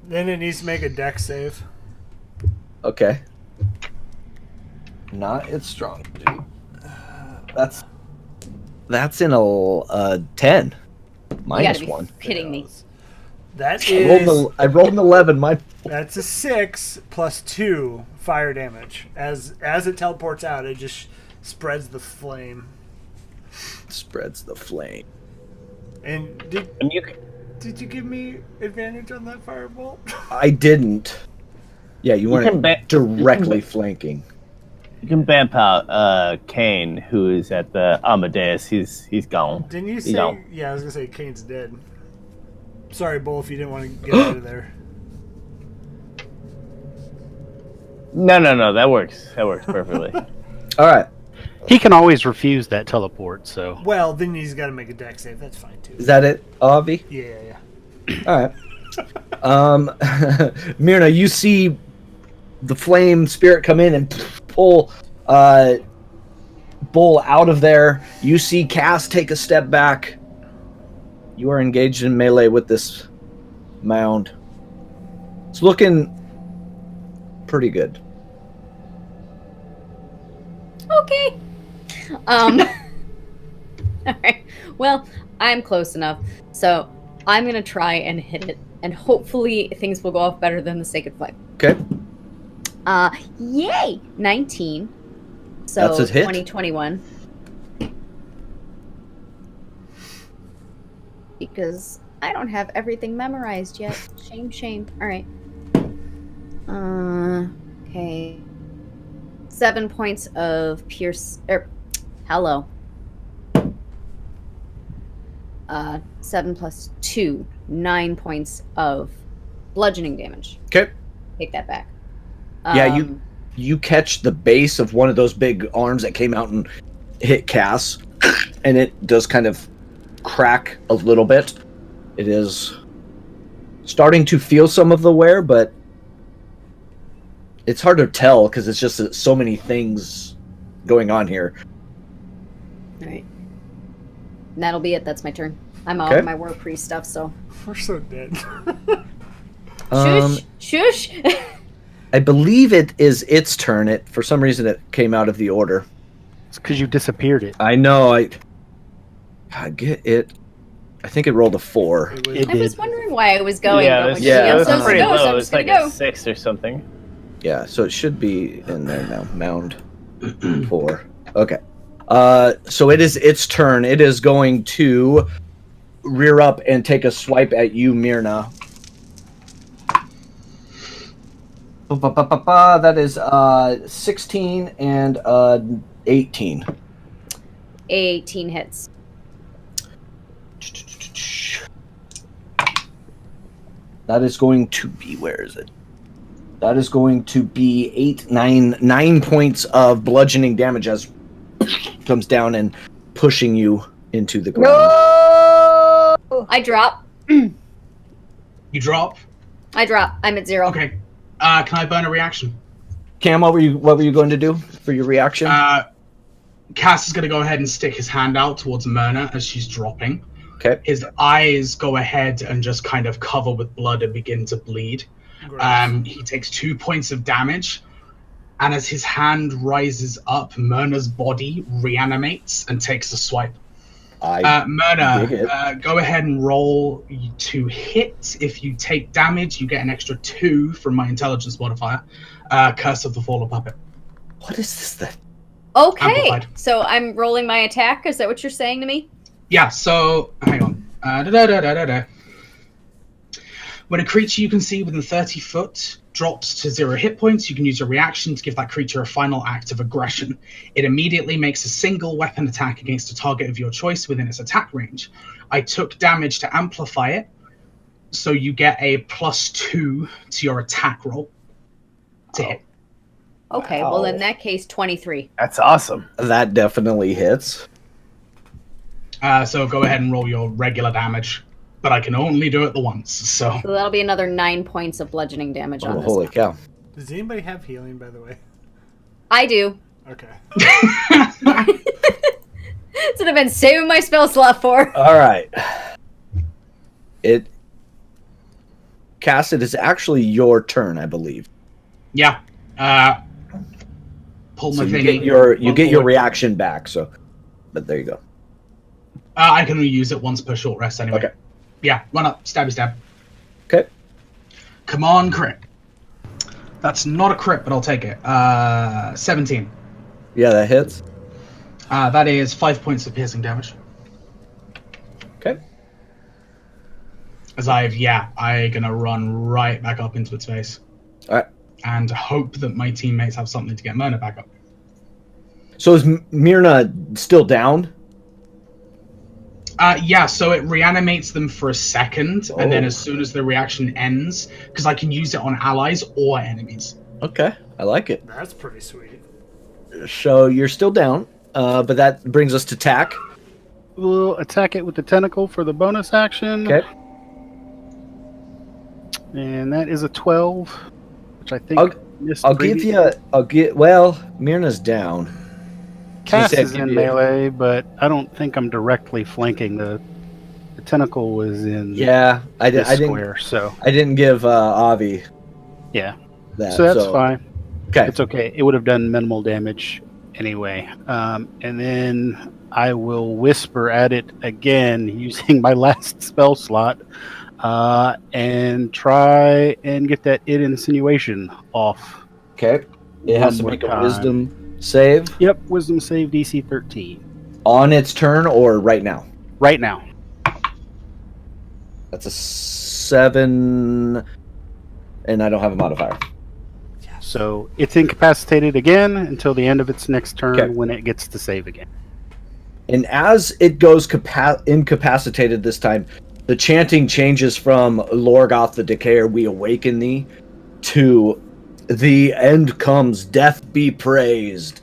Then it needs to make a dex save. Okay. Not its strong. That's in a 10. You Minus gotta be 1. kidding me. That I rolled an 11. That's a 6 plus 2 fire damage. As it teleports out, it just spreads the flame. Spreads the flame. And did you give me advantage on that firebolt? I didn't. Yeah, you weren't directly flanking. You can bamp out Kane, who is at the Amadeus. He's gone. Didn't you say? He's gone. Yeah, I was gonna say Kane's dead. Sorry, Bull, if you didn't want to get out of there. No. That works. That works perfectly. All right. He can always refuse that teleport, so. Well, then he's got to make a dex save. That's fine too. Is that it, Avi? Yeah. All right. Myrna, you see the flame spirit come in and pull Bull out of there. You see Cass take a step back. You are engaged in melee with this mound. It's looking pretty good. Okay. All right. Well, I'm close enough, so I'm gonna try and hit it, and hopefully things will go off better than the Sacred Flame. Okay. Yay! 19. So That's a hit. 2021. Because I don't have everything memorized yet. Shame. All right. Okay. 7 points of pierce. Hello. 7 plus 2, 9 points of bludgeoning damage. Okay. Take that back. Yeah, you catch the base of one of those big arms that came out and hit Cass, and it does kind of crack a little bit. It is starting to feel some of the wear, but it's hard to tell because it's just so many things going on here. All right. And that'll be it. That's my turn. I'm out Okay. of my war priest stuff, so. We're so dead. Shush! I believe it is its turn. It for some reason it came out of the order. It's because you disappeared it. I know. I get it. I think it rolled a 4. I was wondering why it was going. Yeah, but it was, Yeah, it was so pretty go, so low. I'm It's just gonna like go. a 6 or something. Yeah, so it should be in there now. Mound 4. Okay. So it is its turn. It is going to rear up and take a swipe at you, Myrna. That is 16 and 18. 18 hits. That is going to be, where is it? That is going to be 9 points of bludgeoning damage as comes down and pushing you into the ground. No! I drop. You drop. I drop. I'm at 0. Okay. Can I burn a reaction? Cam, what were you going to do for your reaction? Cass is going to go ahead and stick his hand out towards Myrna as she's dropping. Okay. His eyes go ahead and just kind of cover with blood and begin to bleed. He takes 2 points of damage, and as his hand rises up, Myrna's body reanimates and takes a swipe. Myrna, go ahead and roll to hit. If you take damage, you get an extra 2 from my intelligence modifier. Curse of the Fallen Puppet. What is this then? Okay. Amplified. So I'm rolling my attack. Is that what you're saying to me? Yeah, so, hang on. When a creature you can see within 30 foot drops to 0 hit points, you can use a reaction to give that creature a final act of aggression. It immediately makes a single weapon attack against a target of your choice within its attack range. I took damage to amplify it, so you get a +2 to your attack roll to hit. Okay, well in that case, 23. That's awesome. That definitely hits. So go ahead and roll your regular damage, but I can only do it the once, so... So that'll be another 9 points of bludgeoning damage on Oh, this holy one. cow. Does anybody have healing, by the way? I do. Okay. That's what I've been saving my spell slot for. All right. Cass, it is actually your turn, I believe. Yeah. Pull So my you thingy. get your reaction back, so... But there you go. I can only use it once per short rest anyway. Okay. Yeah, run up, stabby stab. Okay. Come on, crit. That's not a crit, but I'll take it. 17. Yeah, that hits. That is 5 points of piercing damage. Okay. As I'm gonna run right back up into its face. Alright. And hope that my teammates have something to get Myrna back up. So is Myrna still down? So it reanimates them for a second, and then Oh. as soon as the reaction ends, because I can use it on allies or enemies. Okay, I like it. That's pretty sweet. So you're still down, but that brings us to Tack. We'll attack it with the tentacle for the bonus action. Okay. And that is a 12, which I think missed I'll give previous- you. Myrna's down. Cass She said is give in you- melee, but I don't think I'm directly flanking. The tentacle was in Yeah, I this didn't. square, so I didn't give Avi yeah. that. So that's fine. Okay. It's okay. It would have done minimal damage anyway. And then I will whisper at it again using my last spell slot and try and get that insinuation off. Okay. It One has to more make a time. wisdom save Yep, wisdom save DC 13. on its turn or right now. Right now. That's a 7, and I don't have a modifier. So it's incapacitated again until the end of its next turn Okay. when it gets to save again. And as it goes incapacitated this time, the chanting changes from Lorgoth the Decayer, we awaken thee, to the end comes, death be praised,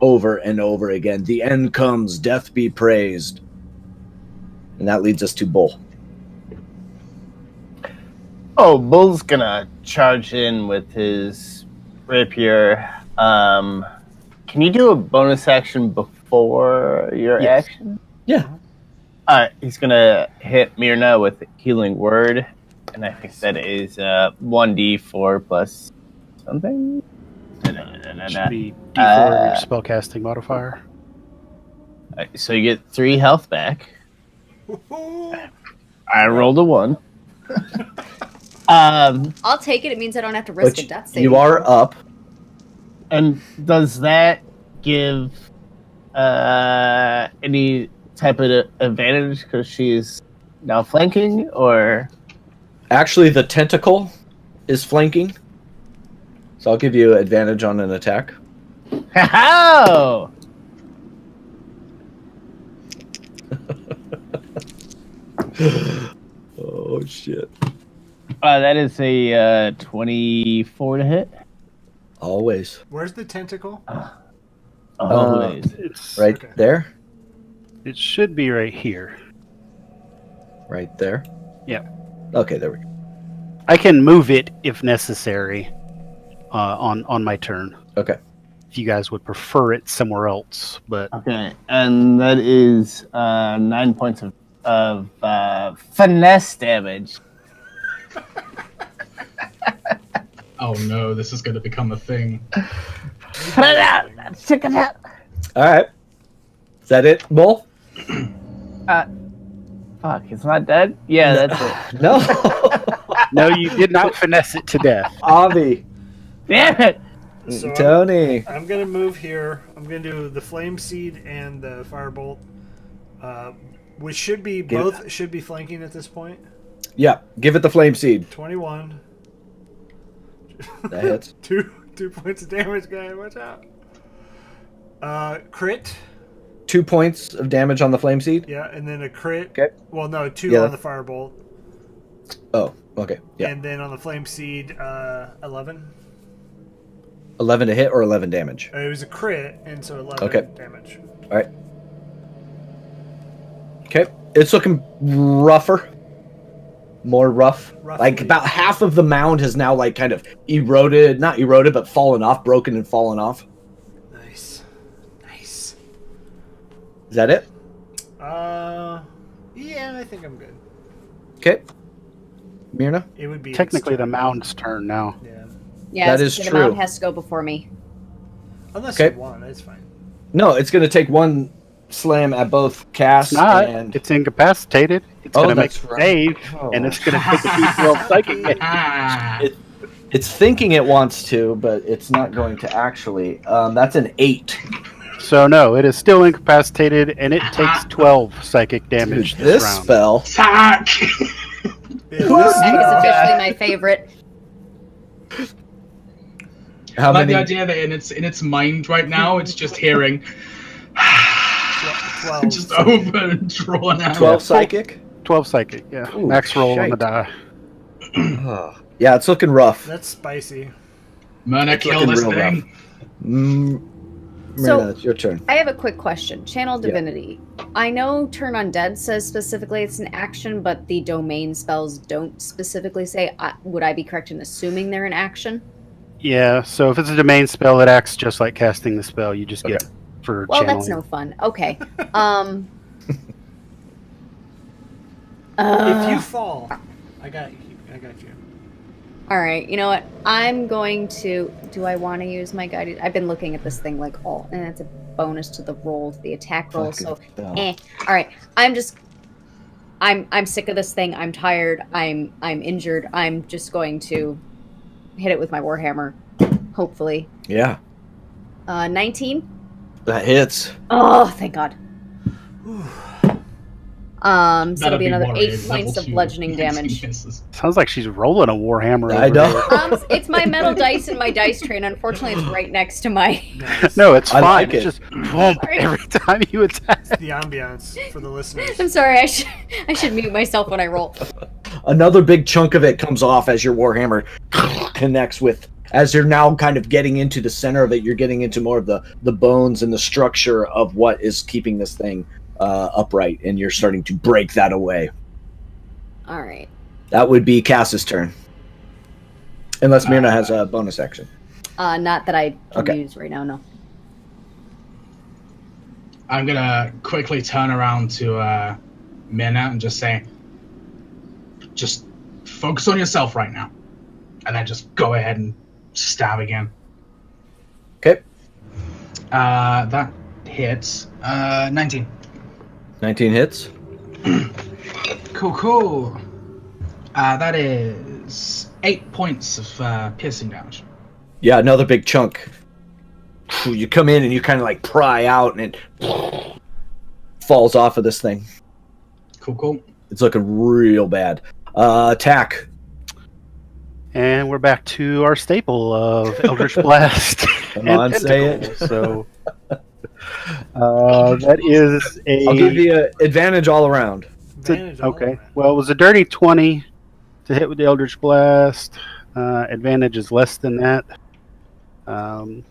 over and over again. The end comes, death be praised. And that leads us to Bull. Oh, Bull's gonna charge in with his rapier. Can you do a bonus action before your Yes. action? Yeah. Alright, he's gonna hit Myrna with Healing Word, and I think that is 1d4 plus something. Should be D4 your spellcasting modifier. So you get 3 health back. I rolled a 1. I'll take it. It means I don't have to risk a death save. You are up. And does that give any type of advantage because she's now flanking, or? Actually, the tentacle is flanking. So I'll give you advantage on an attack. How? Oh, shit. That is a 24 to hit. Always. Where's the tentacle? Always. It's Right Okay. there. It should be right here. Right there. Yeah. Okay, there we go. I can move it if necessary on my turn. Okay. If you guys would prefer it somewhere else, but Okay, and that is 9 points of finesse damage. Oh no, this is going to become a thing. Cut it out! Check it out! All right. Is that it, Bull? Fuck, it's not dead? Yeah, that's it. No. no, you did not finesse it to death. Avi. Damn it! So Tony. I'm gonna move here. I'm gonna do the flame seed and the firebolt, which should be both should be flanking at this point. Yeah, give it the flame seed. 21. That hits. two points of damage, guy. Watch out. Crit. 2 points of damage on the flame seed. Yeah, and then a crit. Okay. Well, no, 2 Yeah. on the firebolt, Oh, okay. Yeah. and then on the flame seed, 11. 11 to hit or 11 damage. It was a crit, and so 11 Okay. damage. All right. Okay. It's looking rougher. More rough. Roughly. Like about half of the mound has now like kind of eroded, not eroded, but fallen off, broken and fallen off. Nice. Nice. Is that it? Yeah, I think I'm good. Okay. Myrna? It would be Technically, its the turn. mound's turn now. Yeah. Yeah, That is the true. mount has to go before me. Unless Okay. you want, it's fine. No, it's going to take one slam at both casts It's not. and It's incapacitated. It's Oh, going to make that's a right. save, Oh. and it's going to take a D12 psychic hit. it's thinking it wants to, but it's not going to actually. That's an 8. So no, it is still incapacitated, and it takes 12 psychic damage Dude, this this round. spell. Attack! Yeah, That is officially my favorite. How I like many? the idea that in its mind right now, it's just hearing 12. just over and drawn out. 12 psychic? 12 psychic, yeah. Ooh, Max roll on the shite. die. Yeah, it's looking rough. That's spicy. Myrna, It's kill looking this real thing. Myrna, it's your turn. I have a quick question. Channel Yeah. Divinity. I know Turn Undead says specifically it's an action, but the domain spells don't specifically say. Would I be correct in assuming they're an action? Yeah, so if it's a domain spell, it acts just like casting the spell. You just get Okay. for Well, channeling. that's no fun. Okay. If you fall, I got you. All right, you know what? I'm going to. Do I want to use my guided? I've been looking at this thing like all, and it's a bonus to the roll, the attack roll. So, hell. All right, I'm sick of this thing. I'm tired. I'm injured. I'm just going to hit it with my warhammer. Hopefully, Yeah, 19. that hits. Oh, thank God. So That'll it'll be another worrying. 8 points of Level 2 bludgeoning damage. misses. Sounds like she's rolling a warhammer. I over know. there. It's my metal dice and my dice train. Unfortunately, it's right next to my. Nice. No, it's I fine. like It's it. just boom Sorry. every time you attack. The ambiance for the listeners. I'm sorry. I should mute myself when I roll. Another big chunk of it comes off as your warhammer connects with. As you're now kind of getting into the center of it, you're getting into more of the bones and the structure of what is keeping this thing upright, and you're starting to break that away. All right. That would be Cass's turn. Unless Myrna has a bonus action. Not that I can Okay. use right now. No. I'm gonna quickly turn around to Minna and just say, just focus on yourself right now. And then just go ahead and stab again. Okay. That hits. 19. 19 hits. Cool. That is 8 points of piercing damage. Yeah, another big chunk. You come in and you kind of like pry out, and it falls off of this thing. Cool. It's looking real bad. Attack. And we're back to our staple of Eldritch Blast. Come and on, say Tentacle. it. So that is a. I'll give you advantage all around. Advantage all Okay. around. Well, it was a dirty 20 to hit with the Eldritch Blast. Advantage is less than that.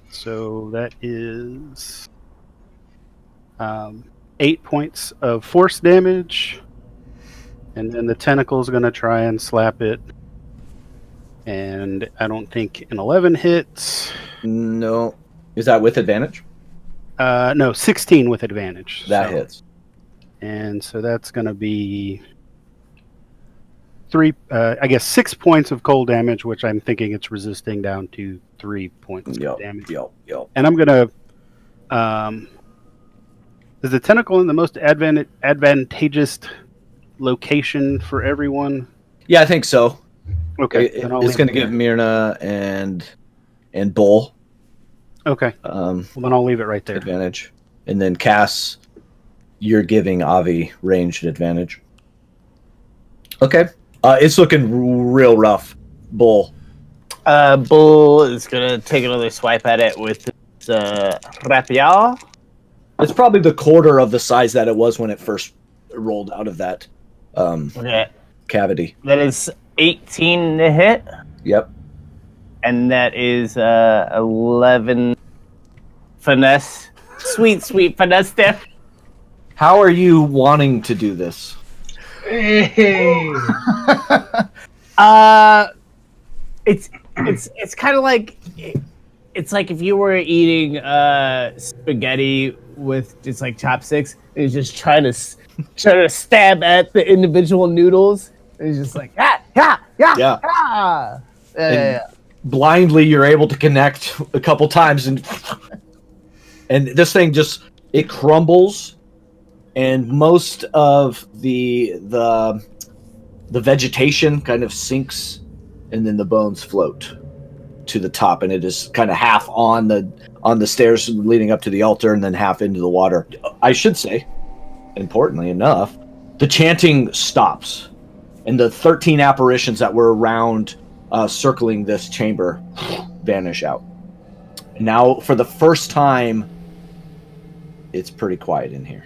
So that is 8 points of force damage. And then the tentacle is going to try and slap it. And I don't think an 11 hits. No. Is that with advantage? No, 16 with advantage. That so. hits. And so that's going to be 6 points of cold damage, which I'm thinking it's resisting down to 3 points of damage. Yep. And I'm going to. Is the tentacle in the most advantageous location for everyone? Yeah, I think so. Okay. It's then I'll going leave to it give there. Myrna and Bull Okay. Well, then I'll leave it right there. advantage. And then Cass, you're giving Avi ranged advantage. Okay. It's looking real rough. Bull. Bull is gonna take another swipe at it with his rapier. It's probably the quarter of the size that it was when it first rolled out of that Okay. cavity. That is 18 to hit, Yep. and that is 11 finesse. Sweet finesse there. How are you wanting to do this? Hey. It's kind of like it's like if you were eating spaghetti with just like chopsticks, and you're just trying to stab at the individual noodles. And it's just like Yeah. yeah. Blindly, you're able to connect a couple times, and this thing just it crumbles, and most of the vegetation kind of sinks, and then the bones float to the top, and it is kind of half on the stairs leading up to the altar, and then half into the water. I should say, importantly enough, the chanting stops, and the 13 apparitions that were around circling this chamber vanish out. Now, for the first time, it's pretty quiet in here.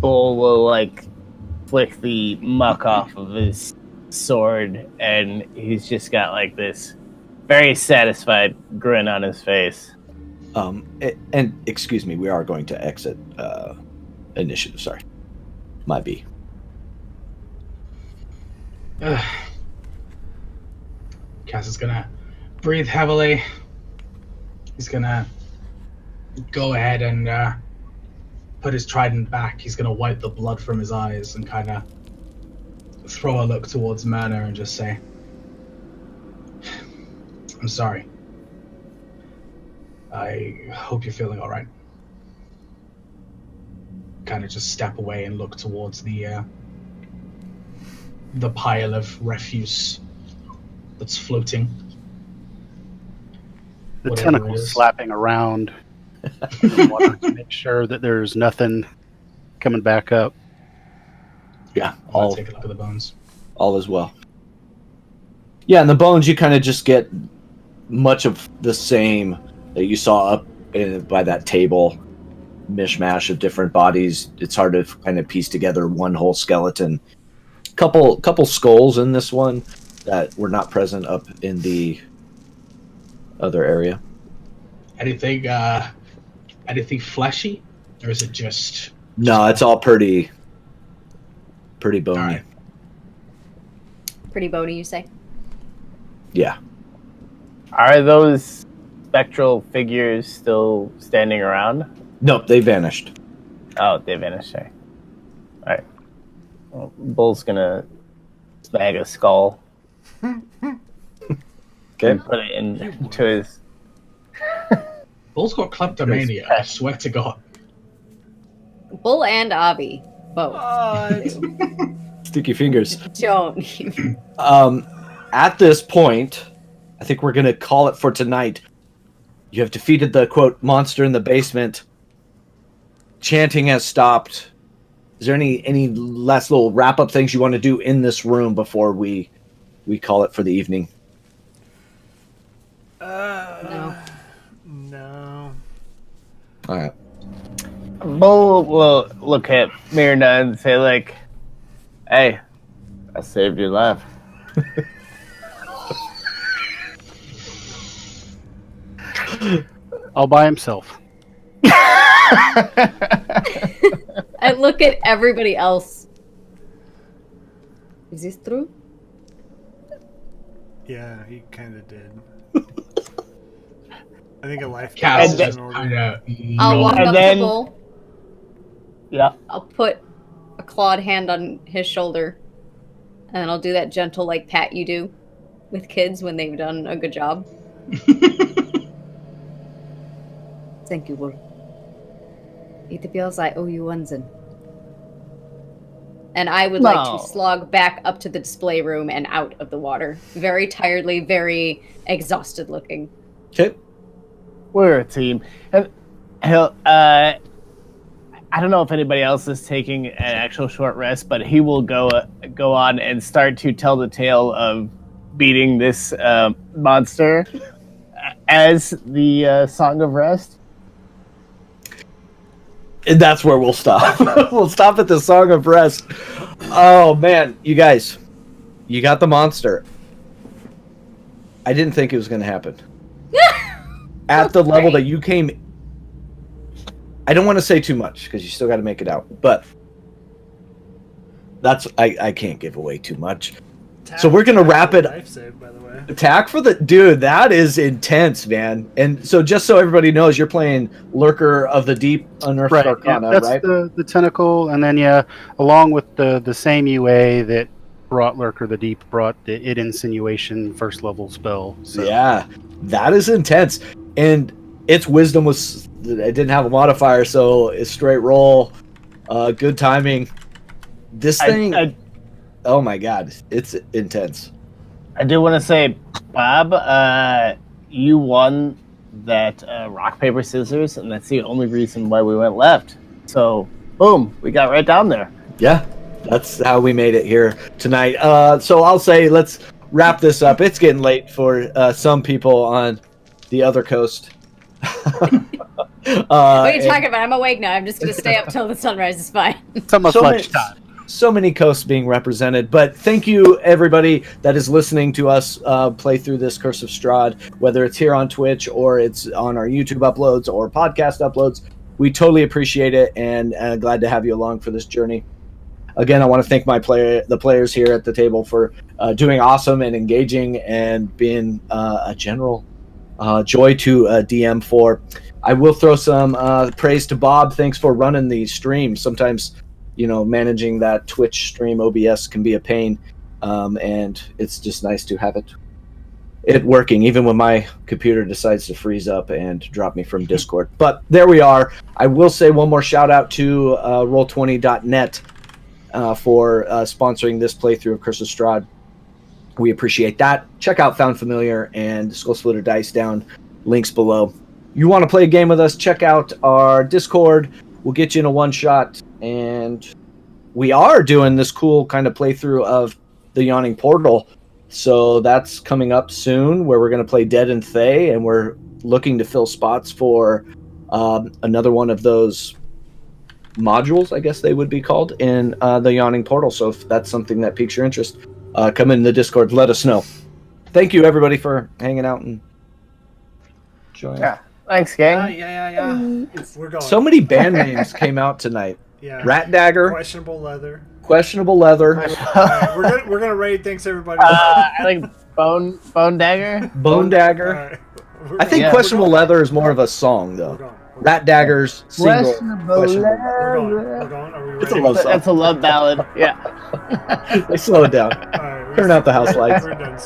Bull will like flick the muck off of his sword, and he's just got like this very satisfied grin on his face. And excuse me, we are going to exit initiative. Sorry, might be. Cass is gonna breathe heavily. He's gonna go ahead and put his trident back. He's gonna wipe the blood from his eyes and kind of throw a look towards Myrna and just say, I'm sorry. I hope you're feeling all right. Kind of just step away and look towards the pile of refuse that's floating. The Whatever it tentacles is. slapping around in the water to make sure that there's nothing coming back up. Yeah, I'll take a look at the bones. all is well. Yeah, and the bones, you kind of just get much of the same that you saw up by that table. Mishmash of different bodies. It's hard to kind of piece together one whole skeleton. Couple skulls in this one that were not present up in the other area. Anything fleshy, or is it just? No, it's all pretty bony. All right. Pretty bony, you say? Yeah. Are those spectral figures still standing around? Nope, they vanished. Oh, they vanished. All right. Well, Bull's gonna snag a skull Okay. and put it into his. Bull's got kleptomania. I swear to God. Bull and Avi, both. Sticky fingers. Don't. At this point, I think we're gonna call it for tonight. You have defeated the quote monster in the basement. Chanting has stopped. Is there any last little wrap up things you want to do in this room before we call it for the evening? No. No. All right. Bull will look at Myrna and say, like, "Hey, I saved your life." All by himself. I look at everybody else. Is this true? Yeah, he kind of did. I think a life Cass is just in kind order. of. I'll walk And up then- to Bull. Yeah. I'll put a clawed hand on his shoulder, and then I'll do that gentle, like, pat you do with kids when they've done a good job. Thank you, Bull. It appears I owe you one, then. And I would like No. to slog back up to the display room and out of the water. Very tiredly, very exhausted looking. Okay. We're a team. And he'll, I don't know if anybody else is taking an actual short rest, but he will go on and start to tell the tale of beating this monster as the Song of Rest. And that's where we'll stop. We'll stop at the Song of Rest. Oh man, you guys, you got the monster. I didn't think it was going to happen. At the level that you came, I don't want to say too much because you still got to make it out. But that's I can't give away too much. So we're gonna wrap it. Life saved, by the way. Attack for the dude. That is intense, man. And so just so everybody knows, you're playing Lurker of the Deep, Unearthed Right. Arcana, Yeah, that's right? the tentacle, and then along with the same UA that brought Lurker the Deep brought the It Insinuation first level spell. So. Yeah, that is intense. And its wisdom it didn't have a modifier, so it's straight roll. Good timing. This thing, oh my god, it's intense. I do want to say, Bob, you won that rock, paper, scissors, and that's the only reason why we went left. So, boom, we got right down there. Yeah, that's how we made it here tonight. So I'll say let's wrap this up. It's getting late for some people on the other coast. What are you talking about? I'm awake now. I'm just going to stay up till the sunrise is fine. It's almost lunchtime. So many coasts being represented, but thank you everybody that is listening to us play through this Curse of Strahd, whether it's here on Twitch or it's on our YouTube uploads or podcast uploads. We totally appreciate it, and glad to have you along for this journey. Again, I want to thank the players here at the table for doing awesome and engaging and being a general joy to DM for. I will throw some praise to Bob. Thanks for running the stream. Sometimes, managing that Twitch stream OBS can be a pain, and it's just nice to have it it working, even when my computer decides to freeze up and drop me from Discord. But there we are. I will say one more shout out to Roll20.net for sponsoring this playthrough of Curse of Strahd. We appreciate that. Check out Found Familiar and Skull Splitter Dice down, links below. You want to play a game with us, check out our Discord. We'll get you in a one-shot, and we are doing this cool kind of playthrough of the Yawning Portal. So that's coming up soon, where we're going to play Dead and Thay, and we're looking to fill spots for another one of those modules, I guess they would be called, in the Yawning Portal. So if that's something that piques your interest, come in the Discord, let us know. Thank you, everybody, for hanging out and joining. Yeah. Thanks, gang. We're going. So many band names came out tonight. Yeah. Rat Dagger, Questionable Leather. Questionable Leather, Alright, we're gonna rate. Thanks everybody. I like Bone Dagger. Bone Dagger. Alright, I think Questionable Leather is more of a song, though. We're going. Rat Daggers, single. Questionable We're Leather. going. Are we ready? It's a love song. That's a love ballad. Yeah. They slow it down. Alright, Turn out the house lights. We're done.